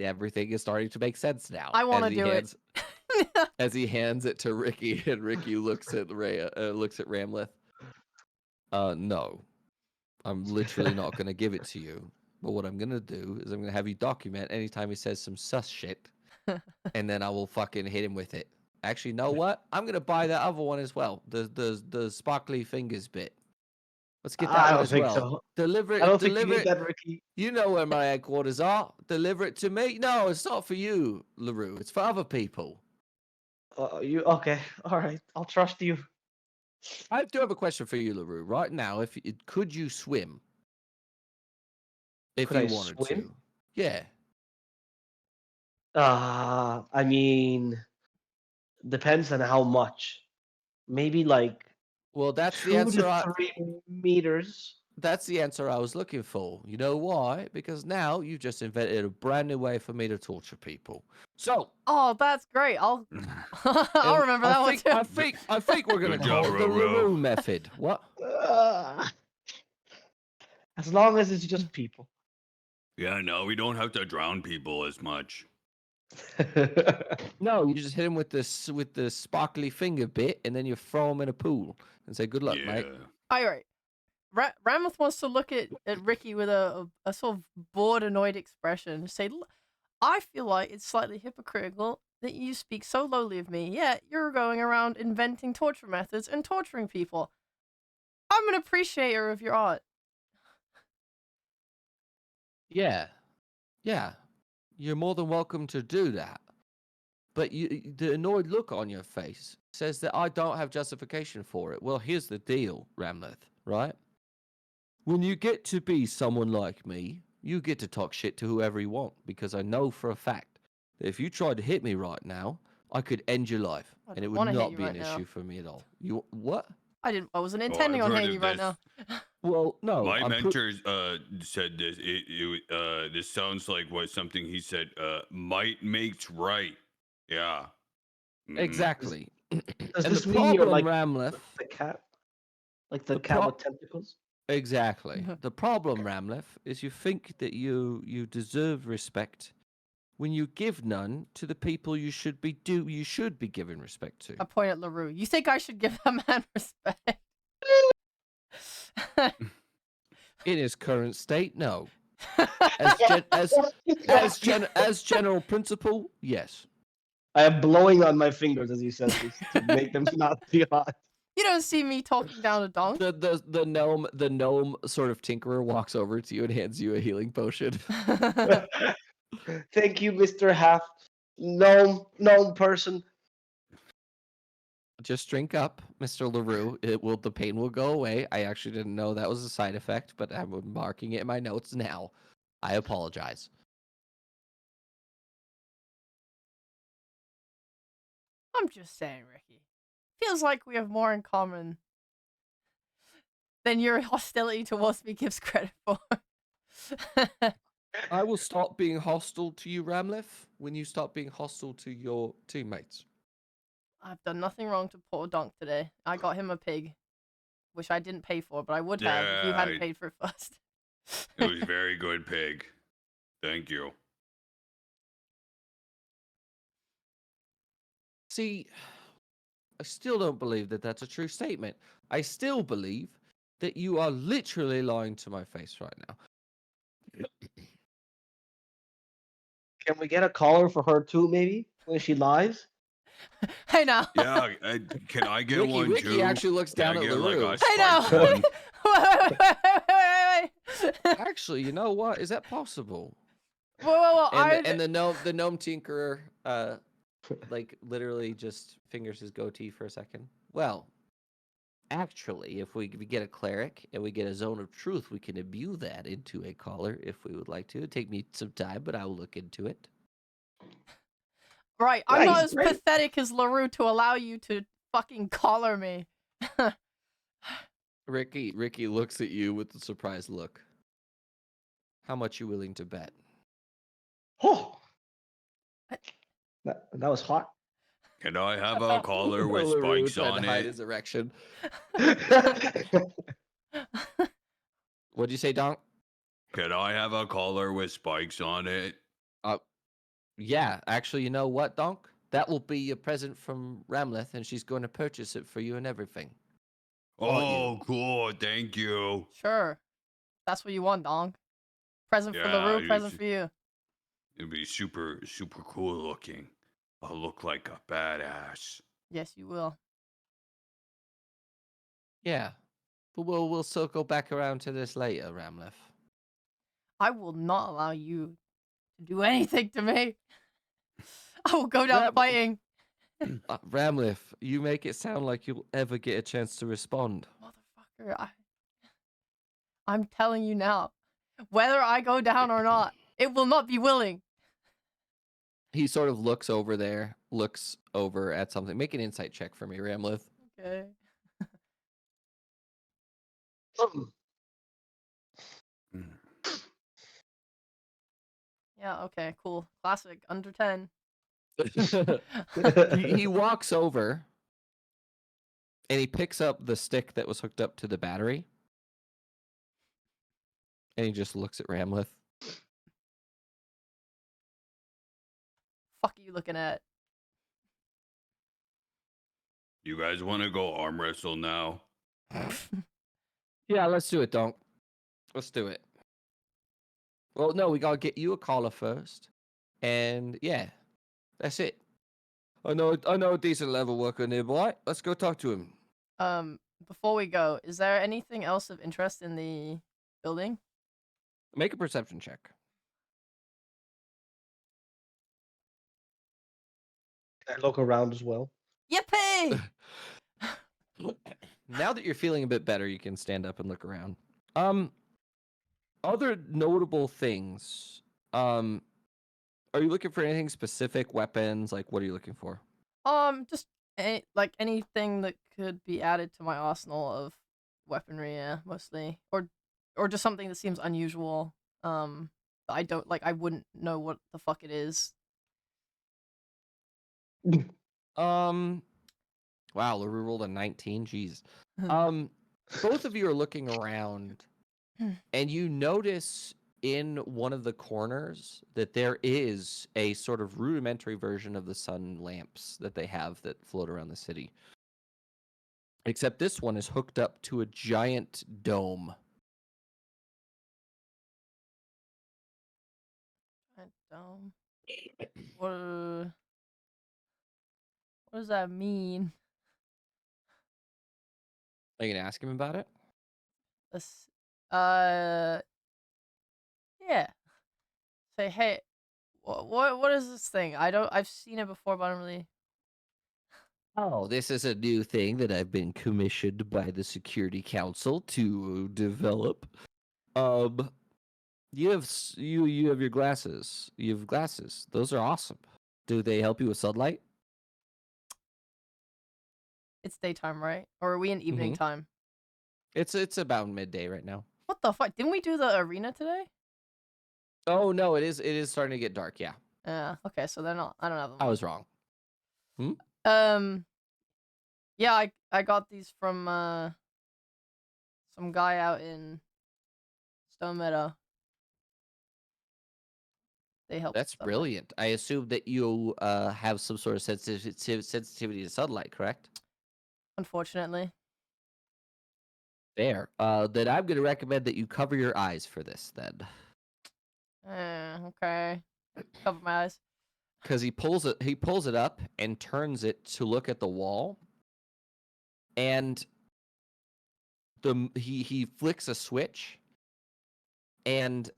Everything is starting to make sense now. I want to do it. As he hands it to Ricky, and Ricky looks at Ramleth. No, I'm literally not going to give it to you. But what I'm going to do is I'm going to have you document anytime he says some sus shit, and then I will fucking hit him with it. Actually, know what? I'm going to buy that other one as well. The sparkly fingers bit. Let's get that I one don't as think well. so. Deliver it. I don't think you Deliver need it. that, Ricky. You know where my headquarters are. Deliver it to me. No, it's not for you, Lerroux. It's for other people. You okay? All right. I'll trust you. I do have a question for you, Lerroux. Right now, could you swim? If Could you I wanted swim? to. Yeah. I mean, depends on how much. Maybe like Well, that's the 2 answer. to 3 meters. That's the answer I was looking for. You know why? Because now you've just invented a brand new way for me to torture people. So. Oh, that's great. I'll remember that one too. I think we're gonna Good call job, it the Lerroux. Lerroux method. What? As long as it's just people. Yeah, no, we don't have to drown people as much. No, you just hit him with the sparkly finger bit, and then you throw him in a pool and say, "Good luck, Yeah. mate." All right. Ramoth wants to look at Ricky with a sort of bored, annoyed expression and say, I feel like it's slightly hypocritical that you speak so lowly of me, yet you're going around inventing torture methods and torturing people. I'm an appreciator of your art. Yeah. Yeah. You're more than welcome to do that. But the annoyed look on your face says that I don't have justification for it. Well, here's the deal, Ramleth, right? When you get to be someone like me, you get to talk shit to whoever you want, because I know for a fact that if you tried to hit me right now, I could end your life, I and it don't would wanna hit not you be right an now. issue for me at all. You what? I wasn't Oh, intending I've on heard hitting of you right this. now. Well, no, My I'm mentor said this. This sounds like what something he said. Might makes right. Yeah. Mhm. exactly. Does And the this mean you're problem, like Ramleth, the cat? Like the the cat pro- with tentacles? exactly. The problem, Ramleth, is you think that you deserve respect when you give none to the people you should be giving respect to. I point at Lerroux. You think I should give that man respect? In his current state, no. As general principle, yes. I am blowing on my fingers as he says this to make them not be hot. You don't see me talking down a donk. The gnome sort of tinkerer walks over to you and hands you a healing potion. Thank you, Mr. Half gnome person. Just drink up, Mr. Lerroux. The pain will go away. I actually didn't know that was a side effect, but I'm marking it in my notes now. I apologize. I'm just saying, Ricky. Feels like we have more in common than your hostility towards me gives credit for. I will stop being hostile to you, Ramleth, when you stop being hostile to your teammates. I've done nothing wrong to poor Donk today. I got him a pig, which I didn't pay for, but I would have if you hadn't paid for it first. It was very good, pig. Thank you. See, I still don't believe that that's a true statement. I still believe that you are literally lying to my face right now. Can we get a collar for her too, maybe, when she lies? Hey now. Yeah, can I get one Ricky too? actually looks Can down I at get like Lerroux. a Hey now. spiked one? Wait. Actually, you know what? Is that possible? Whoa, And the gnome tinkerer, like literally just fingers his goatee for a second. Well, actually, if we get a cleric and we get a zone of truth, we can imbue that into a collar if we would like to. It'd take me some time, but I will look into it. Right, I'm not Nice, as right? pathetic as Lerroux to allow you to fucking collar me. Ricky looks at you with a surprised look. How much you willing to bet? Oh, that was hot. Can I have a collar with Lerroux spikes tried on to hide it? his erection. What'd you say, Donk? Can I have a collar with spikes on it? Yeah, actually, you know what, Donk? That will be a present from Ramleth, and she's going to purchase it for you and everything. Oh, cool. Thank you. Sure. That's what you want, Donk. Present for Lerroux, Yeah, present for you. It'd be super, super cool looking. I'll look like a badass. Yes, you will. Yeah, but we'll circle back around to this later, Ramleth. I will not allow you to do anything to me. I will go down fighting. Ramleth, you make it sound like you'll ever get a chance to respond. Motherfucker, I'm telling you now. Whether I go down or not, it will not be willing. He sort of looks over at something. Make an insight check for me, Ramleth. Okay. Yeah, okay, cool. Classic, under 10. He walks over and he picks up the stick that was hooked up to the battery. And he just looks at Ramleth. Fuck are you looking at? You guys want to go arm wrestle now? Yeah, let's do it, Donk. Let's do it. Well, no, we gotta get you a collar first. And yeah, that's it. I know a decent level worker nearby. Let's go talk to him. Before we go, is there anything else of interest in the building? Make a perception check. I look around as well. Yippee! Now that you're feeling a bit better, you can stand up and look around. Other notable things. Are you looking for anything specific? Weapons? Like, what are you looking for? Just like anything that could be added to my arsenal of weaponry, yeah, mostly, or just something that seems unusual. I don't like. I wouldn't know what the fuck it is. Wow, Lerroux rolled a 19. Jeez. Both of you are looking around, and you notice in one of the corners that there is a sort of rudimentary version of the sun lamps that they have that float around the city. Except this one is hooked up to a giant dome. I don't. What? What does that mean? Are you gonna ask him about it? Let's. Yeah. Say, hey, what is this thing? I've seen it before, but I don't really. Oh, this is a new thing that I've been commissioned by the Security Council to develop. You have you have your glasses. You have glasses. Those are awesome. Do they help you with sunlight? It's daytime, right? Or are we in evening Mhm. time? It's about midday right now. What the fuck? Didn't we do the arena today? Oh no, it is starting to get dark. Yeah, Yeah. Okay, so they're not. I don't have them. I on. was wrong. Yeah, I got these from some guy out in Stone Meadow. They help. That's brilliant. I assume that you have some sort of sensitivity to sunlight, correct? Unfortunately. There. Then I'm going to recommend that you cover your eyes for this then. Okay. Cover my eyes. Because he pulls it up and turns it to look at the wall, and he flicks a switch, and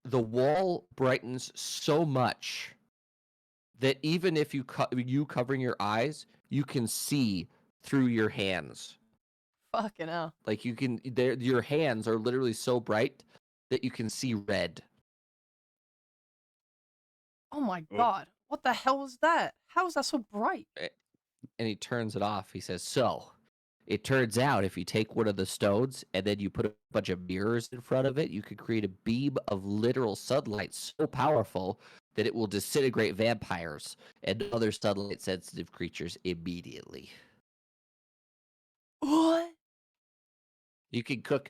the wall brightens so much that even if you covering your eyes, you can see through your hands. Fucking hell. Like your hands are literally so bright that you can see red. Oh my Oh. god. What the hell was that? How is that so bright? And he turns it off. He says, "So, it turns out if you take one of the stones and then you put a bunch of mirrors in front of it, you could create a beam of literal sunlight so powerful that it will disintegrate vampires and other sunlight sensitive creatures immediately. What? You can cook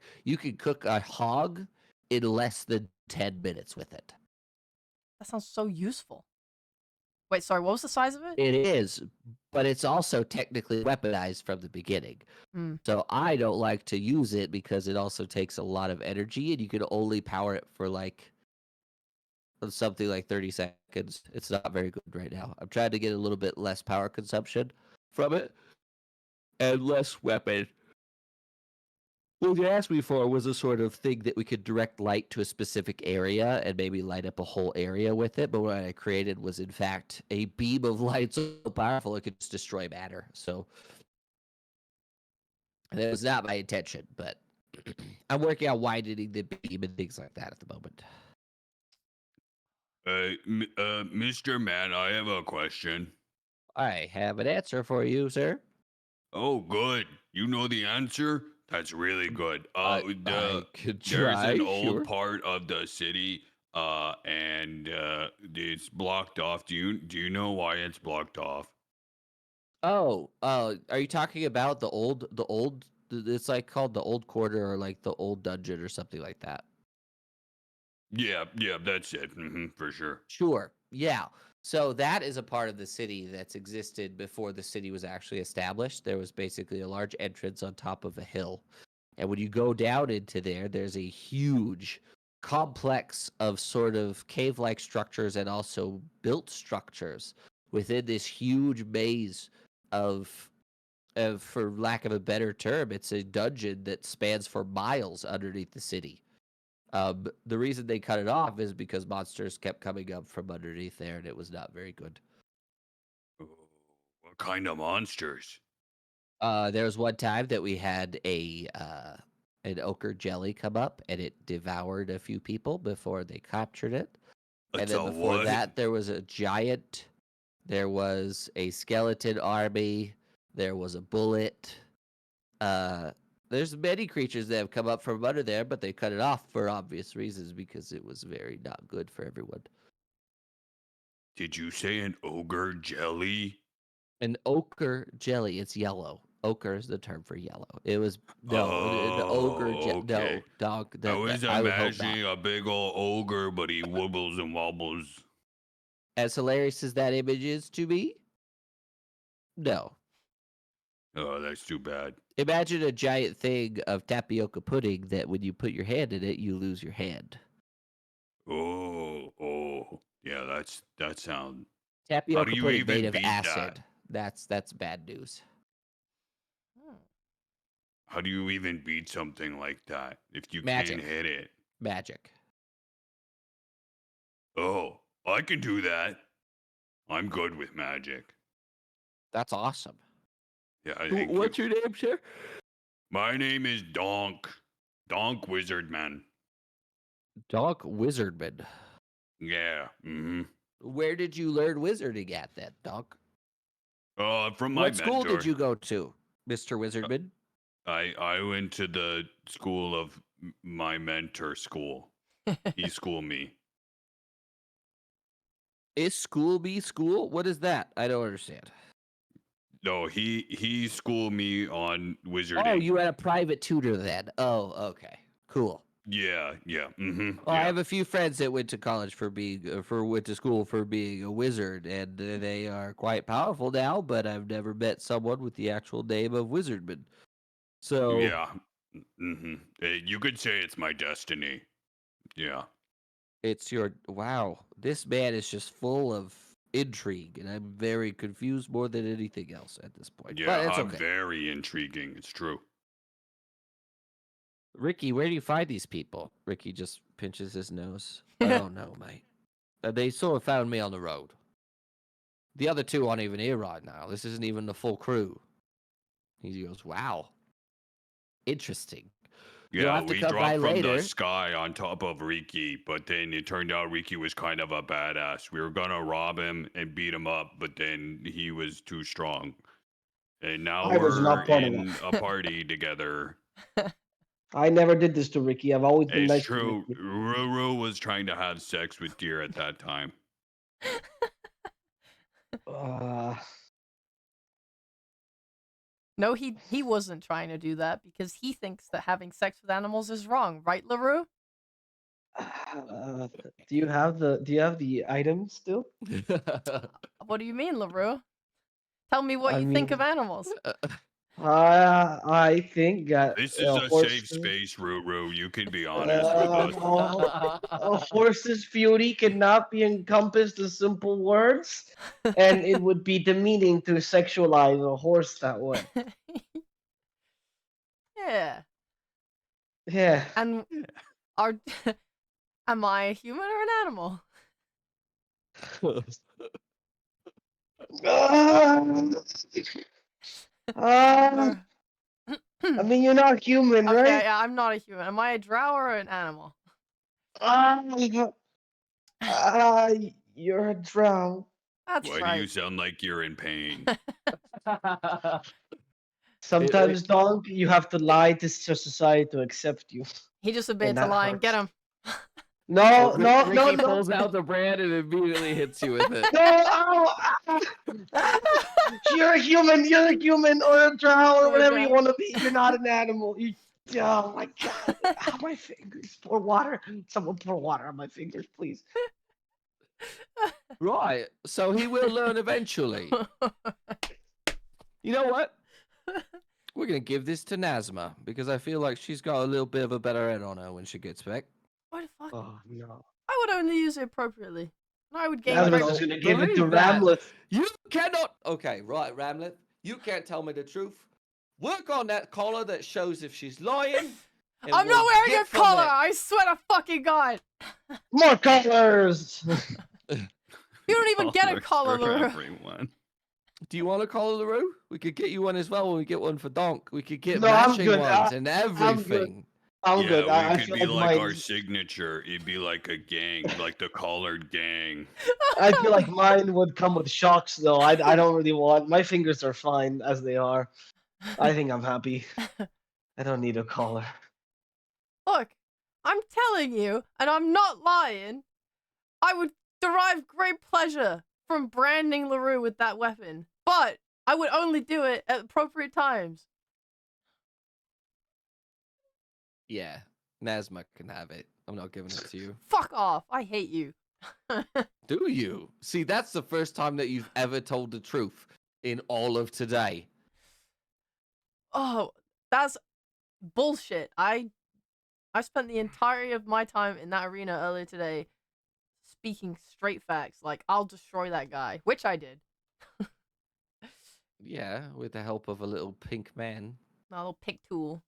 a hog in less than 10 minutes with it. That sounds so useful. Wait, sorry, what was the size of it? It is, but it's also technically weaponized from the beginning. Hmm. So I don't like to use it because it also takes a lot of energy, and you can only power it for like something like 30 seconds. It's not very good right now. I'm trying to get a little bit less power consumption from it and less weapon. What you asked me for was a sort of thing that we could direct light to a specific area and maybe light up a whole area with it. But what I created was, in fact, a beam of light so powerful it could just destroy matter. So that was not my intention, but I'm working on widening the beam and things like that at the moment. Mr. Man, I have a question. I have an answer for you, sir. Oh, good. You know the answer? That's really good. I could There's try, an old sure. part of the city, and it's blocked off. Do you know why it's blocked off? Oh, are you talking about it's like called the old quarter or like the old dungeon or something like that? Yeah, that's it. For sure. Sure. Yeah. So that is a part of the city that's existed before the city was actually established. There was basically a large entrance on top of a hill. And when you go down into there, there's a huge complex of sort of cave-like structures and also built structures within this huge maze of for lack of a better term, it's a dungeon that spans for miles underneath the city. The reason they cut it off is because monsters kept coming up from underneath there, and it was not very good. What kind of monsters? There was one time that we had an ochre jelly come up, and it devoured a few people before they captured it. And It's then a before what? that, there was a giant. There was a skeleton army. There was a bullet. There's many creatures that have come up from under there, but they cut it off for obvious reasons because it was very not good for everyone. Did you say an ogre jelly? An ochre jelly. It's yellow. Ochre is the term for yellow. It was an ogre. Oh, No, okay. dog. I was I would hope not. imagining a big old ogre, but he wobbles and wobbles. As hilarious as that image is to me, no. Oh, that's too bad. Imagine a giant thing of tapioca pudding that when you put your hand in it, you lose your hand. Oh, yeah. That sound. Tapioca you pudding even made of beat acid. that? That's bad news. Hmm. How do you even beat something like that if you Magic. can't hit it? Magic. Oh, I can do that. I'm good with magic. That's awesome. Yeah, thank What's you. your name, sir? My name is Donk. Donk Wizard Man. Dog Wizardman. Yeah. Mm-hmm. Where did you learn wizarding at then, dog? From my What mentor. school did you go to, Mr. Wizardman? I went to the school of my mentor school. He schooled me. Is school be school? What is that? I don't understand. No, he schooled me on wizarding. Oh, you had a private tutor then. Oh, okay. Cool. Yeah. Mm-hmm. Well, I Yeah. have a few friends that went to college for being, went to school for being a wizard, and they are quite powerful now. But I've never met someone with the actual name of Wizardman. So Yeah. Mm-hmm. You could say it's my destiny. Yeah. it's your wow. This man is just full of intrigue, and I'm very confused more than anything else at this point. Yeah, But it's I'm okay. very intriguing. It's true. Ricky, where do you find these people? Ricky just pinches his nose. I don't know, mate. They sort of found me on the road. The other two aren't even here right now. This isn't even the full crew. He goes, wow. Interesting. You'll Yeah, have to we come by dropped from later. the sky on top of Riki, but then it turned out Riki was kind of a badass. We were gonna rob him and beat him up, but then he was too strong. And now I was we're not part of in a party together. I never did this to Ricky. I've always been It's nice true. to Ricky. Ruru was trying to have sex with Deer at that time. No, he wasn't trying to do that because he thinks that having sex with animals is wrong, right, Lerroux? Do you have the item still? What do you mean, Lerroux? Tell me what I you think of mean- animals. I think that This is a horses, safe space, Ruru. You can be honest with us. a horse's beauty cannot be encompassed in simple words, and it would be demeaning to sexualize a horse that way. Yeah. Yeah. And are am I a human or an animal? I mean, you're not human, Okay, right? yeah, I'm not a human. Am I a drow or an animal? You're a drow. That's Why right. do you sound like you're in pain? Sometimes, dog, you have to lie to society to accept you. He just admitted to that lying. Get hurts. him. No, no, no, Ricky no. pulls out the brand and immediately hits you with it. No, ow, you're a human, or a drow, or Or a whatever you drow. want to be. You're not an animal. Oh my god. Ow, my fingers. Pour water. Someone pour water on my fingers, please. Right. So he will learn eventually. You know what? We're going to give this to Nazma because I feel like she's got a little bit of a better head on her when she gets back. What the fuck? Oh no. I would only use it appropriately. And I would gain Nazma's great... just gonna give it to believe that. Ramlet. You cannot. Okay, right, Ramlet. You can't tell me the truth. Work on that collar that shows if she's lying. and I'm we'll not wearing get a from collar! there. I swear to fucking God! More colors. You don't even get a collar, for Lerroux. everyone. Do you want a collar, Lerroux? We could get you one as well when we get one for Donk. We could get No, I'm matching good. ones and I'm good. everything. I'm good. Yeah, we I could feel be like like our mine. signature. It'd be like a gang, like the collared gang. I feel like mine would come with shocks, though. I don't really want. My fingers are fine as they are. I think I'm happy. I don't need a collar. Look, I'm telling you, and I'm not lying. I would derive great pleasure from branding Lerroux with that weapon, but I would only do it at appropriate times. Yeah, Nazma can have it. I'm not giving it to you. Fuck off. I hate you. Do you? See, that's the first time that you've ever told the truth in all of today. Oh, that's bullshit. I spent the entirety of my time in that arena earlier today speaking straight facts. Like, I'll destroy that guy, which I did. Yeah, with the help of a little pink man, My little pick tool.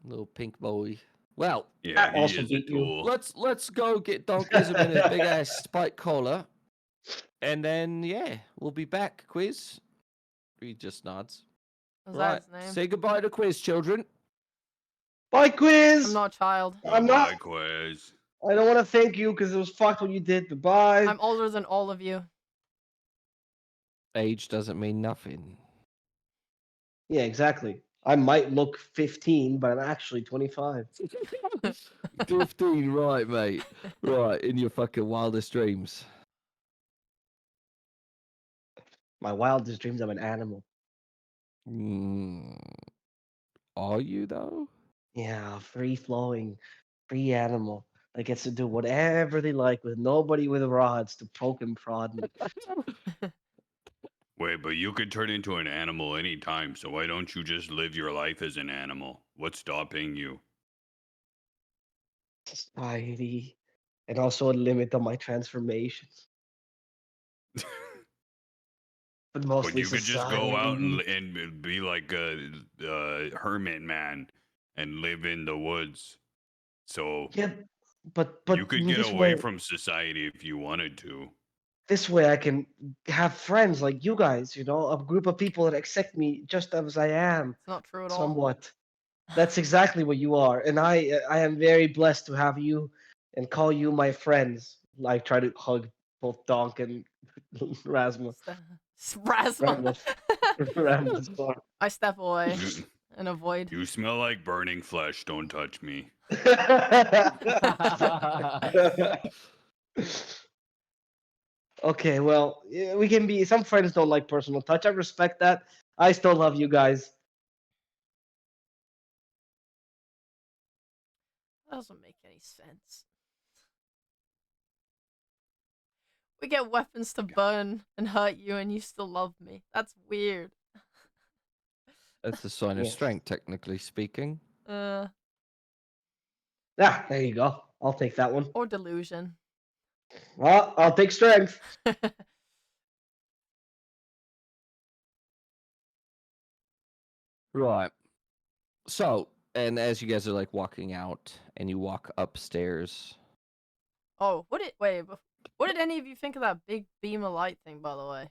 little pink boy. Well, Yeah, he also is a beat you. tool. let's go get Donkism in his big ass spike collar, and then yeah, we'll be back. Quiz. He just nods. Was Right, that his name? say goodbye to Quiz, children. Bye, Quiz. I'm not a child. I'm not. Goodbye, Quiz. I don't want to thank you because it was fucked what you did. Goodbye. I'm older than all of you. Age doesn't mean nothing. Yeah, exactly. I might look 15, but I'm actually 25. 15, right, mate. Right, in your fucking wildest dreams. My wildest dreams, I'm an animal. Mm, are you though? Yeah, free flowing, free animal that gets to do whatever they like with nobody with rods to poke and prod me. Wait, but you could turn into an animal anytime, so why don't you just live your life as an animal? What's stopping you? Society, and also a limit on my transformations. But But mostly you could just go out society. and be like a hermit man and live in the woods. So Yeah, but you could get this away way, from society if you wanted to. I can have friends like you guys. You know, a group of people that accept me just as I am, It's not true at all. somewhat. That's exactly what you are, and I am very blessed to have you and call you my friends. I try to hug both Donk and Rasma. Rasma. Rasma's bar. I step away You, and avoid. you smell like burning flesh. Don't touch me. Okay, well, yeah, we can be. Some friends don't like personal touch. I respect that. I still love you guys. That doesn't make any sense. We get weapons to burn and hurt you, and you still love me. That's weird. That's a sign of Yes. strength, technically speaking. Ah, there you go. I'll take that one. Or delusion. Well, I'll take strength. Right. So, and as you guys are like walking out and you walk upstairs, Oh, what did any of you think of that big beam of light thing, by the way?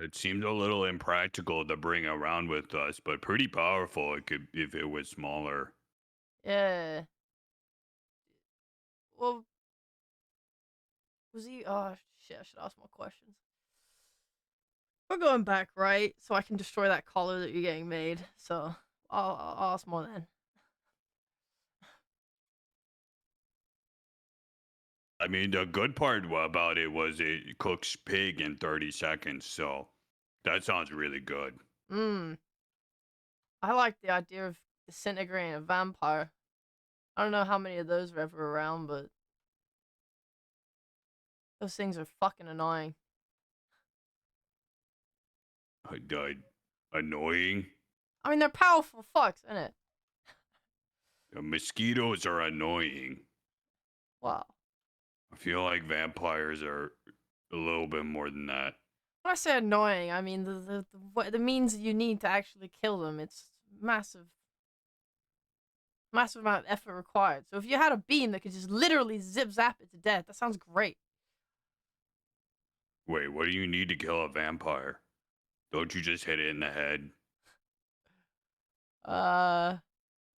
It seemed a little impractical to bring around with us, but pretty powerful. It could if it was smaller. Yeah. Well, was he? Oh shit! I should ask more questions. We're going back, right? So I can destroy that collar that you're getting made. So I'll ask more then. I mean, the good part about it was it cooks pig in 30 seconds, so that sounds really good. Mmm. I like the idea of disintegrating a vampire. I don't know how many of those are ever around, but those things are fucking annoying. I died. Annoying. I mean, they're powerful fucks, innit? The mosquitoes are annoying. Wow. I feel like vampires are a little bit more than that. When I say annoying, I mean the means you need to actually kill them. It's massive amount of effort required. So if you had a beam that could just literally zip zap it to death, that sounds great. Wait, what do you need to kill a vampire? Don't you just hit it in the head? No,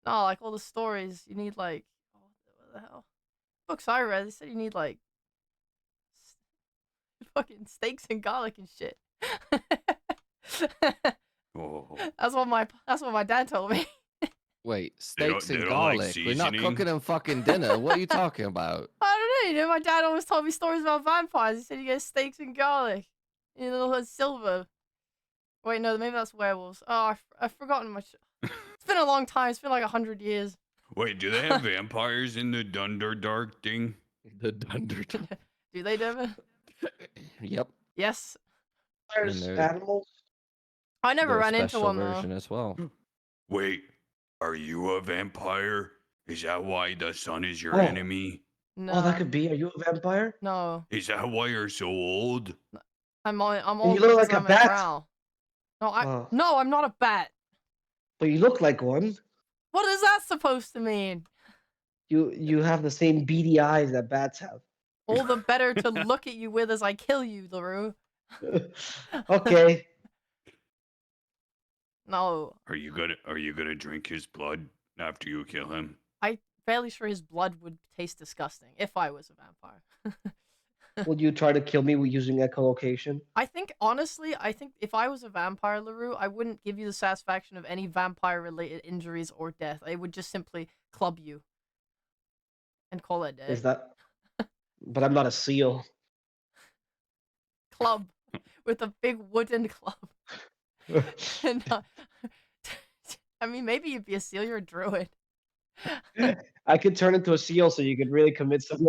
like all the stories, you need like, oh, what the hell? Books I read, they said you need like fucking steaks and garlic and shit. Oh, That's what my dad told me. Wait, They don't- steaks they and don't like garlic. We're not seasoning? cooking them fucking dinner. What are you talking about? I don't know. You know, my dad always told me stories about vampires. He said you get steaks and garlic. You know, silver. Wait, no, maybe that's werewolves. Oh, I've forgotten much. It's been a long time. It's been like 100 years. wait, do they have vampires in the Dunderdark thing? The Dunder. Do they, Devin? Yep. Yes. There's they're- animals. I never They're a ran into special one version though. as well. Wait, are you a vampire? Is that why the sun is your Oh. enemy? No. Oh, that could be. Are you a vampire? No. Is that why you're so old? I'm you old look because like a I'm a bat. drow. No, Oh. no, I'm not a bat. But you look like one. What is that supposed to mean? You have the same beady eyes that bats have. All the better to look at you with as I kill you, Lerroux. Okay. No. Are you gonna drink his blood after you kill him? I'm fairly sure his blood would taste disgusting if I was a vampire. Would you try to kill me with using echolocation? I think, honestly, if I was a vampire, Lerroux, I wouldn't give you the satisfaction of any vampire-related injuries or death. I would just simply club you and call it a day. Is that? But I'm not a seal. Club with a big wooden club. And, I mean, maybe you'd be a seal. You're a druid. I could turn into a seal so you could really commit some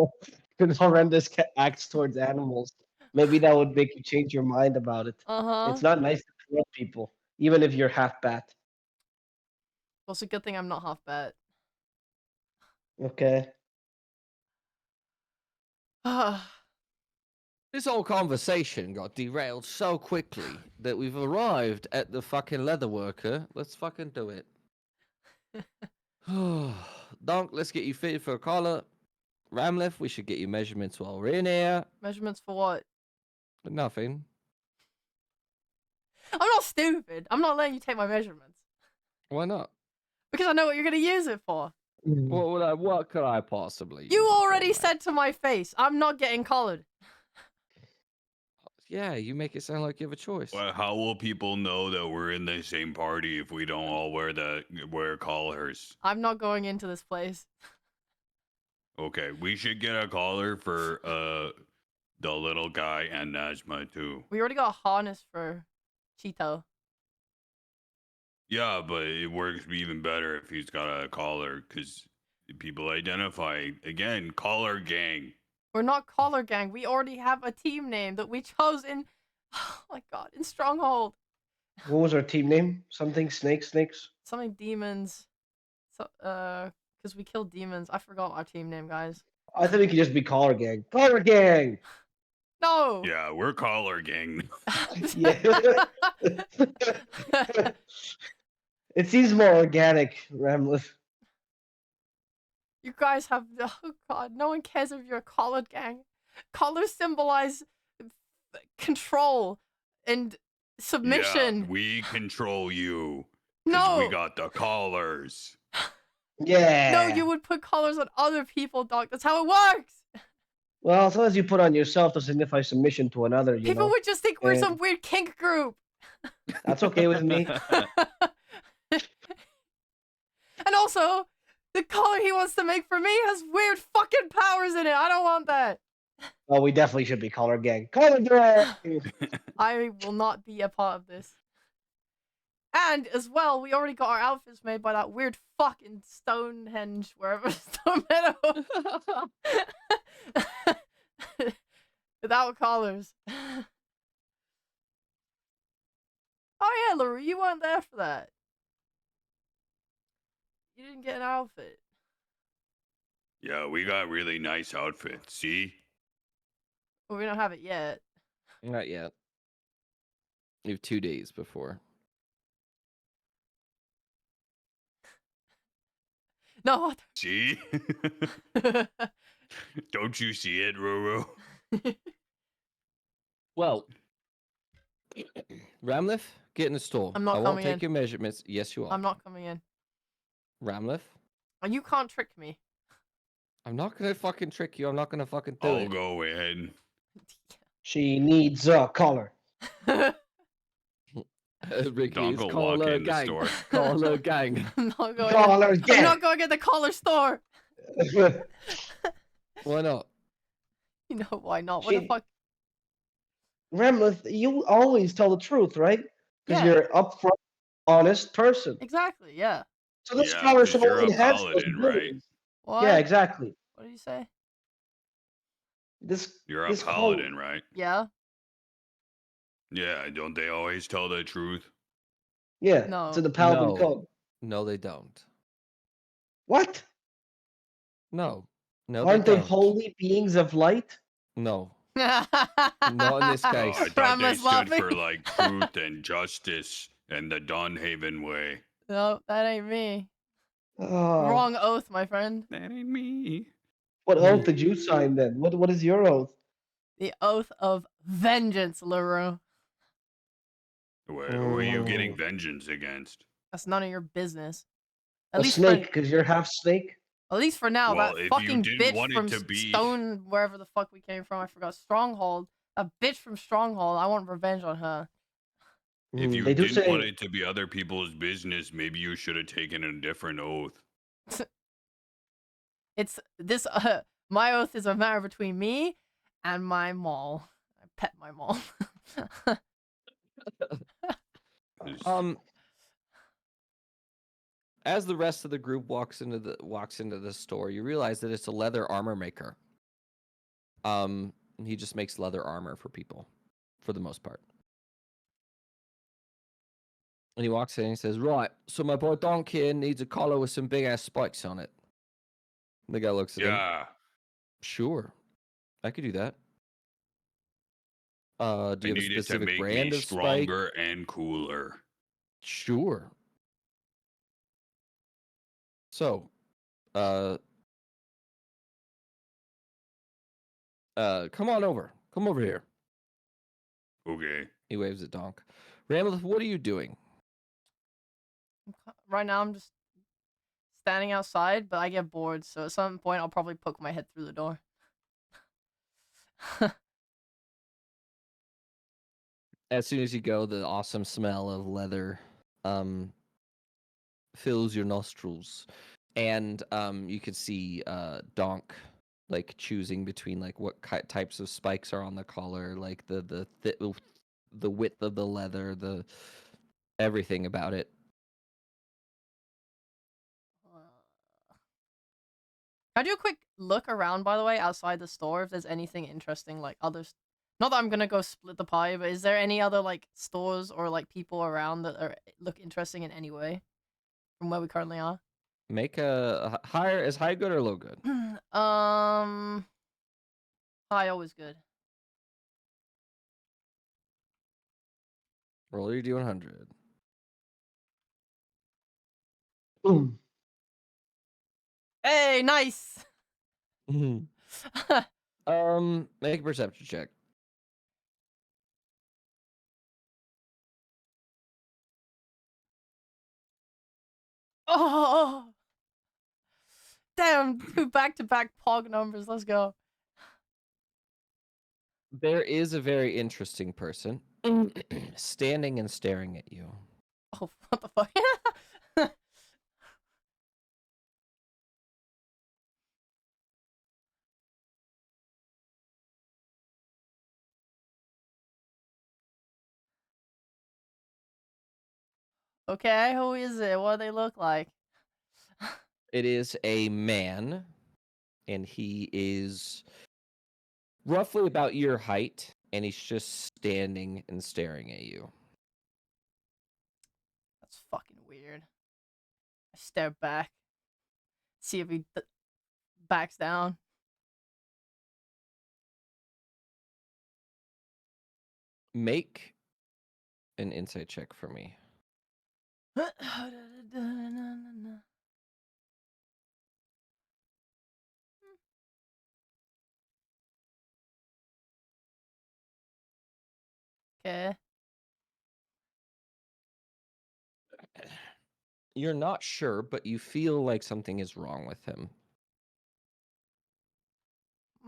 horrendous acts towards animals. Maybe that would make you change your mind about it. Uh-huh. It's not nice to kill people, even if you're half bat. Well, it's a good thing I'm not half bat. Okay. This whole conversation got derailed so quickly that we've arrived at the fucking leather worker. Let's fucking do it. Donk, let's get you fitted for a collar. Ramleth, we should get you measurements while we're in here. Measurements for what? Nothing. I'm not stupid. I'm not letting you take my measurements. Why not? Because I know what you're going to use it for. What could I possibly use You it for, already mate? said to my face, I'm not getting collared. Yeah, you make it sound like you have a choice. Well, how will people know that we're in the same party if we don't all wear collars? I'm not going into this place. Okay, we should get a collar for the little guy and Najma too. We already got a harness for Cheeto. Yeah, but it works even better if he's got a collar because people identify again collar gang. We're not Collar Gang. We already have a team name that we chose in, oh my god, in Stronghold. What was our team name? Something snakes. Something demons. So, because we killed demons. I forgot our team name, guys. I think we could just be Collar Gang. Collar Gang. No! Yeah, we're collar gang. Yeah. It seems more organic, Ramleth. You guys have, oh god, no one cares if you're a collared gang. Collars symbolize control and submission. Yeah, we control you. 'Cause No! we got the collars. Yeah. No, you would put collars on other people, dog. That's how it works. Well, as long as you put on yourself to signify submission to another, you People know. would just think we're Yeah. some weird kink group. That's okay with me. And also, the collar he wants to make for me has weird fucking powers in it. I don't want that. Oh, we definitely should be Collar Gang. Collar Gang. I will not be a part of this. And as well, we already got our outfits made by that weird fucking Stonehenge, wherever Stone Meadow. Without collars. Oh yeah, Lerroux, you weren't there for that. You didn't get an outfit. Yeah, we got really nice outfits. See? Well, we don't have it yet. Not yet. You have 2 days before. No. See? Don't you see it, Roro? Well, Ramleth, get in the store. I'm not I won't coming take in. your measurements. Yes, you are. I'm not coming in. Ramleth, And you can't trick me. I'm not gonna fucking trick you. I'm not gonna fucking do I'll it. go in. She needs a collar. Ricky, Donk it's will call walk a in the gang. store. Call a gang. I'm not going. Collar I'm gang. not going at the collar store. Why not? You know why not? What the She- fuck? Remleth, you always tell the truth, right? Because Yeah. you're an upfront, honest person. Exactly. Yeah. So this Yeah, collar 'cause should you're only a enhance those paladin, right? abilities. What? Yeah, exactly. What did you say? This You're a this collar. paladin, right? Yeah. Yeah, don't they always tell the truth? Yeah, No. to the paladin No. code. No, they don't. What? No. No, Aren't they don't. holy beings of light? No. Not in this Oh, case. I thought they Rama's stood laughing. for like truth and justice and the Dawnhaven way. No, that ain't me. Oh, Wrong oath, my friend. That ain't me. what oath did you sign then? What is your oath? The oath of vengeance, Lerroux. Who are you getting Mm. vengeance against? That's none of your business. A snake, because you're half snake. At least for now, Well, that if you fucking didn't bitch want it from to be- Stone, wherever the fuck we came from, I forgot. Stronghold. That bitch from Stronghold. I want revenge on her. If you They do didn't want say it to be other people's business, maybe you should have taken a different oath. It's this. My oath is a matter between me and my mall. I pet my mall. It's- As the rest of the group walks into the store, you realize that it's a leather armor maker. He just makes leather armor for people, for the most part. And he walks in and he says, "Right, so my boy Donk here needs a collar with some big ass spikes on it." And the guy looks at him. yeah, Sure, I could do that. Do I you have a need it to specific make brand me of spike? stronger and cooler. Sure. So, come on over. Come over here. Okay. He waves at Donk. Ramleth, what are you doing? Right now, I'm just standing outside, but I get bored, so at some point, I'll probably poke my head through the door. As soon as you go, the awesome smell of leather fills your nostrils, and you can see Donk like choosing between like what types of spikes are on the collar, like the width of the leather, the everything about it. Can I do a quick look around, by the way, outside the store, if there's anything interesting, like others? Not that I'm gonna go split the pie, but is there any other like stores or like people around that look interesting in any way from where we currently are? Make a higher, is high good or low good? High always good. Roll your D100. boom. Hey, nice. Make a perception check. Oh, damn! 2 back-to-back pog numbers. Let's go. There is a very interesting person standing and staring at you. Oh, what the fuck? Okay, who is it? What do they look like? It is a man, and he is roughly about your height, and he's just standing and staring at you. That's fucking weird. I stare back. See if he backs down. Make an insight check for me. Okay. You're not sure, but you feel like something is wrong with him.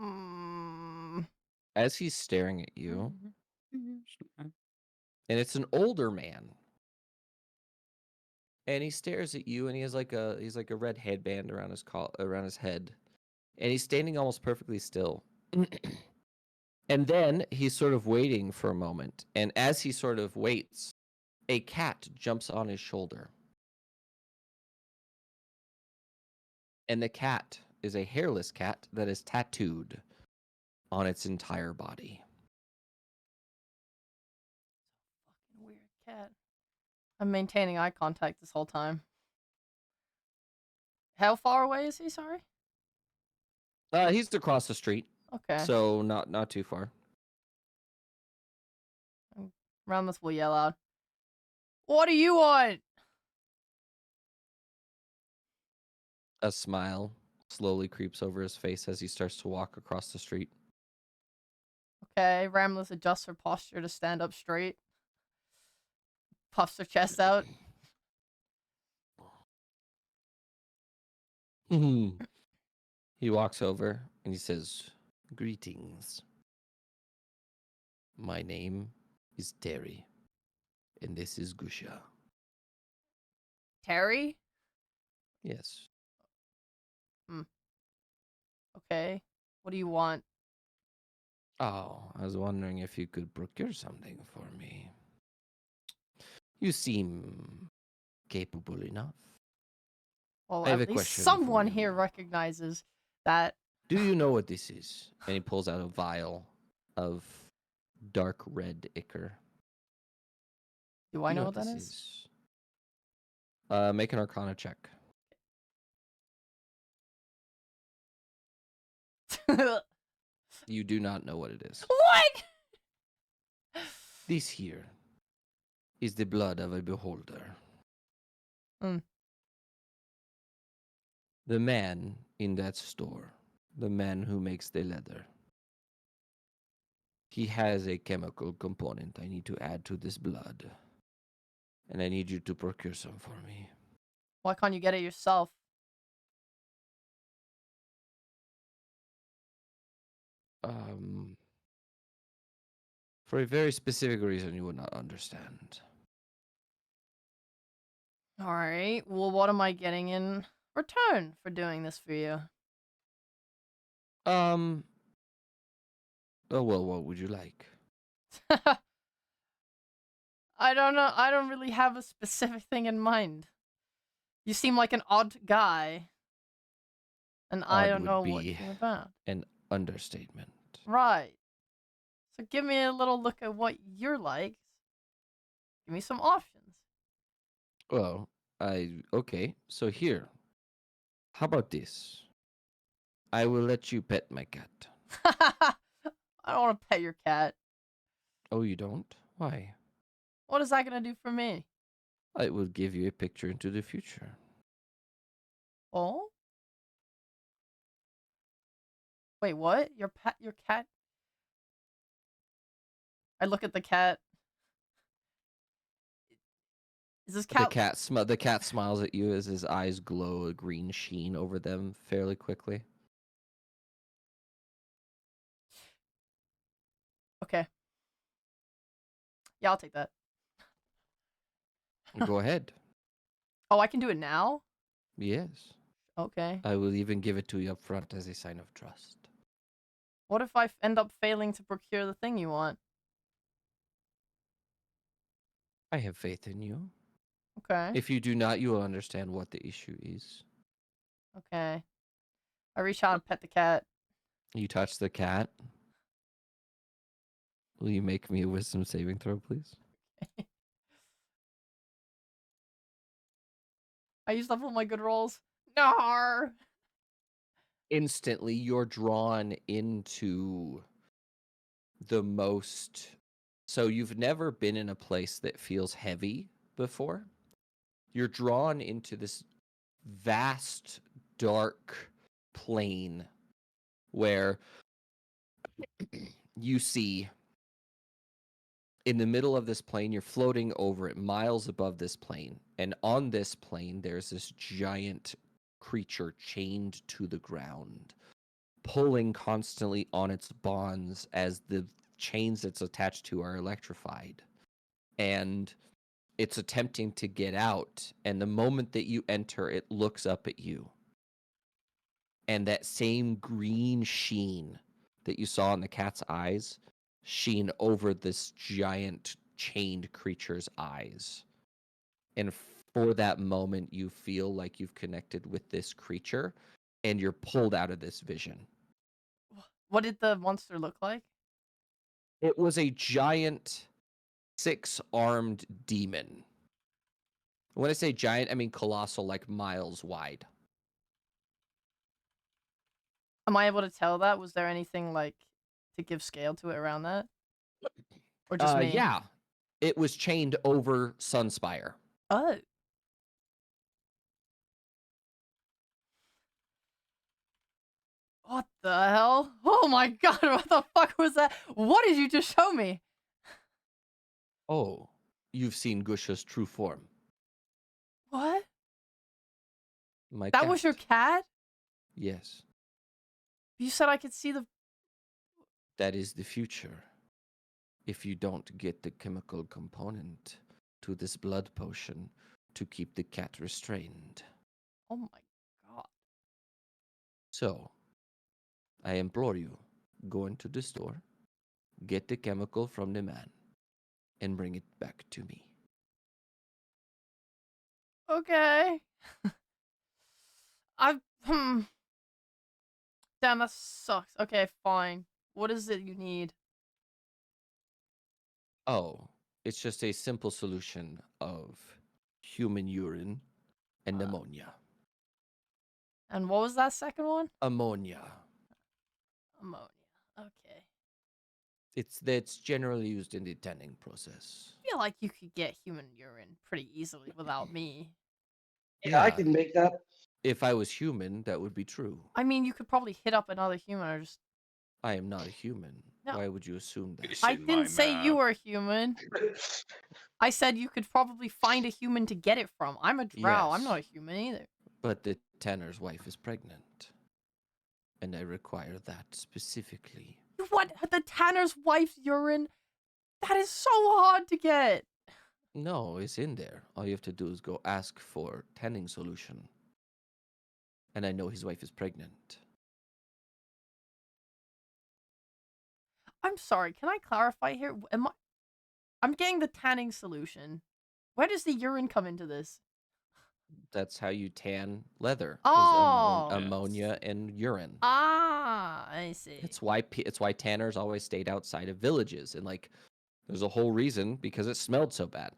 Mm. As he's staring at you, and it's an older man. And he stares at you, and he's like a red headband around his head, and he's standing almost perfectly still. And then he's sort of waiting for a moment, and as he sort of waits, a cat jumps on his shoulder. And the cat is a hairless cat that is tattooed on its entire body. Fucking weird cat. I'm maintaining eye contact this whole time. How far away is he? Sorry. He's across the street, Okay. so not too far. Rammus will yell out, "What do you want?" A smile slowly creeps over his face as he starts to walk across the street. Okay, Rammus adjusts her posture to stand up straight. Puffs her chest out. He walks over and he says, "Greetings. My name is Terry, and this is Gusha." Terry? Yes. Okay. What do you want? Oh, I was wondering if you could procure something for me. You seem capable enough. Well, I have at a least question for someone you. here recognizes that. Do you know what this is? And he pulls out a vial of dark red ichor. Do I You know what that this is? Make an Arcana check. You do not know what it is. What? This here is the blood of a beholder. Mm. The man in that store, the man who makes the leather. He has a chemical component I need to add to this blood. And I need you to procure some for me. Why can't you get it yourself? For a very specific reason you would not understand. Alright, well, what am I getting in return for doing this for you? Oh, well, what would you like? I don't know. I don't really have a specific thing in mind. You seem like an odd guy. And I Odd don't would know what be you're about. an understatement. Right. So give me a little look at what you're like. Give me some options. Well, okay, so here. How about this? I will let you pet my cat. I don't want to pet your cat. Oh, you don't? Why? What is that going to do for me? I will give you a picture into the future. Oh? Wait, what? Your cat? I look at the cat. Is this cat? The cat smiles at you as his eyes glow a green sheen over them fairly quickly. Okay. Yeah, I'll take that. Go ahead. Oh, I can do it now? Yes. Okay. I will even give it to you up front as a sign of trust. What if I end up failing to procure the thing you want? I have faith in you. Okay. If you do not, you will understand what the issue is. Okay. I reach out and pet the cat. You touch the cat. Will you make me a wisdom saving throw, please? I used up all my good rolls. No. Instantly, you're drawn into the most. So, you've never been in a place that feels heavy before. You're drawn into this vast, dark plain where you see in the middle of this plane. You're floating over it, miles above this plane. And on this plane, there's this giant creature chained to the ground, pulling constantly on its bonds as the chains it's attached to are electrified. And it's attempting to get out. And the moment that you enter, it looks up at you. And that same green sheen that you saw in the cat's eyes sheen over this giant chained creature's eyes. And for that moment, you feel like you've connected with this creature and you're pulled out of this vision. What did the monster look like? It was a giant 6-armed demon. When I say giant, I mean colossal, like miles wide. Am I able to tell that? Was there anything like to give scale to it around that? Or just me? Yeah. It was chained over Sunspire. Oh. What the hell? Oh my god, what the fuck was that? What did you just show me? Oh, you've seen Gusha's true form. What? My That was your cat? Yes. You said I could see the... That is the future. If you don't get the chemical component to this blood potion to keep the cat restrained. Oh my god. So, I implore you, go into the store, get the chemical from the man, and bring it back to me. Okay. Damn, that sucks. Okay, fine. What is it you need? Oh, it's just a simple solution of human urine and ammonia. And what was that second one? Ammonia. Ammonia. Okay. It's generally used in the tanning process. I feel like you could get human urine pretty easily without me. Yeah, I Yeah. can make that. If I was human, that would be true. I mean, you could probably hit up another human or just... I am not a human. No. Why would you assume that? It's I in my didn't say you map. were a human. I said you could probably find a human to get it from. I'm a drow. I'm Yes. not a human either. But the tanner's wife is pregnant. And I require that specifically. What? The tanner's wife's urine? That is so hard to get. No, it's in there. All you have to do is go ask for tanning solution. And I know his wife is pregnant. I'm sorry. Can I clarify here? I'm getting the tanning solution. Where does the urine come into this? That's how you tan leather. Oh. Is ammonia and urine. Ah, I see. It's why tanners always stayed outside of villages, and like there's a whole reason because it smelled so bad.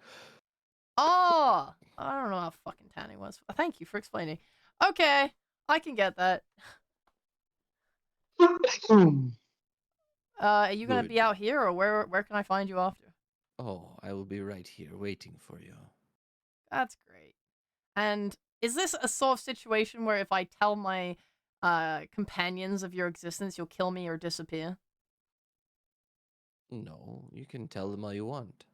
Oh, I don't know how fucking tanning was. Thank you for explaining. Okay, I can get that. Are you gonna be Good. out here, or where can I find you after? Oh, I will be right here waiting for you. That's great. And is this a sort of situation where if I tell my companions of your existence, you'll kill me or disappear? No, you can tell them all you want.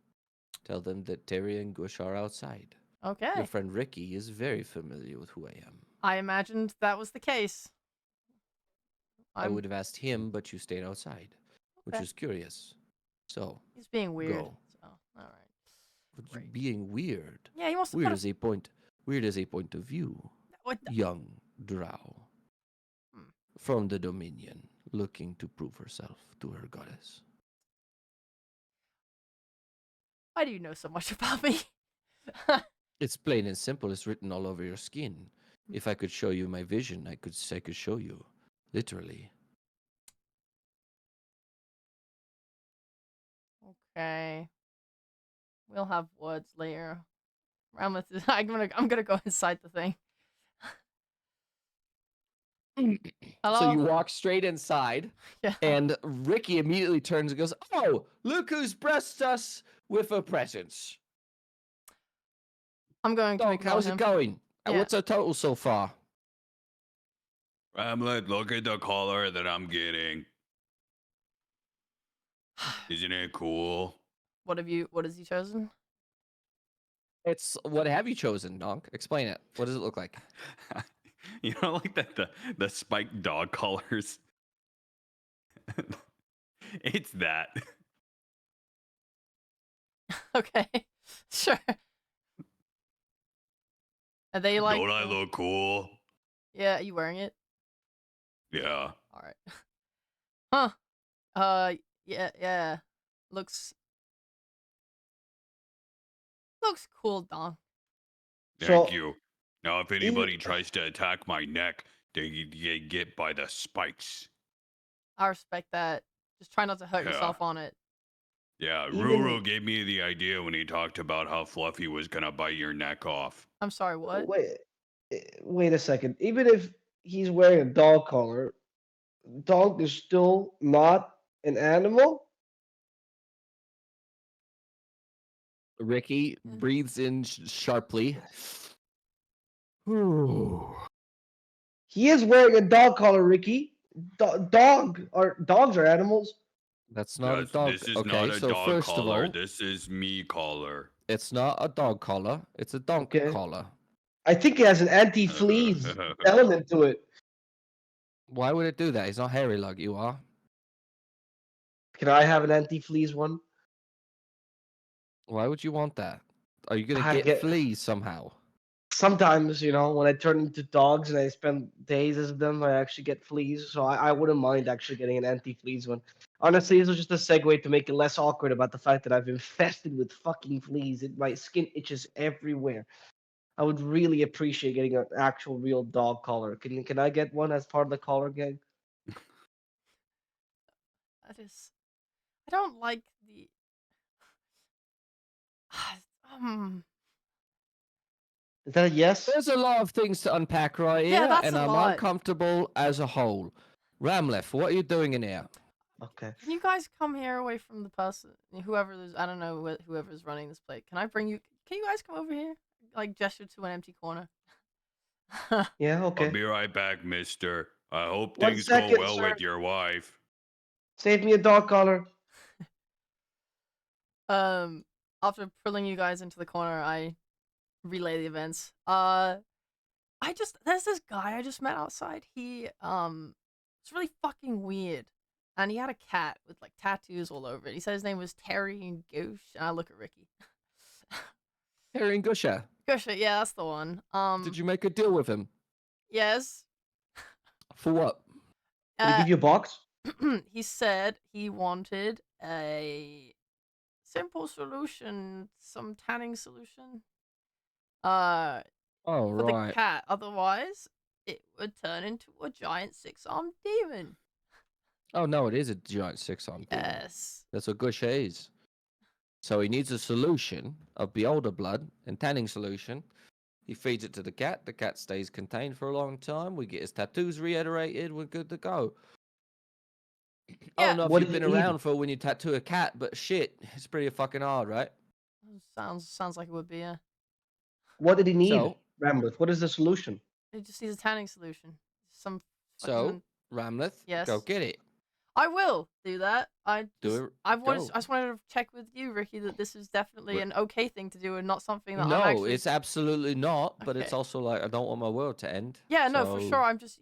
Tell them that Terry and Gush are outside. Okay. Your friend Ricky is very familiar with who I am. I imagined that was the case. I would have asked him, but you stayed outside, which Okay. is curious. So, He's being weird. go. So, all right. But you Great. being weird. Yeah, he wants to Weird put as a point. Weird as a point of view. What the... Young drow Hmm. from the Dominion, looking to prove herself to her goddess. Why do you know so much about me? It's plain and simple. It's written all over your skin. If I could show you my vision, I could show you, literally. Okay. We'll have words later. I'm gonna go inside the thing. Hello? So you walk straight inside, Yeah. and Ricky immediately turns and goes, "Oh, look who's blessed us with a presence. I'm going to Dog, ignore how's him. it going? Yeah. What's our total so far?" Ramlet, look at the color that I'm getting. Isn't it cool? What has he chosen? It's what have you chosen, Donk? Explain it. What does it look like? You know, like the spiked dog collars. It's that. Okay, sure. Are they like? Don't I look cool? Yeah, are you wearing it? Yeah. All right. Huh. Yeah. Looks cool, Don. Thank So you. Now, if even anybody tries to attack my neck, they get by the spikes. I respect that. Just try not to hurt Yeah. yourself on it. Yeah, even Ruru gave me the idea when he talked about how Fluffy was gonna bite your neck off. I'm sorry, what? wait a second. Even if he's wearing a dog collar, dog is still not an animal. Ricky breathes in sharply. Ooh. He is wearing a dog collar, Ricky. Dogs are animals. That's not a dog. This is Okay, not a so dog first of collar. all, This is me collar. it's not a dog collar. It's a donk Okay. collar. I think it has an anti-fleas element to it. Why would it do that? He's not hairy like you are. Can I have an anti-fleas one? Why would you want that? Are you gonna I get get- fleas somehow? Sometimes, when I turn into dogs and I spend days as them, I actually get fleas. So I wouldn't mind actually getting an anti-fleas one. Honestly, this was just a segue to make it less awkward about the fact that I've been infested with fucking fleas. My skin itches everywhere. I would really appreciate getting an actual real dog collar. Can I get one as part of the collar gang? I don't like the um Is that a yes? There's a lot of things to unpack right here, Yeah, that's and a I'm lot. uncomfortable as a whole. Ramleth, what are you doing in here? Okay. Can you guys come here away from the person whoever is I don't know whoever's running this plate. Can you guys come over here? Like gesture to an empty corner. Yeah, I'll okay. be right back, mister. I hope 1 things go second, well sir. with your wife. Save me a dog collar. After pulling you guys into the corner, I relay the events. There's this guy I just met outside. It's really fucking weird. And he had a cat with like tattoos all over it. He said his name was Terry and Goosh, and I look at Ricky. Harry and Gusha, Gusha, yeah, that's the one. did you make a deal with him? Yes. For what? Did he give you a box? He said he wanted a simple solution, some tanning solution. Oh, For the right. cat. Otherwise, it would turn into a giant six-armed demon. Oh, no, it is a giant six-armed demon. Yes. That's what Gusha is. So he needs a solution of beholder blood and tanning solution. He feeds it to the cat. The cat stays contained for a long time. We get his tattoos reiterated. We're good to go. I Yeah. don't know if What you've did been he need? around for when you tattoo a cat, but shit, it's pretty fucking hard, right? Sounds like it would be, yeah. What did he need, So, Rambleth? What is the solution? It just needs a tanning solution. Some so fucking... Ramleth, Yes. go get it. I will do that. Do it. I Go. just wanted to check with you, Ricky, that this is definitely Wh- an okay thing to do and not something that I'm No, actually... it's absolutely not. But it's Okay. also like I don't want my world to end. Yeah, no, for so- sure. I'm just,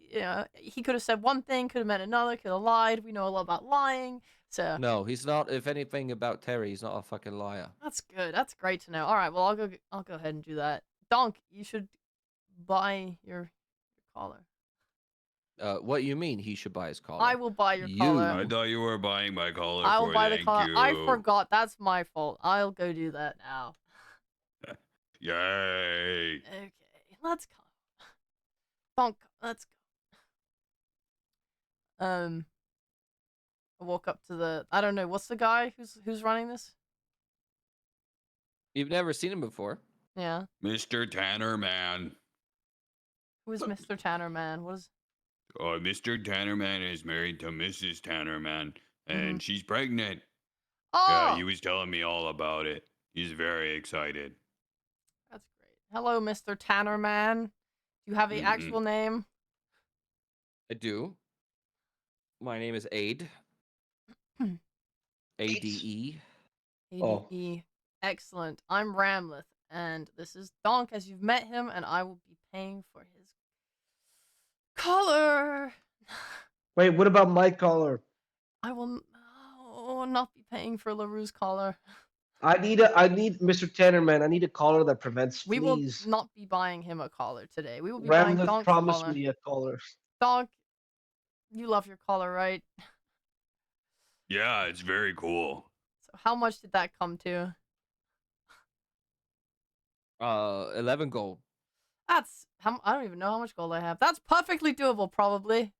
he could have said one thing, could have meant another, could have lied. We know a lot about lying, so No, he's not. If anything about Terry, he's not a fucking liar. that's good. That's great to know. All right, well, I'll go ahead and do that. Donk, you should buy your collar. What you mean? He should buy his collar. I will buy your You- collar. I thought you were buying my collar I will for buy the thank collar. you. I forgot. That's my fault. I'll go do that now. Yay. Okay, let's go. Donk, let's go. I walk up to the. I don't know. What's the guy who's running this? You've never seen him before. Yeah. Mr. Tanner Man. Who is Mr. Tanner, man? What is? Mr. Tannerman is married to Mrs. Tannerman, and she's pregnant. Oh, Yeah, he was telling me all about it. He's very excited. that's great. Hello, Mr. Tanner, man. Do you have an Mhm. actual name? I do. My name is Ade. ADE. Oh. ADE. Excellent. I'm Ramleth, and this is Donk as you've met him, and I will be paying for his collar. Wait, what about my collar? I will not be paying for Lerroux's collar. I need Mr. Tannerman. I need a collar that prevents We will fleas. not be buying him a collar today. We will be buying Ramleth Donk's promised collar. me a collar. Donk, you love your collar, right? Yeah, it's very cool. So how much did that come to? 11 gold. That's I don't even know how much gold I have. That's perfectly doable, probably.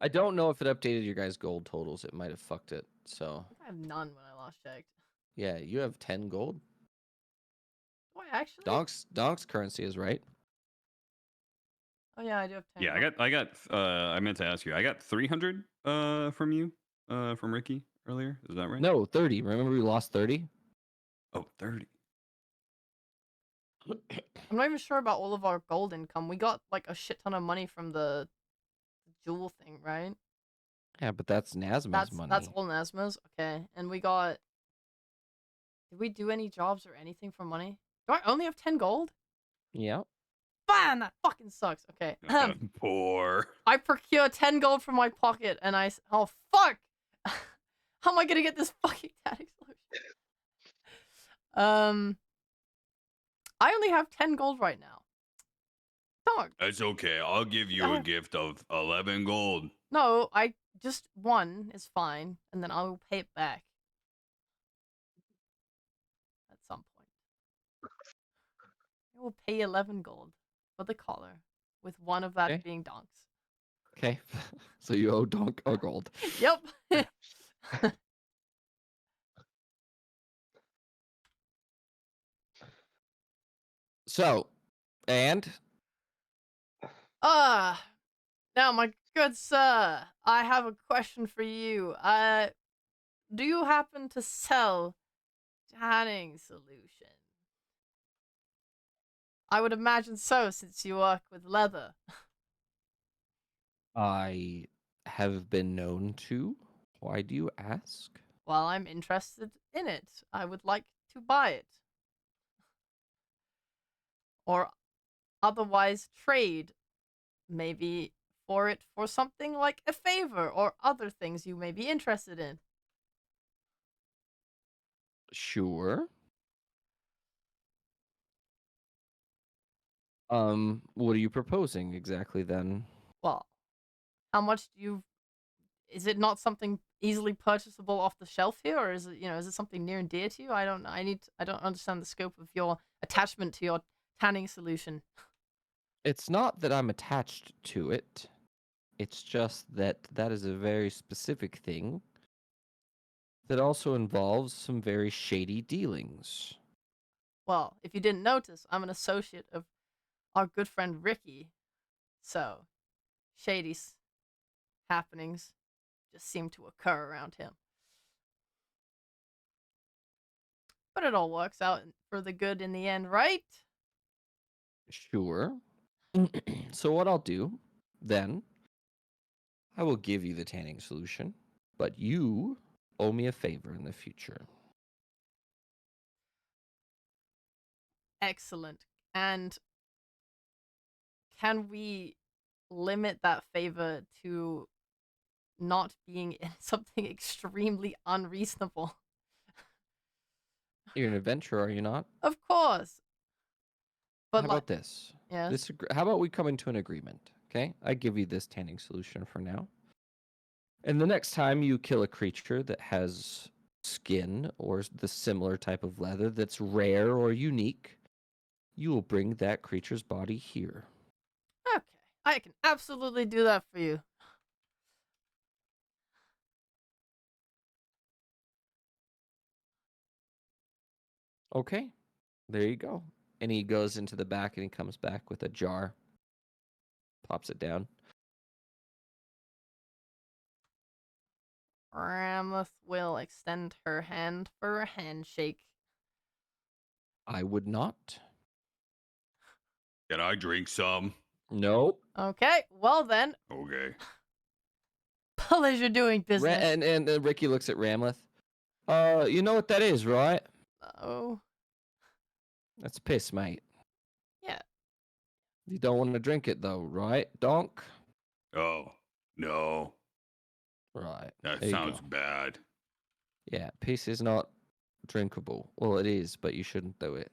I don't know if it updated your guys' gold totals. It might have fucked it. So I think I have none when I last checked. yeah, you have 10 gold. Do I actually? Donk's currency is right. Oh yeah, I do have 10. Yeah, I got. I meant to ask you. I got 300 from you, from Ricky earlier. Is that right? No, 30. Remember we lost 30? Oh, 30. I'm not even sure about all of our gold income. We got like a shit ton of money from the jewel thing, right? Yeah, but that's Nazma's money. That's all Nasma's. Okay, and we got. Did we do any jobs or anything for money? Do I only have 10 gold? Yeah. Man, that fucking sucks. Okay. Poor. I procure 10 gold from my pocket and oh fuck! How am I gonna get this fucking tatting solution? I only have 10 gold right now. Dog. That's okay. I'll give you a gift of 11 gold. No, I just one is fine, and then I will pay it back. At some point. I will pay 11 gold for the collar, with one of that Okay. being Donk's. Okay. So you owe Donk a gold. Yep. So, and Now, my good sir, I have a question for you. Do you happen to sell tanning solution? I would imagine so, since you work with leather. I have been known to. Why do you ask? Well, I'm interested in it. I would like to buy it. Or otherwise trade, maybe for it for something like a favor or other things you may be interested in. Sure. What are you proposing exactly then? Well, how much do you... Is it not something easily purchasable off the shelf here, or is it, is it something near and dear to you? I don't know. I don't understand the scope of your attachment to your tanning solution. It's not that I'm attached to it. It's just that that is a very specific thing that also involves some very shady dealings. Well, if you didn't notice, I'm an associate of our good friend Ricky. So, shady happenings just seem to occur around him. But it all works out for the good in the end, right? Sure. So what I'll do then, I will give you the tanning solution, but you owe me a favor in the future. Excellent. And can we limit that favor to not being something extremely unreasonable? You're an adventurer, are you not? Of course. But How about this? Yes. How about we come into an agreement, okay? I give you this tanning solution for now. And the next time you kill a creature that has skin or the similar type of leather that's rare or unique, you will bring that creature's body here. Okay. I can absolutely do that for you. Okay, there you go. And he goes into the back and he comes back with a jar, pops it down. Ramleth will extend her hand for a handshake. I would not. Can I drink some? Nope. Okay, well then, Okay. pleasure doing business. And Ricky looks at Ramleth. You know what that is, right? Oh, That's piss, mate. yeah. You don't want to drink it though, right, Donk? Oh, no. Right. That there you sounds go. bad. Yeah, piss is not drinkable. Well, it is, but you shouldn't do it.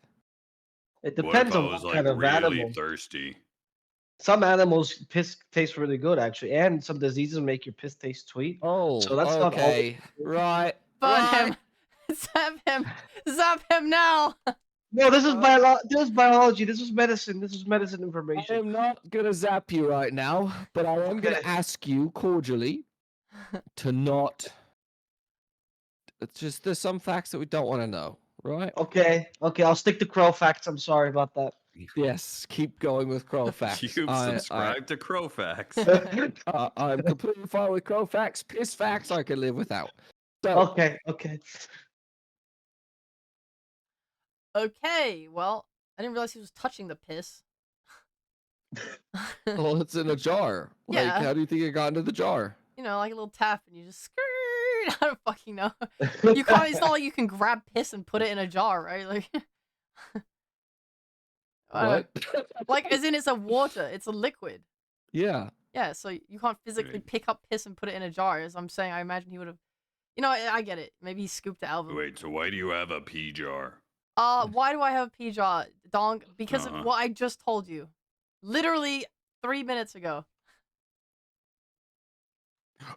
It What if depends I on was what like kind of really animal. thirsty? Some animals piss tastes really good actually, and some diseases make your piss taste sweet. Oh, So that's not always. okay. Right. Burn right. him. Zap him. Zap him now. No, this is Uh, This is biology. This is medicine. This is medicine I information. am not gonna zap you right now, but I am gonna Okay. ask you cordially to not. It's just there's some facts that we don't want to know, right? Okay. Okay. I'll stick to crow facts. I'm sorry about that. Yes, keep going with crow facts. You've subscribed to Crowfax. I'm completely fine with crow facts. Piss facts I can live without. So, Okay. Okay. Okay, well, I didn't realize he was touching the piss. well, it's in a jar. Like, Yeah. how do you think it got into the jar? You know, like a little tap, and you just skirt. I don't fucking know. You can't. It's not like you can grab piss and put it in a jar, right? Like, What? like as in it's a water. It's a liquid. Yeah. Yeah, so you can't physically Right. pick up piss and put it in a jar. As I'm saying, I imagine he would have. You know, I get it. Maybe he scooped it out of. Wait, so why do you have a pee jar? Why do I have a pee jar, Dong? Because of Uh-huh. what I just told you, literally 3 minutes ago.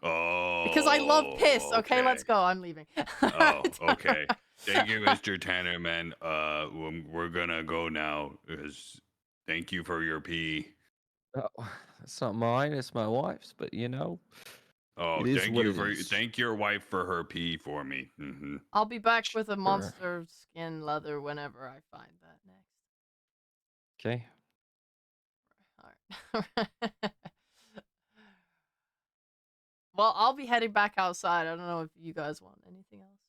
Oh. Because I love piss. Okay, let's go. I'm leaving. Oh, okay. Thank you, Mr. Tannerman. We're gonna go now. Thank you for your pee. Oh, it's not mine. It's my wife's. But you know, Oh, it is what it is. thank your wife for her pee for me. Mm-hmm. I'll be back with a Sure. monster skin leather whenever I find that next. Okay. Alright. Well, I'll be heading back outside. I don't know if you guys want anything else.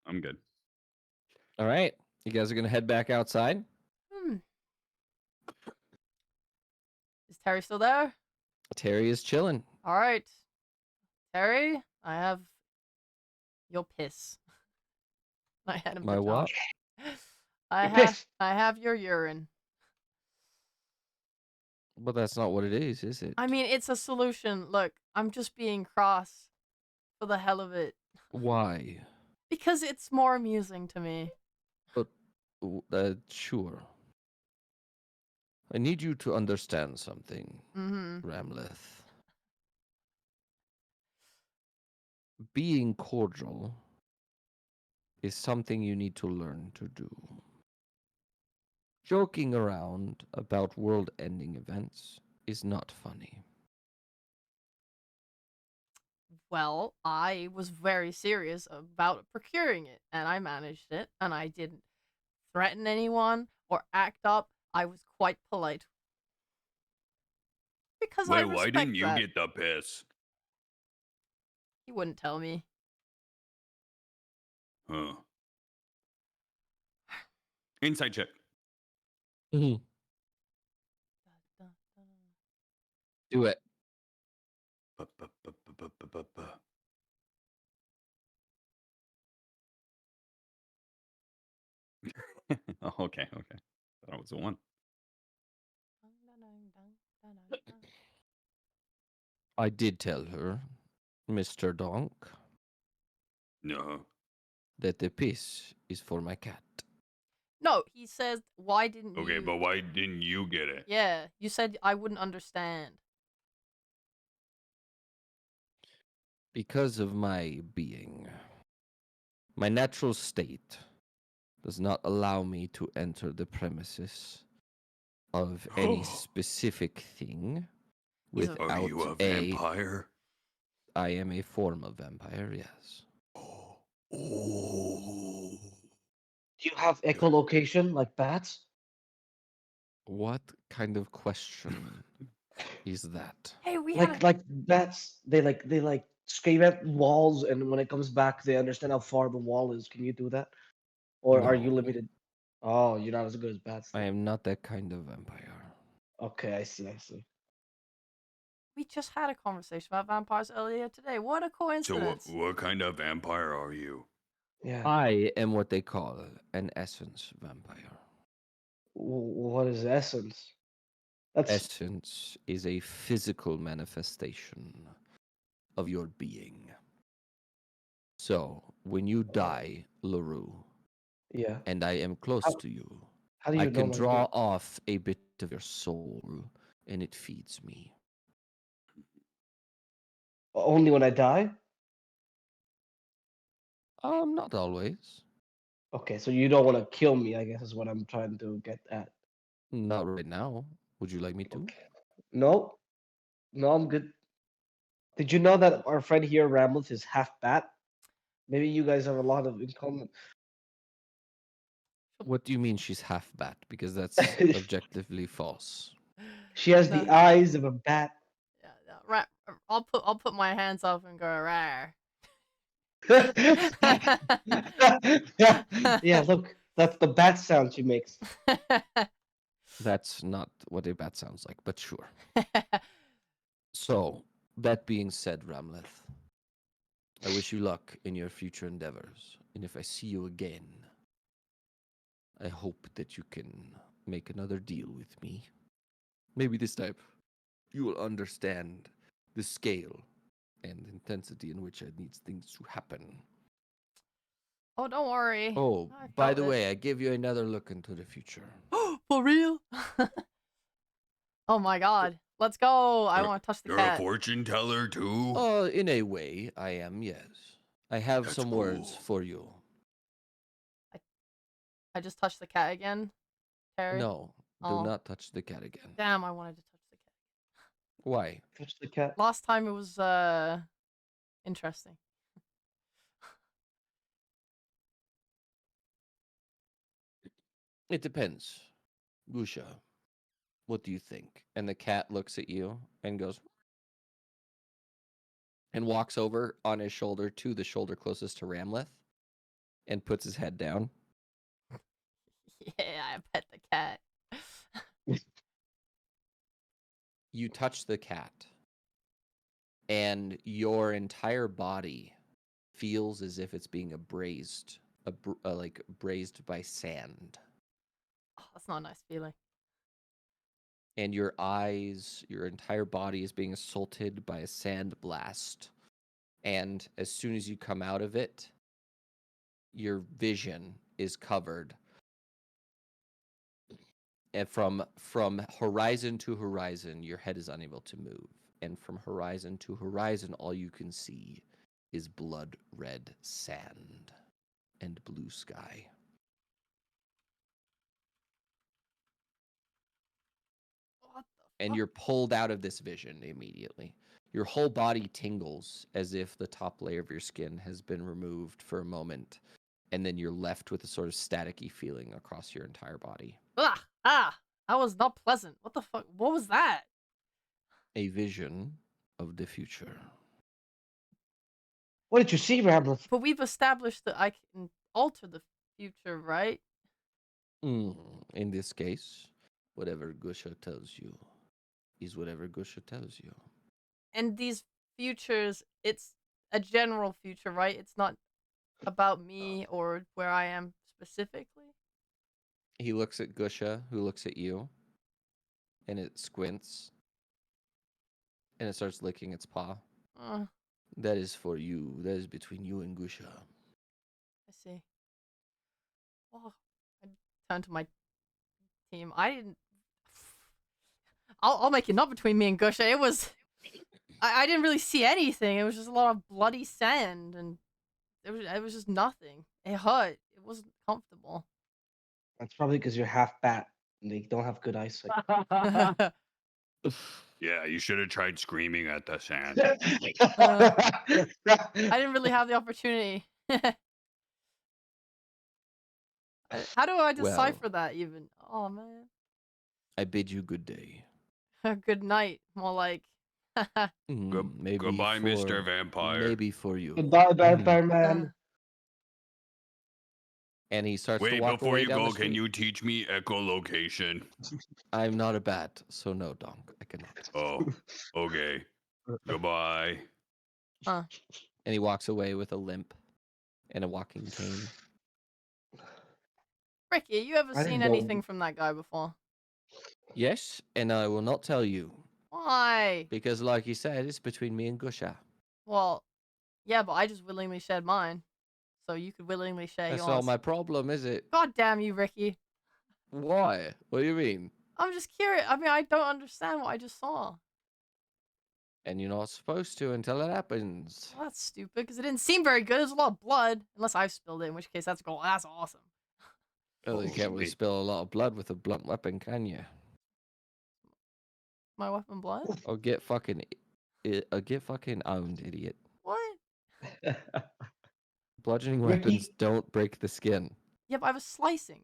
I'm good. All right. You guys are gonna head back outside. Is Terry still there? Terry is chilling. All right. Terry, I have your piss. I had him My to what? talk. Your piss. I have your urine. But that's not what it is it? I mean, it's a solution. Look, I'm just being cross for the hell of it. Why? Because it's more amusing to me. Sure. I need you to understand something, Mm-hmm. Ramleth. Being cordial is something you need to learn to do. Joking around about world-ending events is not funny. Well, I was very serious about procuring it, and I managed it, and I didn't threaten anyone or act up. I was quite polite. Because I Wait, why respect didn't you that. get the piss? He wouldn't tell me. Huh. Inside check. Do it. Oh, okay. That was the one. I did tell her, Mr. Donk, No. that the piss is for my cat. No, he says, why didn't you? Okay, but why didn't you get it? Yeah, you said I wouldn't understand. Because of my being. My natural state does not allow me to enter the premises of any specific thing He's a- without Are you a vampire? I am a form of vampire, yes. Oh. Do you have echolocation like bats? What kind of question is that? Hey, we had Like bats, they scream at walls, and when it comes back, they understand how far the wall is. Can you do that, or are you No. limited? Oh, you're not as good as bats. I Then. am not that kind of vampire. Okay, I see. I see. We just had a conversation about vampires earlier today. What a So coincidence. what kind of vampire are you? Yeah. I am what they call an essence vampire. What is essence? That's Essence is a physical manifestation of your being. So, when you die, Lerroux, yeah. and I am close How, to you, how do I you know can my draw name? off a bit of your soul, and it feeds me. Only when I die? Not always. Okay, so you don't want to kill me, I guess is what I'm trying to get at. Not right now. Would you like me to? Okay. No, no, I'm good. Did you know that our friend here, Rambles, is half bat? Maybe you guys have a lot of in common. What do you mean she's half bat? Because that's objectively false. She has No. the eyes of a bat. Yeah, yeah. Right. I'll put my hands up and go rawr. Yeah, look, that's the bat sound she makes. That's not what a bat sounds like, but sure. So, that being said, Ramleth, I wish you luck in your future endeavors. And if I see you again, I hope that you can make another deal with me. Maybe this time you will understand the scale and intensity in which I need things to happen. Oh, don't worry. Oh, I by felt the this. way, I give you another look into the future. For real? Oh my god. Let's go. I want to touch the You're a cat. fortune teller too? Oh, in a way, I am, yes. I have That's some words cool. for you. I just touched the cat again, Terry. No, do Oh. not touch the cat again. Damn, I wanted to touch the cat. Why? Touch the cat. Last time it was interesting. It depends. Gusha, what do you think? And the cat looks at you and goes, and walks over on his shoulder to the shoulder closest to Ramleth and puts his head down. Yeah, I pet the cat. You touch the cat, and your entire body feels as if it's being abrased, like braised by sand. Oh, that's not a nice feeling. And your eyes, your entire body is being assaulted by a sand blast. And as soon as you come out of it, your vision is covered. And from horizon to horizon, your head is unable to move. And from horizon to horizon, all you can see is blood red sand and blue sky. What And the you're pulled out of this vision immediately. Your whole body tingles as if the top layer of your skin has been removed for a moment, and then you're left with a sort of staticky feeling across your entire body. fuck? That was not pleasant. What the fuck? What was that? A vision of the future. What did you see, Rambles? But we've established that I can alter the future, right? In this case, whatever Gusha tells you is whatever Gusha tells you. And these futures, it's a general future, right? It's not about me or where I am specifically. He looks at Gusha, who looks at you, and it squints, and it starts licking its paw. Uh, That is for you. That is between you and Gusha. I see. Well, I turn to my team. I didn't. I'll make it not between me and Gusha. It was. I didn't really see anything. It was just a lot of bloody sand, and it was just nothing. It hurt. It wasn't comfortable. That's probably because you're half bat and they don't have good eyesight. Yeah, you should have tried screaming at the sand. I didn't really have the opportunity. How do I decipher that even? Oh man. I bid you good day. Good night. More like. Maybe Goodbye, for, Mr. Vampire. Maybe for you. Goodbye, Vampire Man. And he starts to Wait, walk before away you down go, the street. can you teach me echolocation? I'm not a bat, so no, Donk. I cannot. Oh, okay. Goodbye. Huh. And he walks away with a limp and a walking cane. Ricky, you ever I seen didn't know. anything from that guy before? Yes, and I will not tell you. Why? Because, like you said, it's between me and Gusha. Well, yeah, but I just willingly shared mine. So you could willingly share That's yours. not my problem, is it? God damn you, Ricky. Why? What do you mean? I'm just curious. I mean, I don't understand what I just saw. And you're not supposed to until it happens. Well, that's stupid because it didn't seem very good. There's a lot of blood, unless I spilled it, in which case that's gold. That's awesome. Well, you can't really Holy- spill a lot of blood with a blunt weapon, can you? My weapon blood? Or get fucking owned, idiot. What? Bludgeoning Ricky- weapons don't break the skin. Yeah, but I was slicing.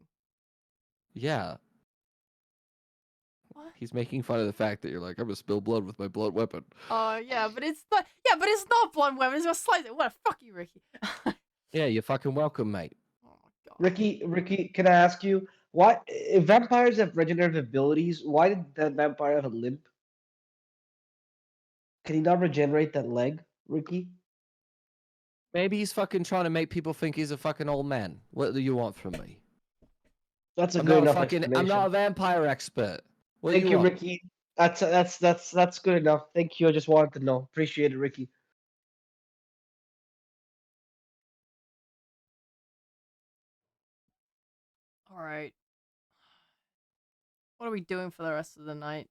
Yeah, What? he's making fun of the fact that you're like, I'm gonna spill blood with my blunt weapon. Yeah, but it's not. Yeah, but it's not blood weapon. It's a slicing. What? Fuck you, Ricky. Oh Yeah, you're fucking welcome, mate. my god. Ricky, can I ask you why? If vampires have regenerative abilities, why did that vampire have a limp? Can he not regenerate that leg, Ricky? Maybe he's fucking trying to make people think he's a fucking old man. What do you want from me? That's a I'm good not a enough fucking. I'm explanation. not a vampire expert. What Thank do you, want? Ricky. That's good enough. Thank you. I just wanted to know. Appreciate it, Ricky. All right. What are we doing for the rest of the night?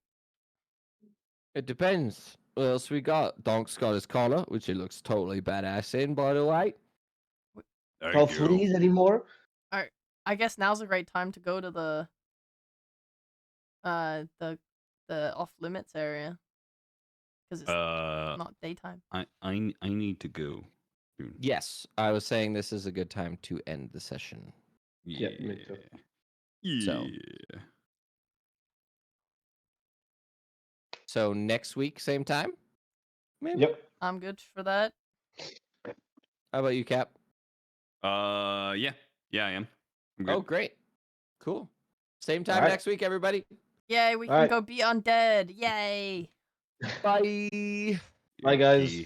It depends. What else we got? Donk's got his collar, which he looks totally badass in, by the way. Thank No you. fleas anymore. I guess now's a great time to go to the off limits area because it's not daytime. I need to go. soon. Yes, I was saying this is a good time to end the session. Yeah, me too. Yeah. So next week, same time? Maybe? Yep. I'm good for that. How about you, Cap? Yeah, I am. I'm good. Oh, great. Cool. Same time Alright. next week, everybody. Yay, we can Alright. go be undead. Yay. Bye. Bye, guys. Yeah.